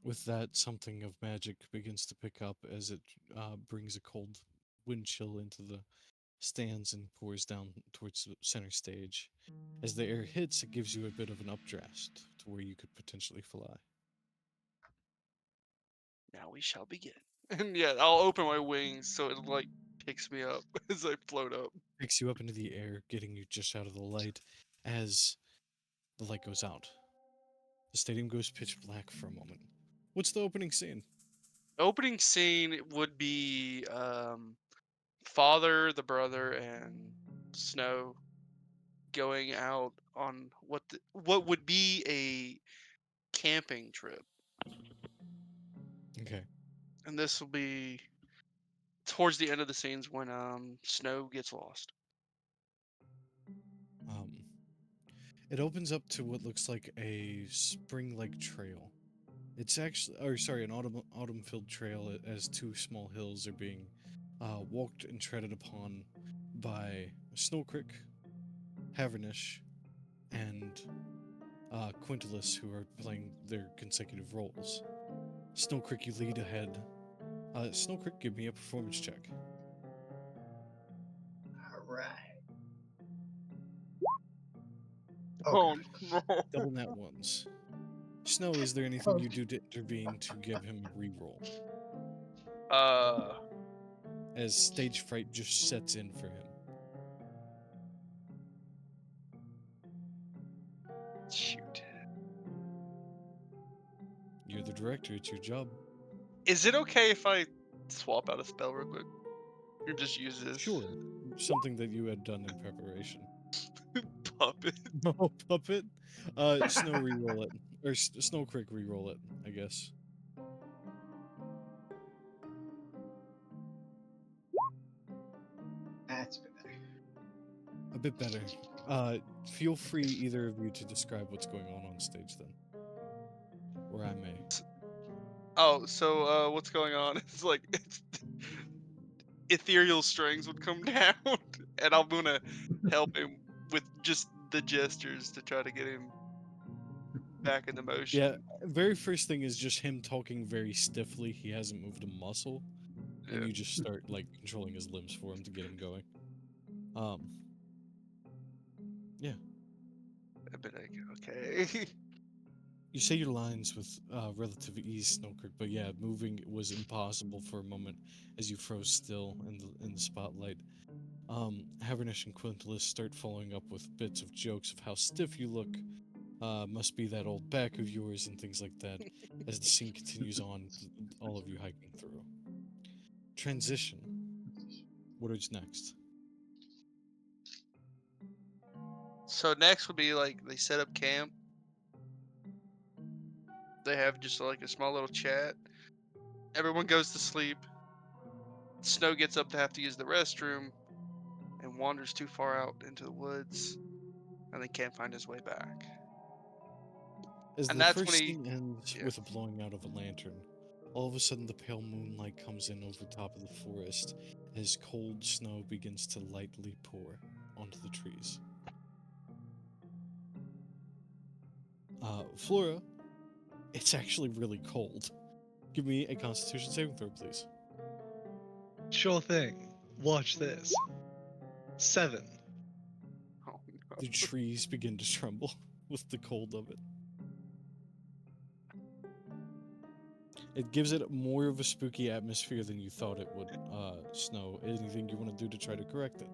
With that, something of magic begins to pick up as it brings a cold wind chill into the stands and pours down towards the center stage. As the air hits, it gives you a bit of an updraft to where you could potentially fly. Now we shall begin. And yeah, I'll open my wings so it like picks me up as I float up. Picks you up into the air, getting you just out of the light as the light goes out. The stadium goes pitch black for a moment. What's the opening scene? Opening scene would be father, the brother, and Snow going out on what would be a camping trip, Okay. and this will be towards the end of the scenes when Snow gets lost. Um, it opens up to what looks like a spring-like trail. It's actually, or sorry, an autumn-filled trail as two small hills are being walked and treaded upon by Snowcrick, Havernish, and Quintilus, who are playing their consecutive roles. Snowcrick, you lead ahead. Snowcrick, give me a performance check. All right. Oh, Oh God. no! Double nat ones. Snow, is there anything you do to intervene to give him a reroll? As stage fright just sets in for him. Shoot. You're the director, it's your job. Is it okay if I swap out a spell real quick, or just use this Sure. Something that you had done in preparation. puppet? No, puppet? Snow reroll it. Or Snow Crick reroll it, I guess. That's a bit better. A bit better. Feel free, either of you, to describe what's going on stage then. Or I may. Oh, so what's going on? It's like it's ethereal strings would come down, and I'm gonna help him with just the gestures to try to get him back into motion. Yeah, very first thing is just him talking very stiffly. He hasn't moved a muscle. And Yeah. you just start, like, controlling his limbs for him to get him going. Yeah. I'd be like, okay. You say your lines with relative ease, Snowkirk, but yeah, moving was impossible for a moment as you froze still in the spotlight. Havernish and Quintilus start following up with bits of jokes of how stiff you look, must be that old back of yours, and things like that, as the scene continues on, all of you hiking through. Transition. What is next? So next would be like they set up camp. They have just like a small little chat. Everyone goes to sleep. Snow gets up to have to use the restroom and wanders too far out into the woods and then can't find his way back. As And the that's when first he scene ends yeah. with a blowing out of a lantern, all of a sudden the pale moonlight comes in over top of the forest as cold snow begins to lightly pour onto the trees. Flora, it's actually really cold. Give me a Constitution saving throw, please. Sure thing. Watch this. 7. Oh no. The trees begin to tremble with the cold of it. It gives it more of a spooky atmosphere than you thought it would, Snow. Anything you want to do to try to correct it?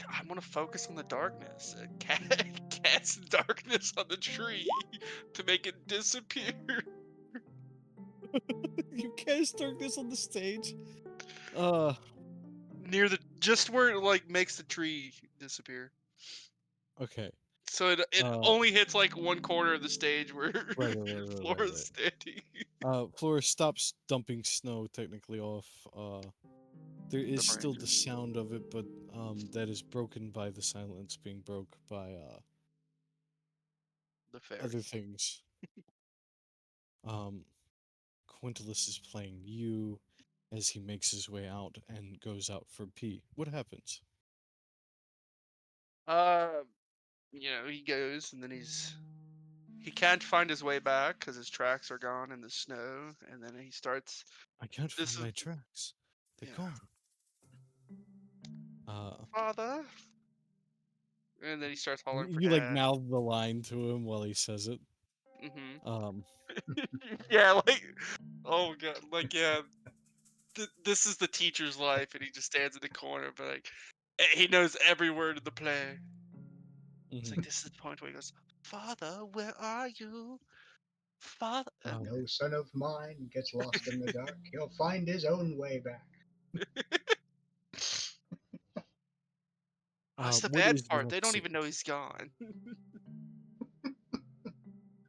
I want to focus on the darkness. Cast darkness on the tree to make it disappear. You cast darkness on the stage? Near the just where it like makes the tree disappear. Okay. So it only hits like one corner of the stage where Flora's standing. Flora stops dumping snow technically off. There is The still the branches. sound of it, but that is broken by the silence being broke by The fairy. other things. Um, Quintilus is playing you as he makes his way out and goes out for pee. What happens? Uh, he goes and then he can't find his way back because his tracks are gone in the snow, and then he starts. I can't This find is my tracks. They're yeah, gone. father. And then he starts hollering for You like dad. mouth the line to him while he says it. Mm-hmm. Um, Yeah, like, oh god, like yeah, this is the teacher's life, and he just stands in the corner, but like, he knows every word of the play. It's like mhm. this is the point where he goes, "Father, where are you? Father." No son of mine gets lost in the dark. He'll find his own way back. That's the what bad is the part. They next don't scene? even know he's gone.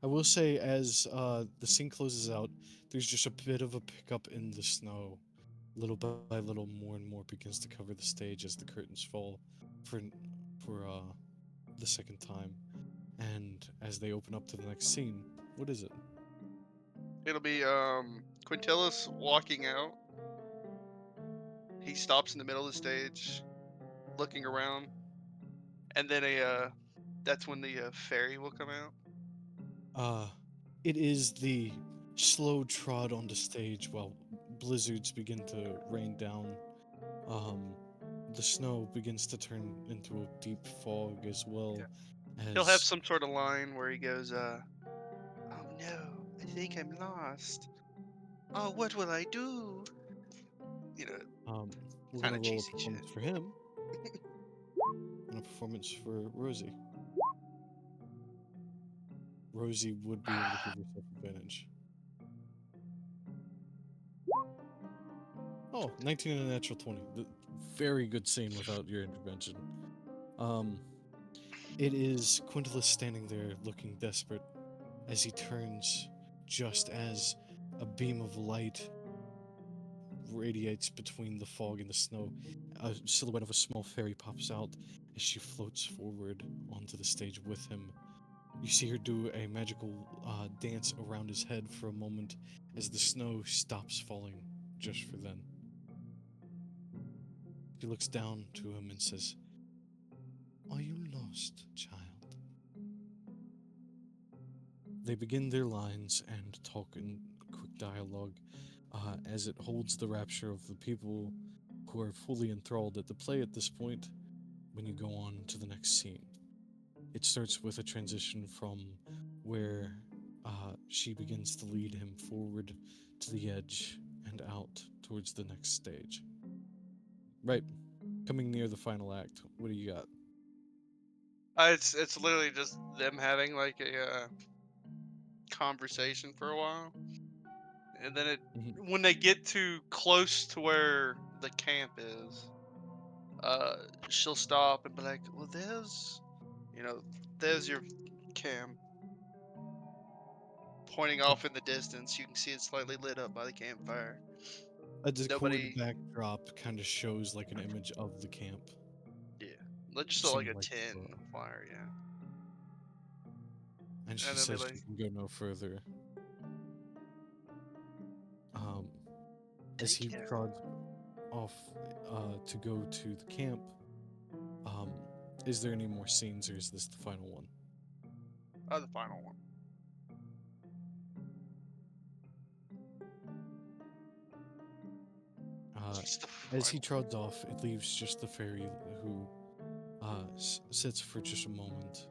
I will say, as the scene closes out, there's just a bit of a pickup in the snow. Little by little, more and more begins to cover the stage as the curtains fall for the second time. And as they open up to the next scene, what is it? It'll be Quintilis walking out. He stops in the middle of the stage, looking around, and then that's when the fairy will come out. Uh, it is the slow trot onto stage while blizzards begin to rain down. Um, the snow begins to turn into a deep fog as well He'll have as some sort of line where he goes, "Oh no, I think I'm lost. Oh, what will I do?" You know, we're kind gonna of roll a cheesy shit. performance for him and a performance for Rosie. Rosie would be able to give herself advantage. Oh, 19 and a natural 20. Very good scene without your intervention. Um, it is Quintilis standing there looking desperate as he turns just as a beam of light radiates between the fog and the snow. A silhouette of a small fairy pops out as she floats forward onto the stage with him. You see her do a magical dance around his head for a moment as the snow stops falling just for then. She looks down to him and says, "Are you lost, child?" They begin their lines and talk in quick dialogue as it holds the rapture of the people who are fully enthralled at the play at this point when you go on to the next scene. It starts with a transition from where she begins to lead him forward to the edge and out towards the next stage. Right, coming near the final act. What do you got? It's literally just them having like a conversation for a while, and then Mhm. when they get too close to where the camp is, uh, she'll stop and be like, "Well, you know, there's your camp." Pointing A, off in the distance, you can see it slightly lit up by the campfire. a Discord Nobody, backdrop kind of shows like an image of the camp, yeah, just like seeming a like tin Flora. fire, yeah. And she And they'll be says she like, can go no further. Um, as "Take he care." trods off to go to the camp, um, is there any more scenes or is this the final one? Oh, the final one. Uh, Just the as he final. trods off, it leaves just the fairy who sits for just a moment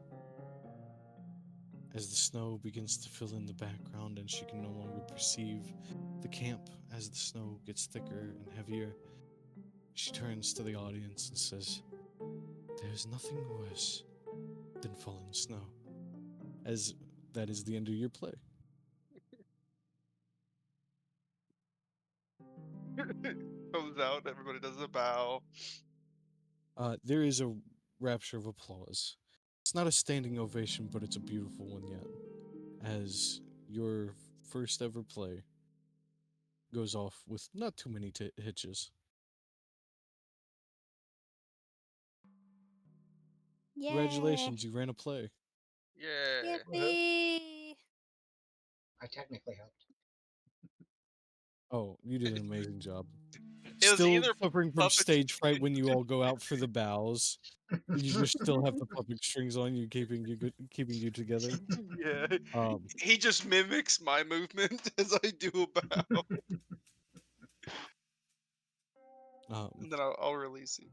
as the snow begins to fill in the background and she can no longer perceive the camp as the snow gets thicker and heavier. She turns to the audience and says, "There's nothing worse than fallen snow." As that is the end of your play. Comes out, everybody does a bow. There is a rapture of applause. It's not a standing ovation, but it's a beautiful one yet. As your first ever play goes off with not too many hitches. Yay! Congratulations, you ran a play. Yeah. Yippee! I technically helped. Oh, you did an amazing job. It was Still either suffering from puppets. stage fright when you all go out for the bows. You just still have the puppet strings on you, keeping you together. Yeah. Um, He just mimics my movement as I do a bow, um, and then I'll release him.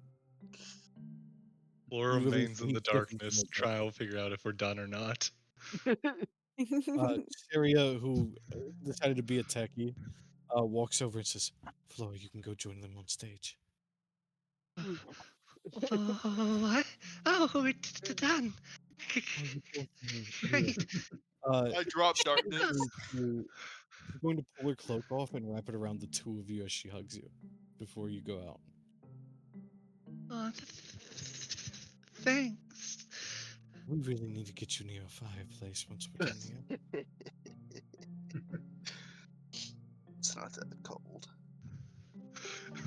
Flora He really remains in he the definitely darkness, feels that. try to figure out if we're done or not. Saria, who decided to be a techie, walks over and says, "Flo, you can go join them on stage." Oh, it's done. Oh, you poor thing. Here. Great. I drop She's darkness. going to she's going to pull her cloak off and wrap it around the two of you as she hugs you before you go out. Oh, thanks. We really need to get you near a fireplace once we're done here. It's not that cold.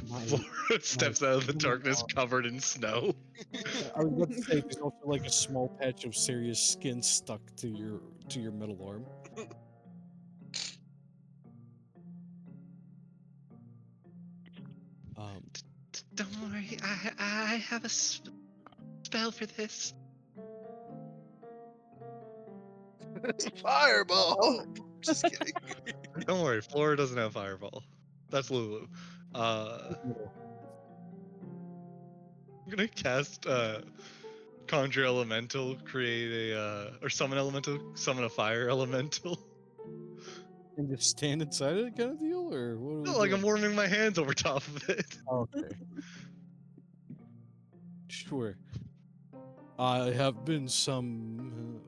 My, Flora steps out of the my darkness covered in snow. I was about to say there's also like a small patch of Saria's skin stuck to your metal arm. Um, Don't worry, I have a spell for this. Fireball. Just kidding. Don't worry, Flora doesn't have fireball. That's Lulu. I'm gonna cast conjure elemental, create a or summon elemental, summon a fire elemental. and just stand inside it kind of deal, or what are we No, like I'm doing? warming my hands over top of it. Okay. Sure. I have been some.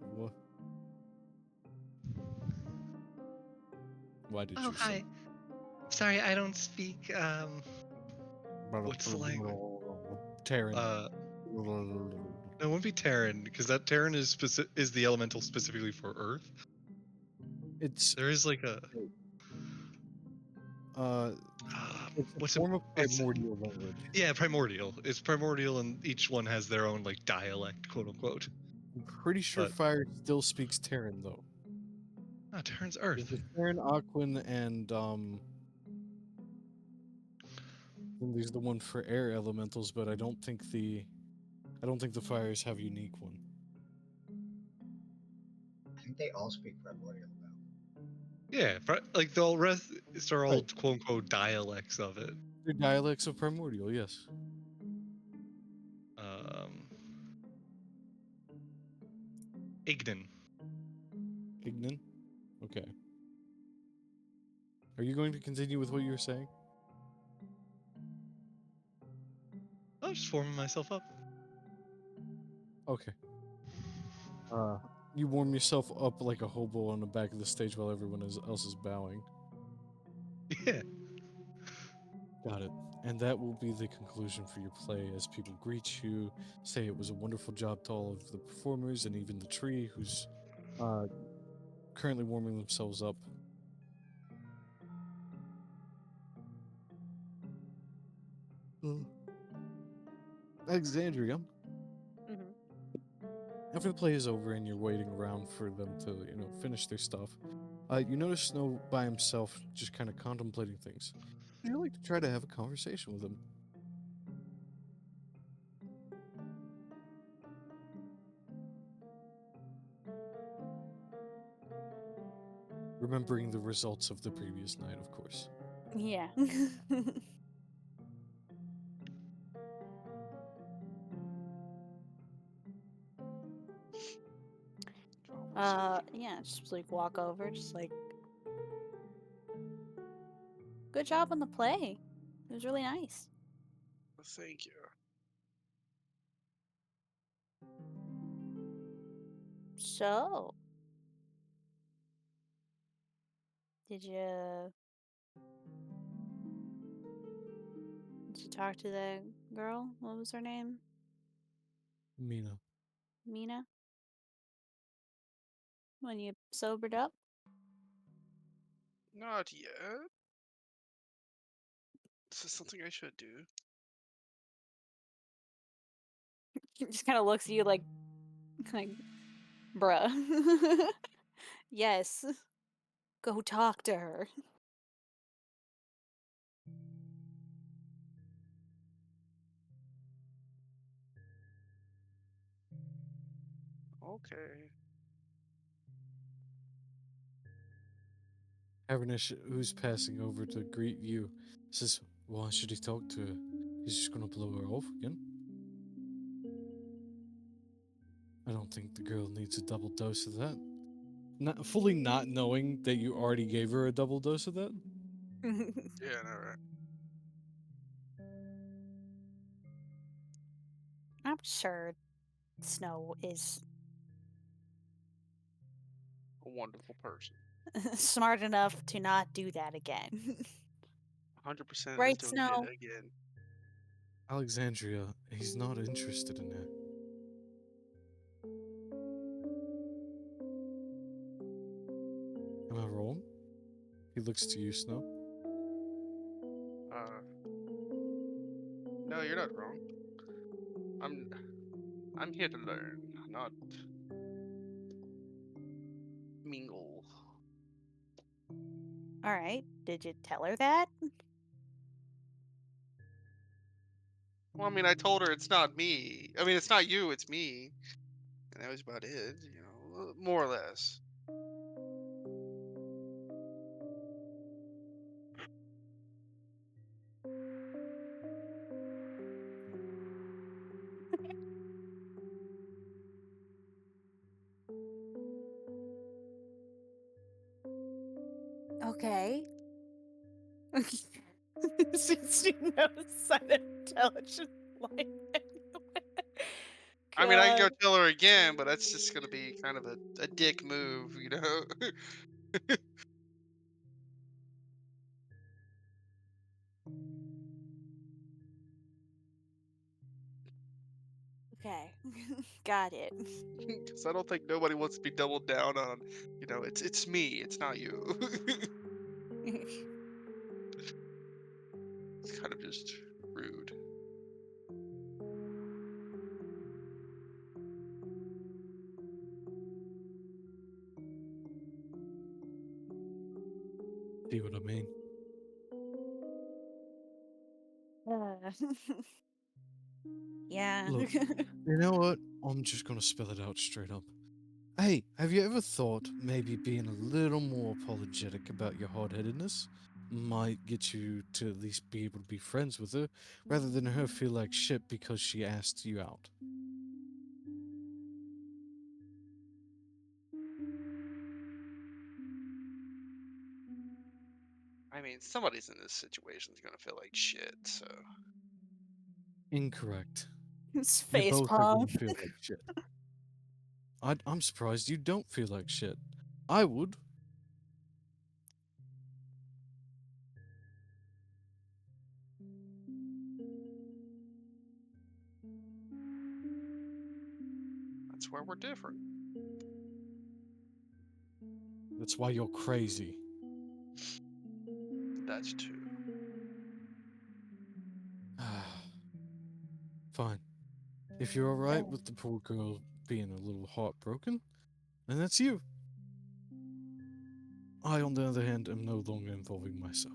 Why did Oh, you say? hi. Sorry, I don't speak what's the language? Terran. No, it wouldn't be Terran, because that Terran is is the elemental specifically for Earth. It's There is like a uh, it's a what's form of it's primordial language. yeah, primordial. It's primordial, and each one has their own like dialect, quote unquote. I'm pretty sure But fire still speaks Terran though. no, Terran's There's Earth. Terran, Aquan, and then there's the one for air elementals, but I don't think the fires have a unique one. I think they all speak primordial though. Yeah, like the rest are all Right. quote unquote dialects of it. They're dialects of primordial, yes. Um, Ignan. Ignan? Okay. Are you going to continue with what you were saying? I'm just warming myself up. Okay. You warm yourself up like a hobo on the back of the stage while everyone else is bowing. Yeah. Got it. And that will be the conclusion for your play as people greet you, say it was a wonderful job to all of the performers and even the tree who's currently warming themselves up. Alexandria, after the play is over and you're waiting around for them to, finish their stuff, you notice Snow by himself just kind of contemplating things. Would you like to try to have a conversation with him? Remembering the results of the previous night, of course. Yeah. Yeah, just like walk over, just like, good job on the play. It was really nice. Thank you. So, did you talk to the girl? What was her name? Mina. Mina? When you sobered up? Not yet. This is something I should do. She just kind of looks at you like, bruh. Yes. Go talk to her. Okay. Cavernish, who's passing over to greet you, says, "Why should he talk to her? He's just gonna blow her off again." I don't think the girl needs a double dose of that. Not fully not knowing that you already gave her a double dose of that. Yeah, no, right. I'm sure Snow is A wonderful person. smart enough to not do that again. 100% is Right, doing it Snow? again. Alexandria, he's not interested in her. Am I wrong? He looks to you, Snow. Uh, no, you're not wrong. I'm I'm here to learn, not mingle. All right. Did you tell her that? Well, I mean, I told her it's not me. I mean, it's not you, it's me. And that was about it, you know, more or less. Okay. Since you know sign of intelligence life anyway. I mean, I can go God. tell her again, but that's just gonna be kind of a dick move, you know? Okay. Got it. Because I don't think nobody wants to be doubled down on, you know, it's me, it's not you. It's kind of just rude. See what I mean? Uh, yeah. Look, you know what? I'm just gonna spell it out straight up. Hey, have you ever thought maybe being a little more apologetic about your hard-headedness might get you to at least be able to be friends with her, rather than her feel like shit because she asked you out? I mean, somebody's in this situation is gonna feel like shit, so. Incorrect. His You face both are palm. gonna feel like shit. I'm surprised you don't feel like shit. I would. That's where we're different. That's why you're crazy. That's true. Fine. If you're alright with the poor girl being a little heartbroken, then that's you. I, on the other hand, am no longer involving myself.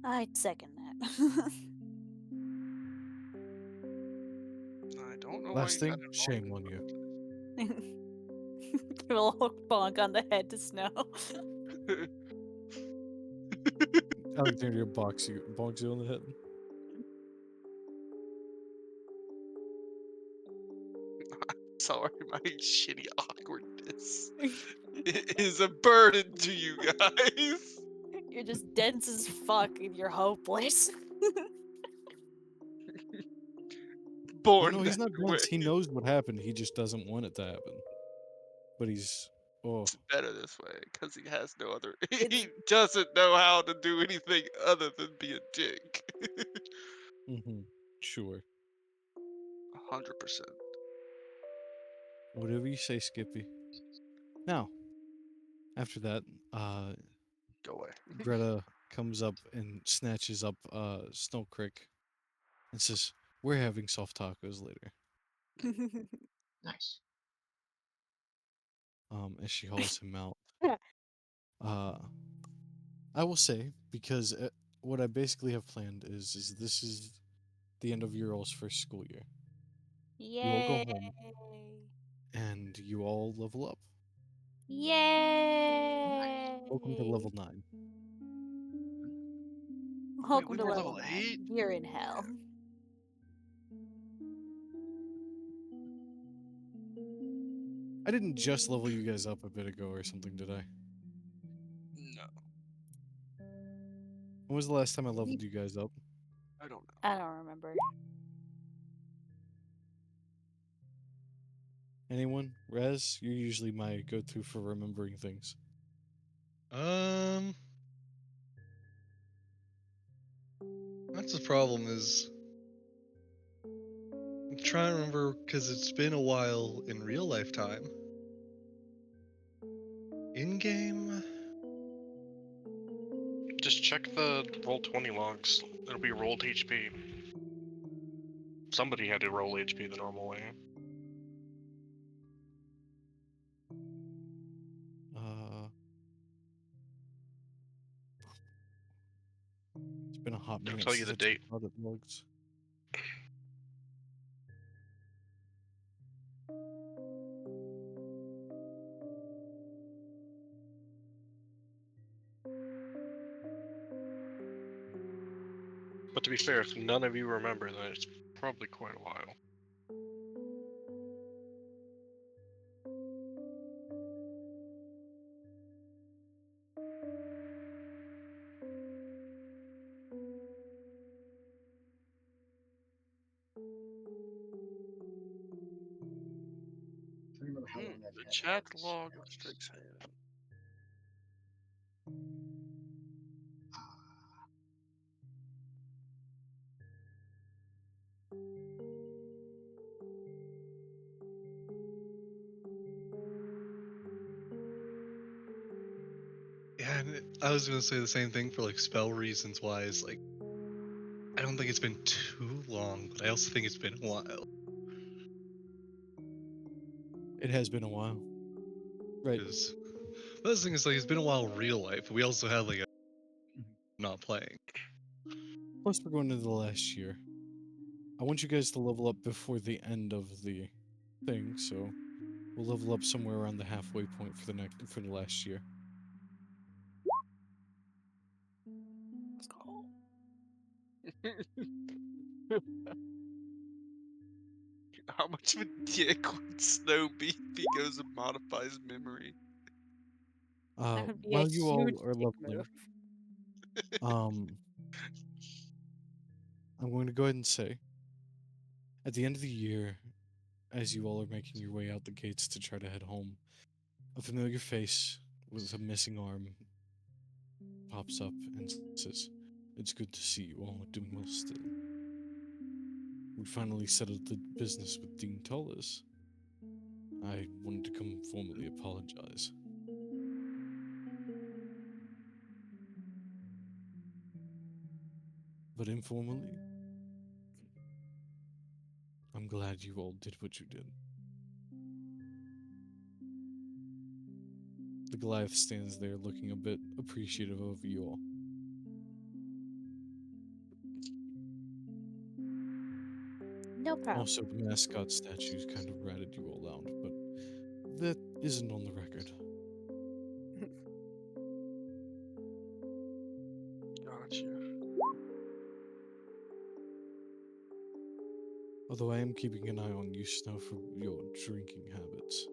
I'd second that. I don't know why Last you got thing, involved shame on you. Give a little bonk on the head to Snow. in Alexandria bonks you on the head. Sorry, my shitty awkwardness is a burden to you guys. You're just dense as fuck and you're hopeless. Oh Born no, he's that not way. dense. He knows what happened. He just doesn't want it to happen. But he's oh, It's better this way because he has no other. It's He doesn't know how to do anything other than be a dick. sure. 100%. Whatever you say, Skippy. Now, after that, uh, Go away. Greta comes up and snatches up Snow Creek and says, "We're having soft tacos later." Nice. As she hauls him out. Uh, I will say because what I basically have planned is this is the end of your all's first school year. You all go Yay. home and you all level up. Welcome to Yay. level 9. Wait, Welcome we to were level level 9. 8? You're in hell. I didn't just level you guys up a bit ago or something, did I? No, When was the last time I leveled you guys up? I don't know. I don't remember. Anyone? Rez, you're usually my go-to for remembering things. Um, that's the problem is I'm trying to remember because it's been a while in real life time. In game, Just check the roll 20 logs. It'll be rolled HP. Somebody had to roll HP the normal way. Uh, it's been a hot It'll minute tell you since the I date. checked audit logs. But to be fair, if none of you remember, then it's probably quite a while. I remember how long I've The had chat Hades. log of Strixhaven. Ah, yeah, I was gonna say the same thing for like spell reasons wise. Like, I don't think it's been too long, but I also think it's been a while. It has been a while. Right. Because the other thing is like it's been a while in real life. But we also have like a not playing. Plus, we're going into the last year. I want you guys to level up before the end of the thing, so we'll level up somewhere around the halfway point for the last year. Let's go. How much of a dick would Snow be if he goes and modifies memory? That would be a While you huge all are dick leveling, move. um, I'm going to go ahead and say, at the end of the year, as you all are making your way out the gates to try to head home, a familiar face with a missing arm pops up and says, "It's good to see you all are doing well still. We finally settled the business with Dean Tullis. I wanted to come formally apologize." But informally, I'm glad you all did what you did. The Goliath stands there looking a bit appreciative of you all. No problem. Also, the mascot statues kind of ratted you all out, but that isn't on the record. Gotcha. Although I am keeping an eye on you, Snow, for your drinking habits.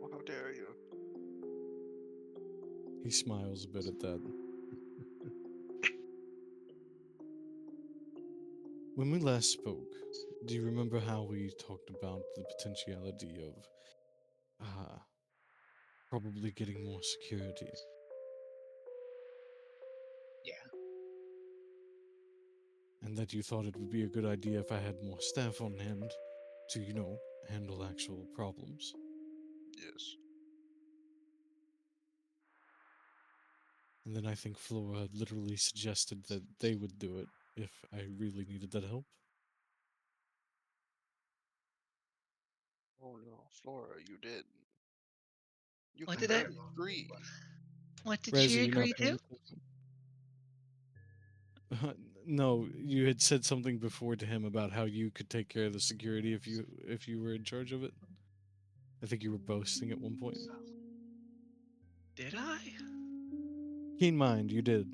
Well, how dare you? He smiles a bit at that. When we last spoke, do you remember how we talked about the potentiality of probably getting more security? yeah. And that you thought it would be a good idea if I had more staff on hand to, handle actual problems? Yes. And then I think Flora literally suggested that they would do it if I really needed that help. Oh no, Flora, you did. You What can did I? barely breathe. What did Rez, she are you not agree paying to? attention? No, you had said something before to him about how you could take care of the security if you were in charge of it. I think you were boasting at one point. Did I? Keen mind, you did.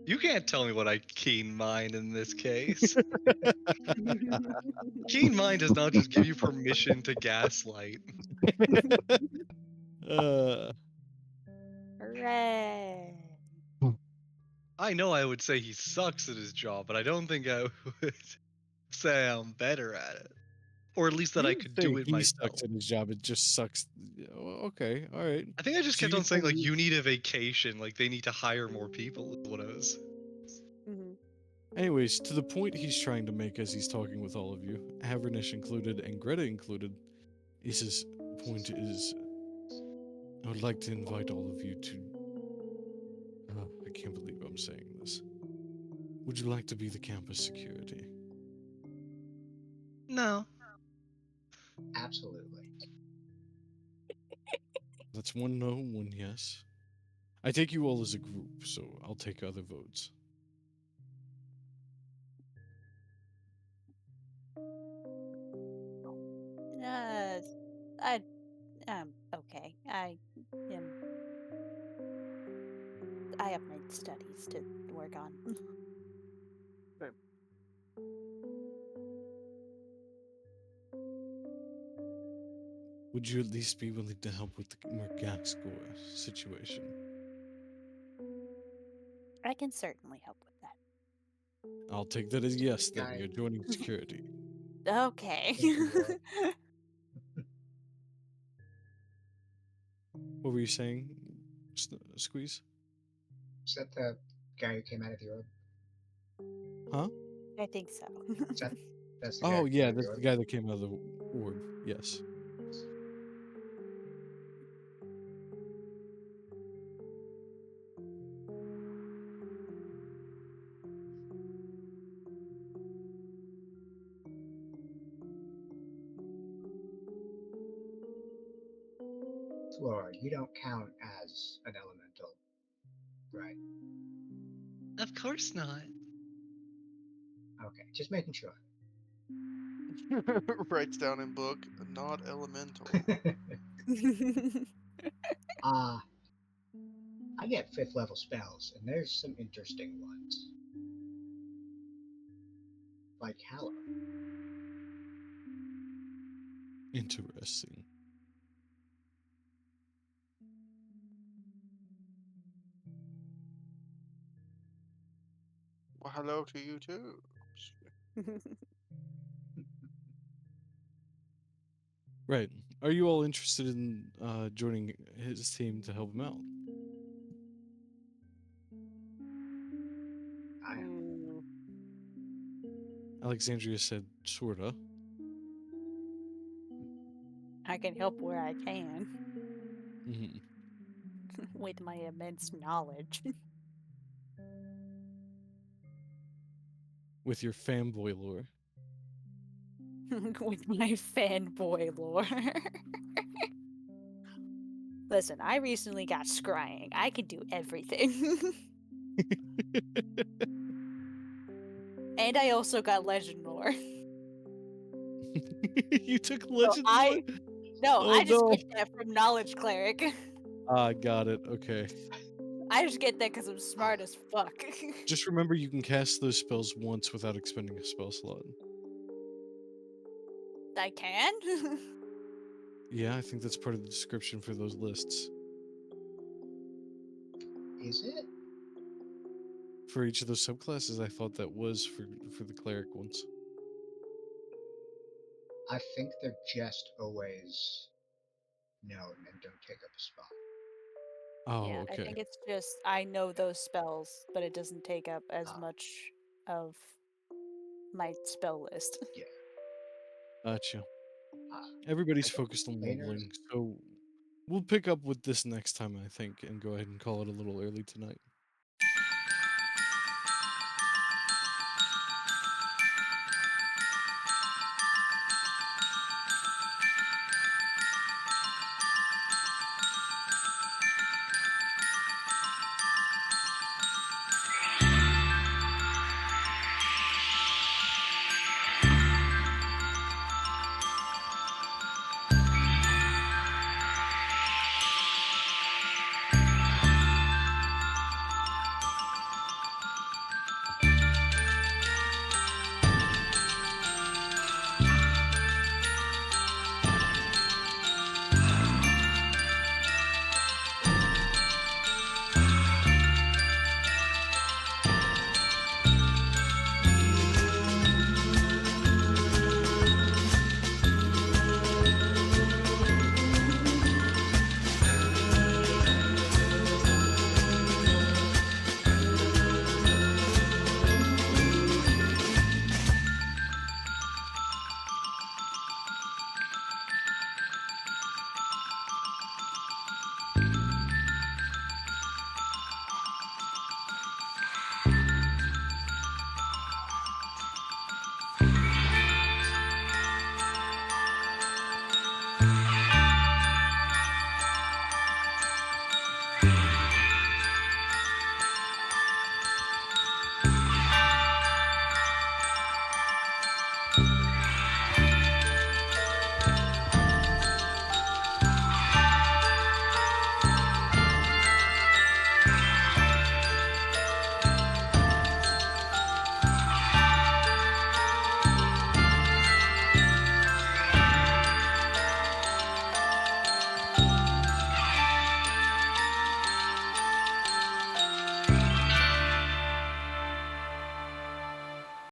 You can't tell me what I keen mind in this case. Keen mind does not just give you permission to gaslight. uh, Hooray! I know I would say he sucks at his job, but I don't think I would say I'm better at it. Or at least that you I didn't could say do it he myself. sucks at his job. It just sucks. Okay, all right. I think I just So kept you on saying, told like, me- you need a vacation, like, they need to hire more people, is what I was. Mhm. Anyways, to the point he's trying to make as he's talking with all of you, Havernish included and Greta included, his point is, I would like to invite all of you to. I can't believe I'm saying this. Would you like to be the campus security? No. Absolutely. That's one no, one yes. I take you all as a group, so I'll take other votes. Uh, I okay. Am I have my studies to work on. Would you at least be willing to help with the Mergaxgor situation? I can certainly help with that. I'll take that as yes then, Guy you're joining security. Okay. thinking what? What were you saying, Squeeze? Is that the guy who came out of the orb? Huh? I think so. Is that that's the guy Oh who came yeah, out of the that's the orb? guy that came out of the orb, yes. Flora, you don't count as an elemental, right? Of course not. Okay, just making sure. Writes down in book, not elemental. uh, I get 5th level spells, and there's some interesting ones. Like Hallow. Interesting. Well, hello to you too. Right. Are you all interested in joining his team to help him out? I am. Mm, Alexandria said, sorta. I can help where I can Hmm. with my immense knowledge. With your fanboy lore. With my fanboy lore. Listen, I recently got scrying. I can do everything. And I also got legend lore. You took So legend lore? no, Oh I just no. get that from knowledge cleric. Ah, got it. Okay. I just get that because I'm smart as fuck. Just remember you can cast those spells once without expending a spell slot. I can? Yeah, I think that's part of the description for those lists. Is it? For each of those subclasses, I thought that was for the cleric ones. I think they're just always known and don't take up a spot. Oh, Yeah, I okay. think it's just I know those spells, but it doesn't take up as Ah. much of my spell list. Yeah. Gotcha. Ah, Everybody's I guess focused on later. leveling, so we'll pick up with this next time, I think, and go ahead and call it a little early tonight.